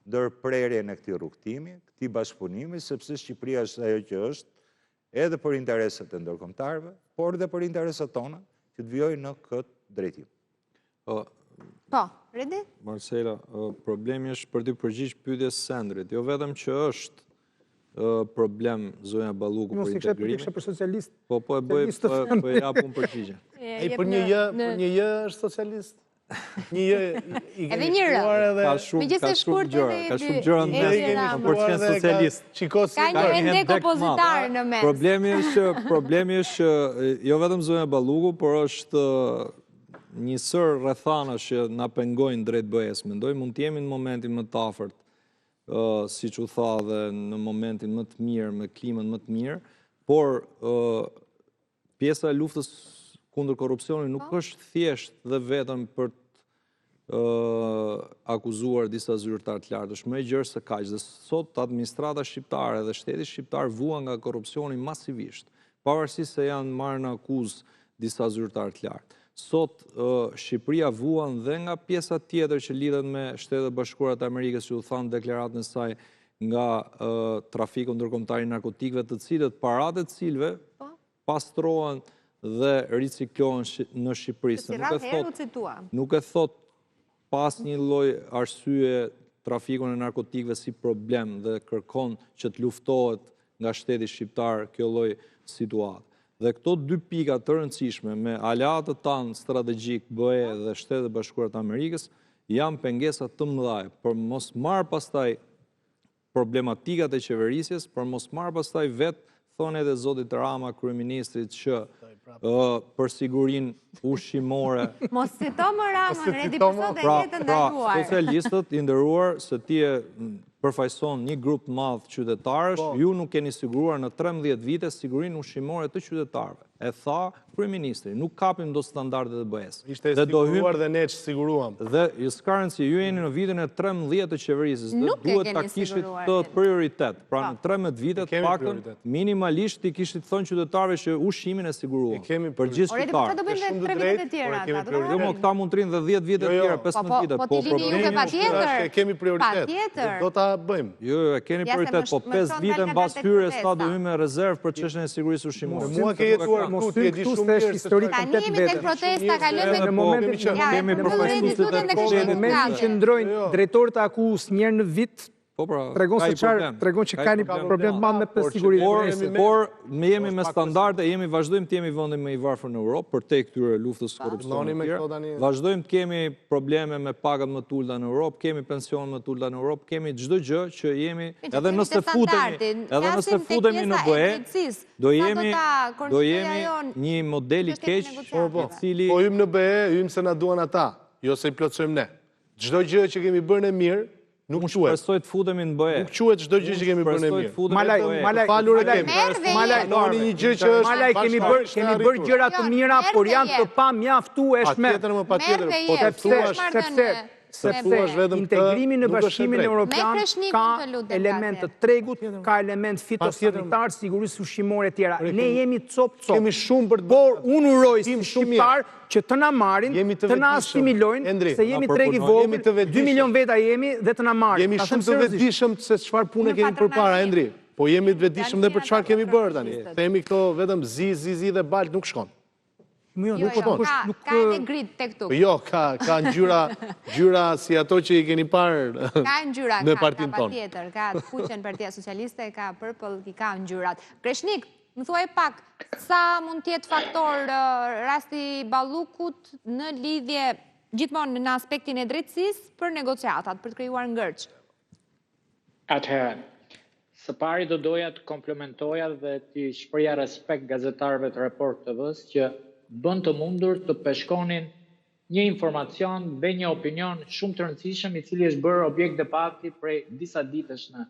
ndërprerjen e këtij rrugtimi, këtij bashkëpunimi, sepse Shqipëria është ajo që është, edhe për interesat e ndërkombëtarëve, por edhe për interesat tona, që të vijojnë në këtë drejtim. Po, Redi? Marcela, problemi është për të përgjigj pyetjes së Endrit, jo vetëm që është problem zonja Balluku për integrimin. Mos për socialist. Po e bëj, po e jap unë përgjigje. Ai për një jë është socialist. Një jë i edhe një rë. Ka shumë gjëra në përqen socialist. Ka një hendek opozitar në mes. Problemi është që jo vetëm zonja Balluku, por është një sër rrethanash që na pengojnë drejt bëjes. Mendoj mund të jemi në momentin më të afërt, siç u tha dhe në momentin më të mirë, me klimën më të mirë, por pjesa e luftës kundër korrupsionit nuk është thjesht dhe vetëm për akuzuar disa zyrtar të lartë. Është më e gjerë se kaq. Dhe sot administrata shqiptare dhe shteti shqiptar vuan nga korrupsioni masivisht, pavarësisht se janë marrë në akuzë disa zyrtar të lartë. Sot Shqipëria vuan dhe nga pjesa tjetër që lidhet me Shtetet Bashkuara të Amerikës, që u thanë deklaratën e saj, nga trafiku ndërkombëtar i narkotikëve, të cilët paratë të cilëve pastrohen dhe riciklohen në Shqipëri. Nuk e thot pas një lloj arsye trafikun e narkotikëve si problem dhe kërkon që të luftohet nga shteti shqiptar kjo lloj situatë. Dhe këto dy pika të rëndësishme me aleatët tanë strategjik BE dhe Shtetet Bashkuara të Amerikës janë pengesa të mëdha për mos marrë pastaj problematikat e qeverisjes, për mos marrë pastaj vetë thonë edhe zotit Rama, kryeministrit, që për sigurin ushqimore. Mos cito më Ramën, Redi, për sot e jetë ndaluar. Pra, socialistët i nderuar, se ti e përfaqëson një grup madh qytetarësh, ju nuk keni siguruar në 13 vite sigurinë ushqimore të qytetarëve. E tha kryeministri, nuk kapim do standardet e BE-s. Ishte e siguruar dhe ne që siguruam. Dhe s'ka rëndësi, ju jeni në vitin e 13 të qeverisës, dhe duhet ta kishit të prioritet. Pra në 13 vitet, paktën minimalisht i kishit thënë qytetarëve që ushqimin e siguruam. Për gjithë qytetarët. Do bëjmë 3 vitet e tjera ata. Jo, mo këta mund të rinë dhe 10 vite të tjera, 15 vite. Po ti lini juve patjetër. Kemi prioritet. Do ta bëjmë. Jo, keni prioritet, po 5 vite mbas hyrjes ta do hymë me rezervë për çështjen e sigurisë ushqimore. Mua ke jetuar këtu, ti e di shumë mirë se tani jemi tek protesta, kalojmë në momentin që kemi përfaqësuesit e në momentin që ndrojnë drejtorët e akuzës një herë në vit, tregon që ka një problem të madh me sigurinë. Por ne jemi me standarde, vazhdojmë të jemi vendi më i varfër në Europë për te këtyre luftës së korrupsionit. Vazhdojmë të kemi probleme me pagat më të ulta në Europë, kemi pensione më të ulta në Europë, kemi çdo gjë që jemi edhe nëse futemi në BE, do jemi një model i keq i cili po hym në BE, hym se na duan ata, jo se i plotësojmë ne. Çdo gjë që kemi bërë në mirë nuk quhet. Shpresoj të futemi në BE. Nuk quhet çdo gjë që kemi bërë në mirë. Malaj, falur e kemi. Malaj, një gjë që është. Malaj, kemi bërë gjëra të mira, por janë të pamjaftueshme. Patjetër, më patjetër. Po të thuash sepse integrimi në Bashkimin Evropian ka element të tregut, ka element fitosanitar, sigurisë ushqimore e tjera. Ne jemi cop-cop. Kemi shumë për të por unë uroj si shqiptar që të na marrin, të na asimilojnë, se jemi treg i vogël, 2 milion veta jemi dhe të na marrin. Jemi shumë të vetëdijshëm se çfarë pune kemi përpara, Endri. Po jemi të vetëdijshëm dhe për çfarë kemi bërë tani. Themi këto vetëm zi dhe balt nuk shkon. Ka edhe grit tek tu. Jo, ka ngjyra si ato që i keni parë në partinë tonë. Patjetër, ka të fuqen Partia Socialiste, ka Purple, ka ngjyrat. Kreshnik, më thuaj pak, sa mund të jetë faktor rasti Ballukut në lidhje gjithmonë në aspektin e drejtësisë për negociatat, për të krijuar ngërç? Atëherë, së pari do doja të komplementoja dhe të shpreha respekt gazetarëve të Report TV-s që bën të mundur të peshkonin një informacion dhe një opinion shumë të rëndësishëm i cili është bërë objekt debati prej disa ditësh në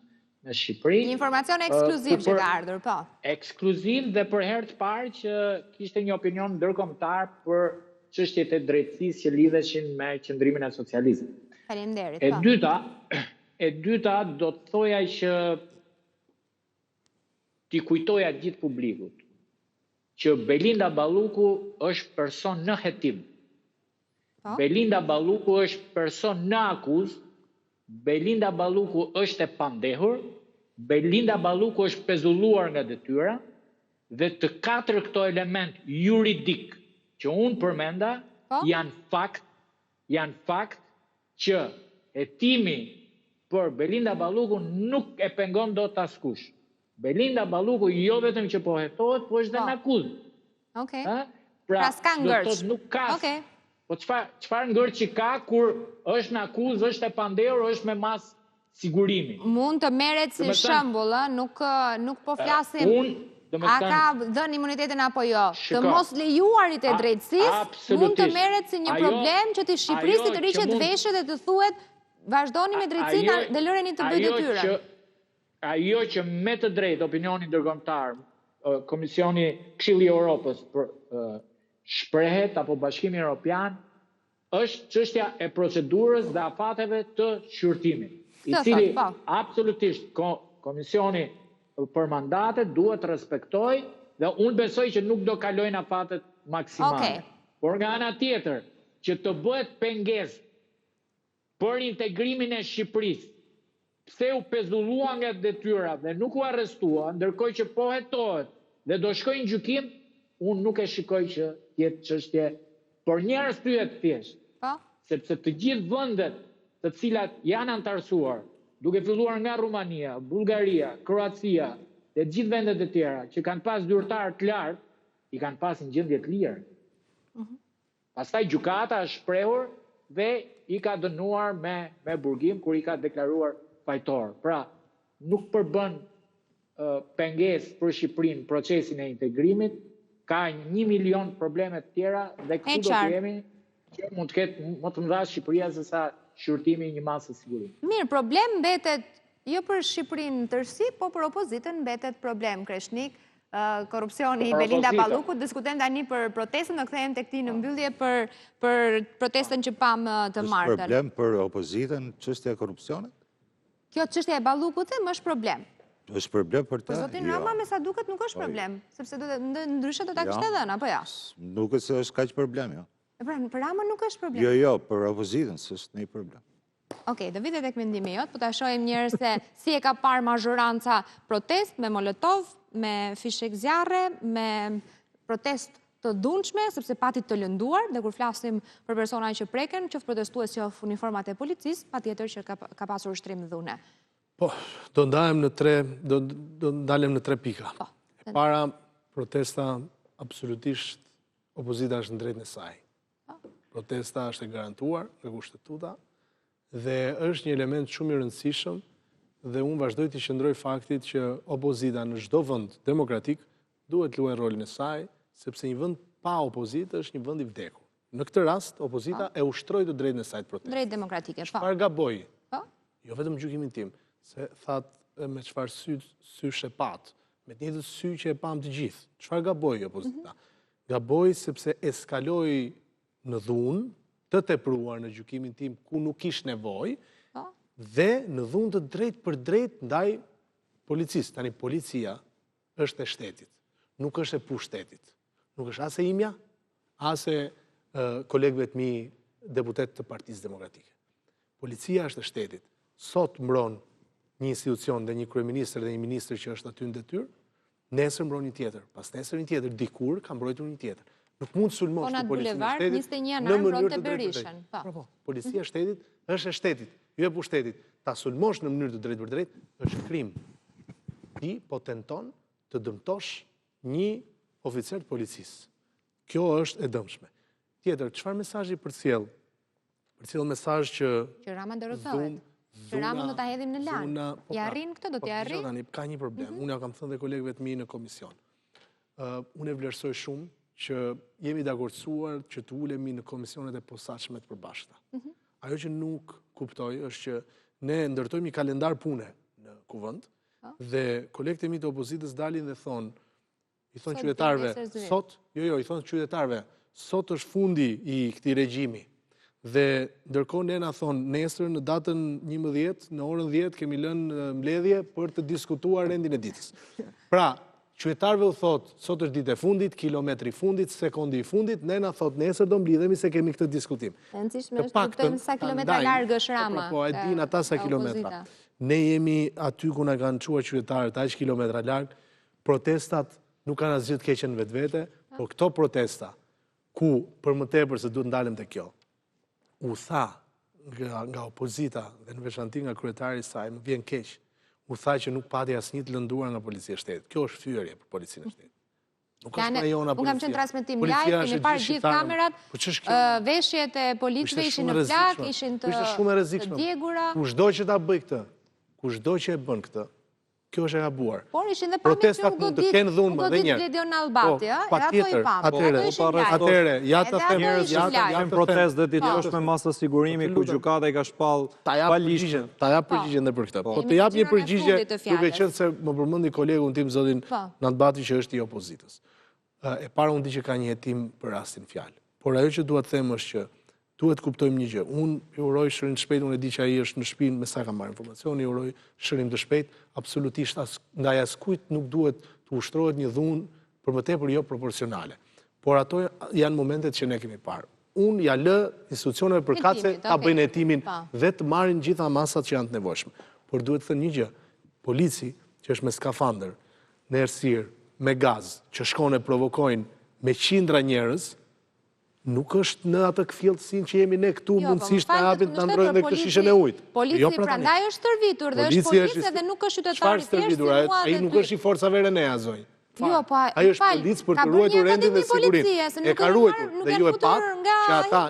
Shqipëri. Një informacion ekskluziv që ka ardhur, po. Ekskluziv dhe për herë të parë që kishte një opinion ndërkombëtar për çështjet e drejtësisë që lidheshin me qëndrimin e socializmit. Faleminderit, po. E dyta do të thoja që t'i kujtoja gjithë publikut që Belinda Balluku është person në hetim. Belinda Balluku është person në akuzë, Belinda Balluku është e pandehur, Belinda Balluku është pezulluar nga detyra dhe të katër këto element juridik që unë përmenda janë fakt që hetimi për Belinda Balluku nuk e pengon dot askush. Belinda Balluku jo vetëm që po hetohet, po është dhe në akuzë. Pra s'ka ngërç. Nuk ka. Po çfarë ngërçi ka kur është në akuzë, është e pandehur, është me mas sigurimi. Mund të merret si shembull, nuk po flasim a ka dhënë imunitetin apo jo. Të mos lejuarit e drejtësisë mund të merret si një problem që ti Shqipërisë të riqet veshët dhe të thuhet vazhdoni me drejtësinë dhe lëreni të bëjë detyrën. Ajo që me të drejtë opinioni ndërkombëtar, Komisioni Këshilli i Europës shprehet apo Bashkimi Evropian është çështja e procedurës dhe afateve të shqyrtimit, i Të cili thot, po. absolutisht Komisioni për mandate duhet respektoj dhe unë besoj që nuk do kalojnë afatet maksimale. Okej. Por nga ana tjetër, që të bëhet pengesë për integrimin e Shqipërisë, pse u pezullua nga detyra dhe nuk u arrestua, ndërkohë që po hetohet dhe do shkojnë në gjykim, unë nuk e shikoj që jetë çështje por një arsye të thjeshtë, Po? sepse të gjithë vendet të cilat janë antarësuar, duke filluar nga Rumania, Bullgaria, Kroacia dhe gjithë vendet e tjera që kanë pas zyrtar të lartë, i kanë pas në gjendje të lirë. Pastaj gjykata është shprehur dhe i ka dënuar me burgim kur i ka deklaruar fajtor. Pra, nuk përbën pengesë për Shqipërinë procesin e integrimit, ka 1 milion probleme të tjera dhe këtu do të jemi që mund të ketë më të mëdha Shqipëria se sa shqyrtimi i një masë siguri. Mirë, problem mbetet jo për Shqipërinë në tërësi, po për opozitën mbetet problem kreshnik, korrupsioni i Belinda Ballukut. Diskutojmë tani për protestën, do kthehemi tek ti në mbyllje për protestën që pam të martën. Është problem për opozitën çështja e korrupsionit? Kjo çështja e Ballukut është problem. Është problem për ta? Për zotin Rama, me sa duket nuk është problem, sepse ndryshe do ta kishte dhënë, apo jo? Nuk është se është kaq problem, jo. Pra, për Rama nuk është problem. Jo, për opozitën s'është një problem. Okej, do vite tek mendimi jot, po ta shohim njerëz se si e ka parë mazhoranca protest me molotov, me fishek zjarre, me protest të dhunshme, sepse pati të lënduar, dhe kur flasim për persona që preken, qoftë protestues që uniformat e policisë, patjetër që ka pasur ushtrim dhune. Po, do ndalem në tre pika. E para, protesta absolutisht opozita është në drejtën e saj. Protesta është e garantuar nga kushtetuta dhe është një element shumë i rëndësishëm dhe unë vazhdoj të qëndroj faktit që opozita në çdo vend demokratik duhet luajë rolin e saj, sepse një vend pa opozitë është një vend i vdekur. Në këtë rast, opozita e ushtroi të drejtën e saj të protestës. Drejtë demokratike, po. Çfarë gaboi? Po? Jo vetëm gjykimin tim, se thatë me çfarë sysh e pat, me të njëjtët sy që e pam të gjithë. Çfarë gaboi opozita? Gaboi sepse eskaloi në dhunë, të tepruar në gjykimin tim ku nuk kish nevojë, dhe në dhunë të drejt për drejt ndaj policisë. Tani policia është e shtetit, nuk është e pushtetit. Nuk është as e imja, as e kolegëve të mi deputet të Partisë Demokratike. Policia është e shtetit. Sot mbron një institucion dhe një kryeministër dhe një ministër që është aty në detyrë, nesër mbron një tjetër, pas nesër një tjetër, dikur ka mbrojtur një tjetër. Nuk mund sulmosh të policinë e shtetit në mënyrë të drejtë. Po, policia e shtetit është e shtetit, jo e pushtetit. Ta sulmosh në mënyrë të drejtë për drejtë është krim. Ti po tenton të dëmtosh një oficer të policisë. Kjo është e dëmshme. Tjetër, çfarë mesazhi përcjell? Përcjell mesazh që Rama ndërtohet. Që Ramën do ta hedhim në lagë. Ja arrin këtë, do t'ja arrin? Ka një problem. Unë ja kam thënë dhe kolegëve të mi në komision. Unë e vlerësoj shumë që jemi dakordsuar që të ulemi në komisionet e posaçme të përbashkëta. Ajo që nuk kuptoj është që ne ndërtojmë një kalendar pune në kuvend dhe kolegët e mi të opozitës dalin dhe thonë, i thonë qytetarëve, i thonë qytetarëve, sot është fundi i këtij regjimi. Dhe ndërkohë ne na thonë, nesër në datën 11, në orën 10 kemi lënë mbledhje për të diskutuar rendin e ditës. Pra, qytetarëve u thotë, sot është ditë e fundit, kilometri i fundit, sekundi i fundit, ne na thotë nesër do mblidhemi se kemi këtë diskutim. Rëndësishme është të kuptojmë sa kilometra larg është Rama. Po, e din ata sa kilometra. Ne jemi aty ku na kanë çuar qytetarët aq kilometra larg, protestat nuk kanë asgjë të keqe në vetvete, por këto protesta ku për më tepër se duhet ndalem te kjo. U tha nga opozita dhe në veçanti nga kryetari i saj, më vjen keq. U tha që nuk pati asnjë të lënduar nga policia e shtetit. Kjo është fyerje për policinë e shtetit. Nuk është rajona policia. Unë kam qenë transmetim live, kemi parë gjithë kamerat, veshjet e policëve ishin në plak, ishin të djegura. Kushdo që ta bëj këtë, kushdo që e bën këtë, kjo është e gabuar. Por ishin dhe protestat mund të kenë dhunë më dhe njërë. Ledion Albati, patjetër, atëre, ja të them njerëz që janë protestë dhe ditësh me masë sigurimi ku gjykata i ka shpall pa ligjë. Ta jap përgjigjen edhe për këtë. Po të jap një përgjigje duke qenë se më përmendi kolegun tim zotin Natbati që është i opozitës. E para unë di që ka një hetim për rastin fjalë. Por ajo që dua të them është që duhet kuptojmë një gjë. Unë uroj shërim të shpejt, unë e di që ai është në shtëpinë me sa kam marrë informacion, uroj shërim të shpejt, absolutisht ndaj askujt nuk duhet të ushtrohet një dhunë për më tepër jo proporcionale. Por ato janë momentet që ne kemi parë. Unë ja lë institucioneve përkatëse ta bëjnë hetimin dhe të marrin gjitha masat që janë të nevojshme. Por duhet të thënë një gjë, polici që është me skafandër, në errësirë, me gaz, që shkon e provokojnë me qindra njerëz, nuk është në atë këfjellësinë që jemi ne këtu mundësisht të hapin të ndrojnë dhe këtë shishën e ujtë. Polici prandaj është tërvitur dhe është polici dhe nuk është qytetari thjesht si mua. Ai nuk është i forcave renea, zonjë. Jo, po ai është polic për të ruajtur rendin dhe sigurinë. E ka ruajtur dhe ju e pak që ata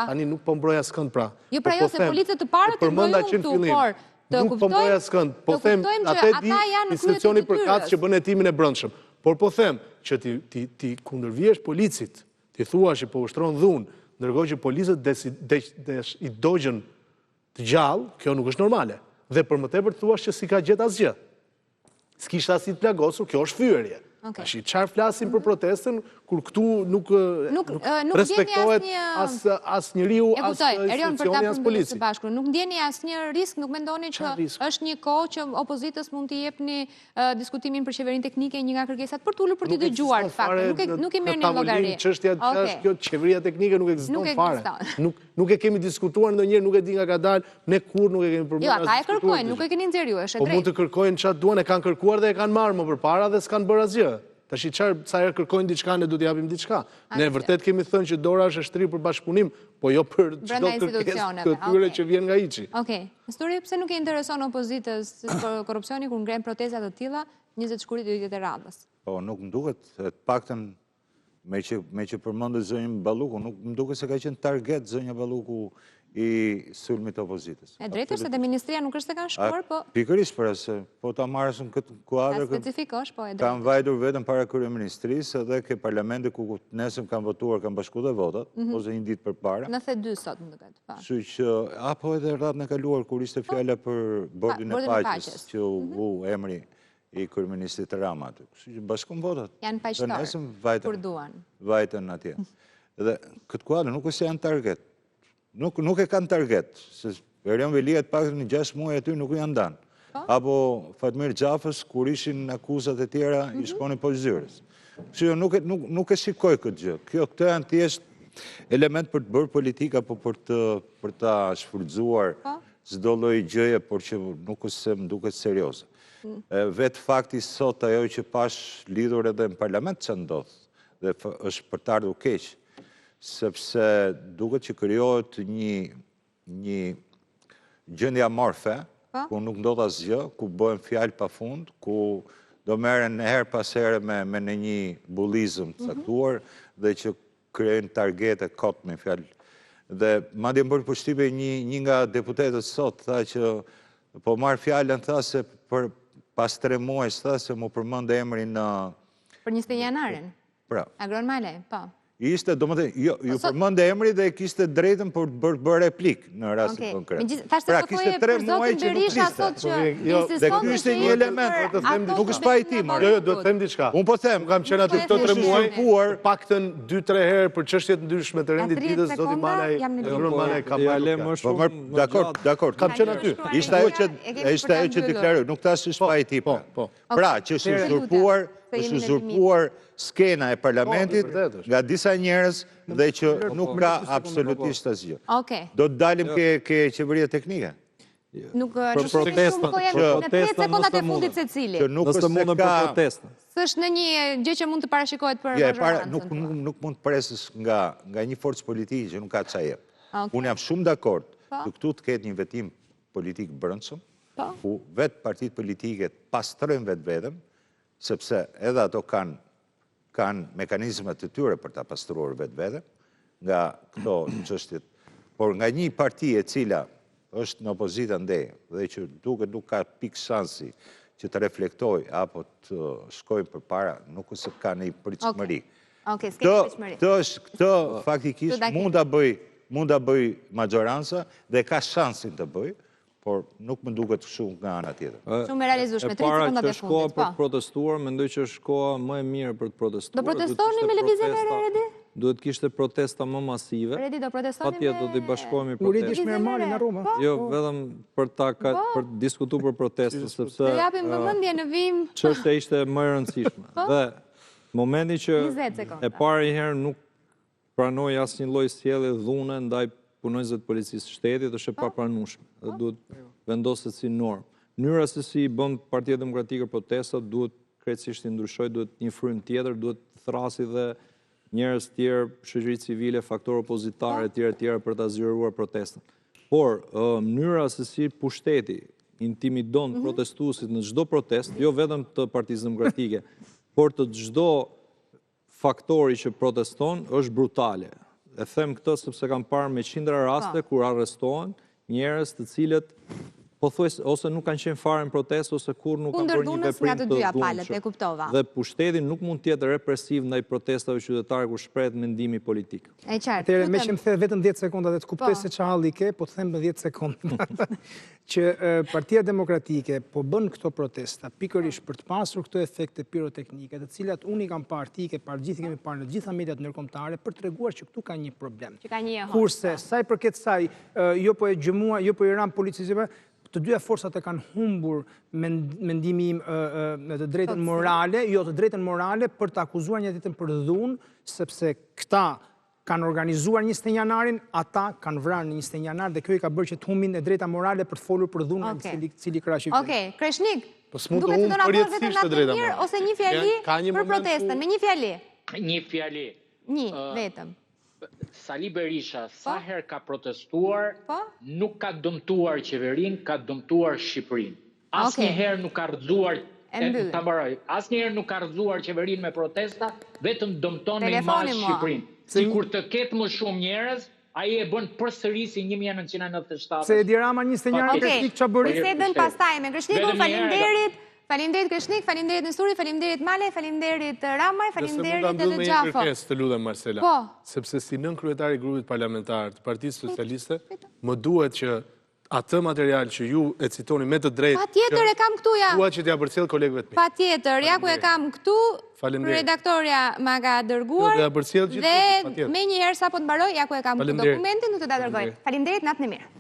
tani nuk po mbroj askënd pra. Jo pra jo se policët të parë të mbrojnë këtu, por të nuk po mbroj askënd. Po them atë di institucioni përkatës që bën hetimin e brendshëm. Por po them që ti kundërvjesh policit, ti thua që po ushtron dhunë, ndërkohë që policët i dogjën të gjallë, kjo nuk është normale. Dhe për më tepër thua që si ka gjetë asgjë. S'kishte as i të plagosur, kjo është fyerje. Tash çfarë flasim për protestën kur këtu nuk respektohet as njeriu, as institucioni, as polici. Nuk ndjeni asnjë risk, nuk mendoni që është një kohë që opozitës mund t'i jepni diskutimin për qeverinë teknike, një nga kërkesat për t'ulur për t'i dëgjuar fakte. Nuk i merrni llogari. Çështja është kjo qeveria teknike nuk ekziston fare. Nuk e kemi diskutuar ndonjëherë, nuk e di nga ka dalë, ne kur nuk e kemi përmendur. Jo, ata e kërkojnë, nuk e keni nxjerr ju, është e drejtë. Po mund të kërkojnë çfarë duan, e kanë kërkuar dhe e kanë marrë më përpara dhe s'kanë bërë asgjë. Tash sa herë kërkojnë diçka, ne do t'i japim diçka. Ne vërtet kemi thënë që dora është e shtrirë për bashkëpunim, po jo për çdo kërkesë të tyre që vjen nga hiçi. Okej. Histori pse nuk e intereson opozitës korrupsioni kur ngren protesta të tilla 20 shkurit e ditët e radhës? Po nuk më duket, të paktën me që përmendë zonjën Balluku, nuk më duket se ka qenë target zonja Balluku i sulmit opozitës. E drejtë është se dhe ministria nuk është se kanë shkuar, po... Pikërisht për asë, po ta marrësëm këtë kuadrë... Ta specifikosh, po e drejtë. Kam vajtur vetëm para kryeministrisë edhe ke parlamenti ku nesëm kam votuar, kam bashku dhe votat, ose një ditë për para. 92 sot në duket, pa. Kështu që, apo edhe radhën e kaluar, kur ishte fjalla për bordin e paqes, që u emri i kryeministrit të Rama aty. Kështu që bashkum votat. Janë paqëtorë, kur duan. Vajtën atje. Dhe këtë kuadrë nuk është janë target. Nuk e kanë target, se Erion Velia të pak në 6 muaj aty nuk janë danë. Apo Fatmir Xhafës, kur ishin akuzat e tjera, i shkoni po zyres. Kështu nuk e shikoj këtë gjë. Këto janë thjesht element për të bërë politika, apo për ta shfrytzuar çdo lloj gjëje, por që nuk është se më duket serioze. Vetë fakti sot ajo që pash lidhur edhe në parlament që ndodh, dhe është për të ardhur keq, sepse duket që krijohet një gjendje amorfe, ku nuk ndodh asgjë, ku bëhen fjalë pafund, ku do merren her pas here me në një bullizëm të caktuar dhe që krijojnë targete kot me fjalë. Dhe madje më bëri përshtypje një nga deputetët sot tha që po marr fjalën, tha se pas 3 muaj tha se mu përmend emrin në për 21 janarin. Pra. Agron Malaj, po. Ishte, do më të, ju përmënde emri dhe kishte drejtën për bërë replik në rastin konkret. Pra, kishte 3 muaj që nuk liste. Dhe kjo ishte një element, nuk është pa i ti, Marë. Jo, do të them diçka. Unë po them, kam qenë aty këto 3 muaj, paktën 2-3 herë për çështjet ndryshme të rendit ditës, zoti Malaj ka marrë. Dakor, kam qenë aty. Ishte ajo që deklaroj, nuk ta është pa i ti. Pra, që është uzurpuar skena e parlamentit nga disa njerëz dhe që nuk ka absolutisht asgjë. Do të dalim ke qeveria teknike? Nuk protestën, në 30 sekundat e fundit se cili. Nësë mundën për protestën. Së është në një gjë që mund të parashikohet për mazhorancën. Nuk mund të presës nga një forcë politike që nuk ka qa jep. Unë jam shumë dakord që këtu të ketë një vetim politik brendshëm, ku vetë partitë politike pastrojnë vetë vetëm, sepse edhe ato kanë mekanizmat të tyre për ta pastruar vetë vetëm, nga këto çështjet. Por nga një parti e cila është në opozita ndej, dhe që duket nuk ka pikë shansi që të reflektoj apo të shkojnë përpara, nuk është ka një pritshmëri. Këtë faktikisht mund ta bëj majoranca dhe ka shansin të bëj, por nuk më duket shumë nga ana tjetër. Shumë e realizueshme, 30 sekondat e fundit. Para që është koha për të protestuar, mendoj që është koha më e mirë për të protestuar. Do protestoni me lëvizjen e RRD? duhet kishte protesta më masive. Redi, do protestoni Patjetër do t'i bashkohemi Uredi protestën. Shmermali në Roma. Jo, vetëm për diskutu për protestën, sepse Do japim vëmendje në vim. çështja ishte më e rëndësishme. Dhe momenti që 20 sekonda. e parë një herë nuk pranoi asnjë lloj sjellje dhune ndaj punonjësve të policisë shtetit, është e papranueshme dhe duhet vendoset si normë. Mënyra se si i bën Partia Demokratike protestat duhet krejtësisht i ndryshoj, duhet një frym tjetër, duhet thrasi dhe njerëz tjerë, shoqëri civile, faktorë opozitare etj për ta zgjeruar protestën. Por mënyra se si pushteti intimidon protestuesit në çdo protestë, jo vetëm të Partisë Demokratike, por të çdo faktori që proteston është brutale. E them këtë sepse kam parë me qindra raste kur arrestohen njerëz të cilët pothuajse ose nuk kanë qenë fare në protestë ose kur nuk kanë bërë një veprim të dhunshëm. Dhe pushteti nuk mund të jetë represiv ndaj protestave qytetare kur shprehet mendimi politik. E qartë. Atëherë me që më the vetëm 10 sekonda dhe të kuptoj se çfarë halli ke, po të them me 10 sekonda që Partia Demokratike po bën këto protesta pikërisht për të pasur këto efekte piroteknike, të cilat unë i kam parë, ti ke parë, gjithë kemi parë në gjitha mediat ndërkombëtare për treguar që këtu ka një problem. Që ka një Kurse sa i përket saj, jo po e gjëmua, jo po i ram policisë, të dyja forcat e kanë humbur mendimi im të drejtën morale, jo të drejtën morale për të akuzuar një tjetrin për dhunë, sepse këta kanë organizuar 20 janarin, ata kanë vrarë në 20 janar dhe kjo i ka bërë që të humbin e drejta morale për të folur për dhunën cili krashi vjen. Okej, Kreshnik, duket të do na bësh vetëm natë të mirë ose një fjali për protestën, me një fjali. Një fjali. Një, vetëm. Sali Berisha, sa herë ka protestuar, nuk ka dëmtuar qeverinë, ka dëmtuar Shqipërinë. Asnjëherë nuk ka rrëzuar, ta mbaroj, asnjëherë nuk ka rrëzuar qeverinë me protesta, vetëm dëmton me imazh Shqipërinë. Sikur të ketë më shumë njerëz, ai e bën përsërisi 1997. Se Edi Rama 21 Kreshnik ç'a bëri? Bisedën pastaj me Kreshnikun, faleminderit. Faleminderit Kreshnik, faleminderit Nesuri, faleminderit Male, faleminderit Ramaj, faleminderit edhe Gjafo. Nëse mund ta mbyll me një kërkesë, të lutem Marcela. Sepse si nën kryetari i grupit parlamentar të Partisë Socialiste, më duhet që atë material që ju e citoni me të drejtë. Patjetër e kam këtu ja. Dua që t'ia përcjell kolegëve të mi. Patjetër, ja ku e kam këtu. Redaktoria ma ka dërguar. Dhe me njëherë sapo të mbaroj, ja ku e kam këtë dokumentin, nuk të ta dërgoj. Faleminderit, natën e mirë.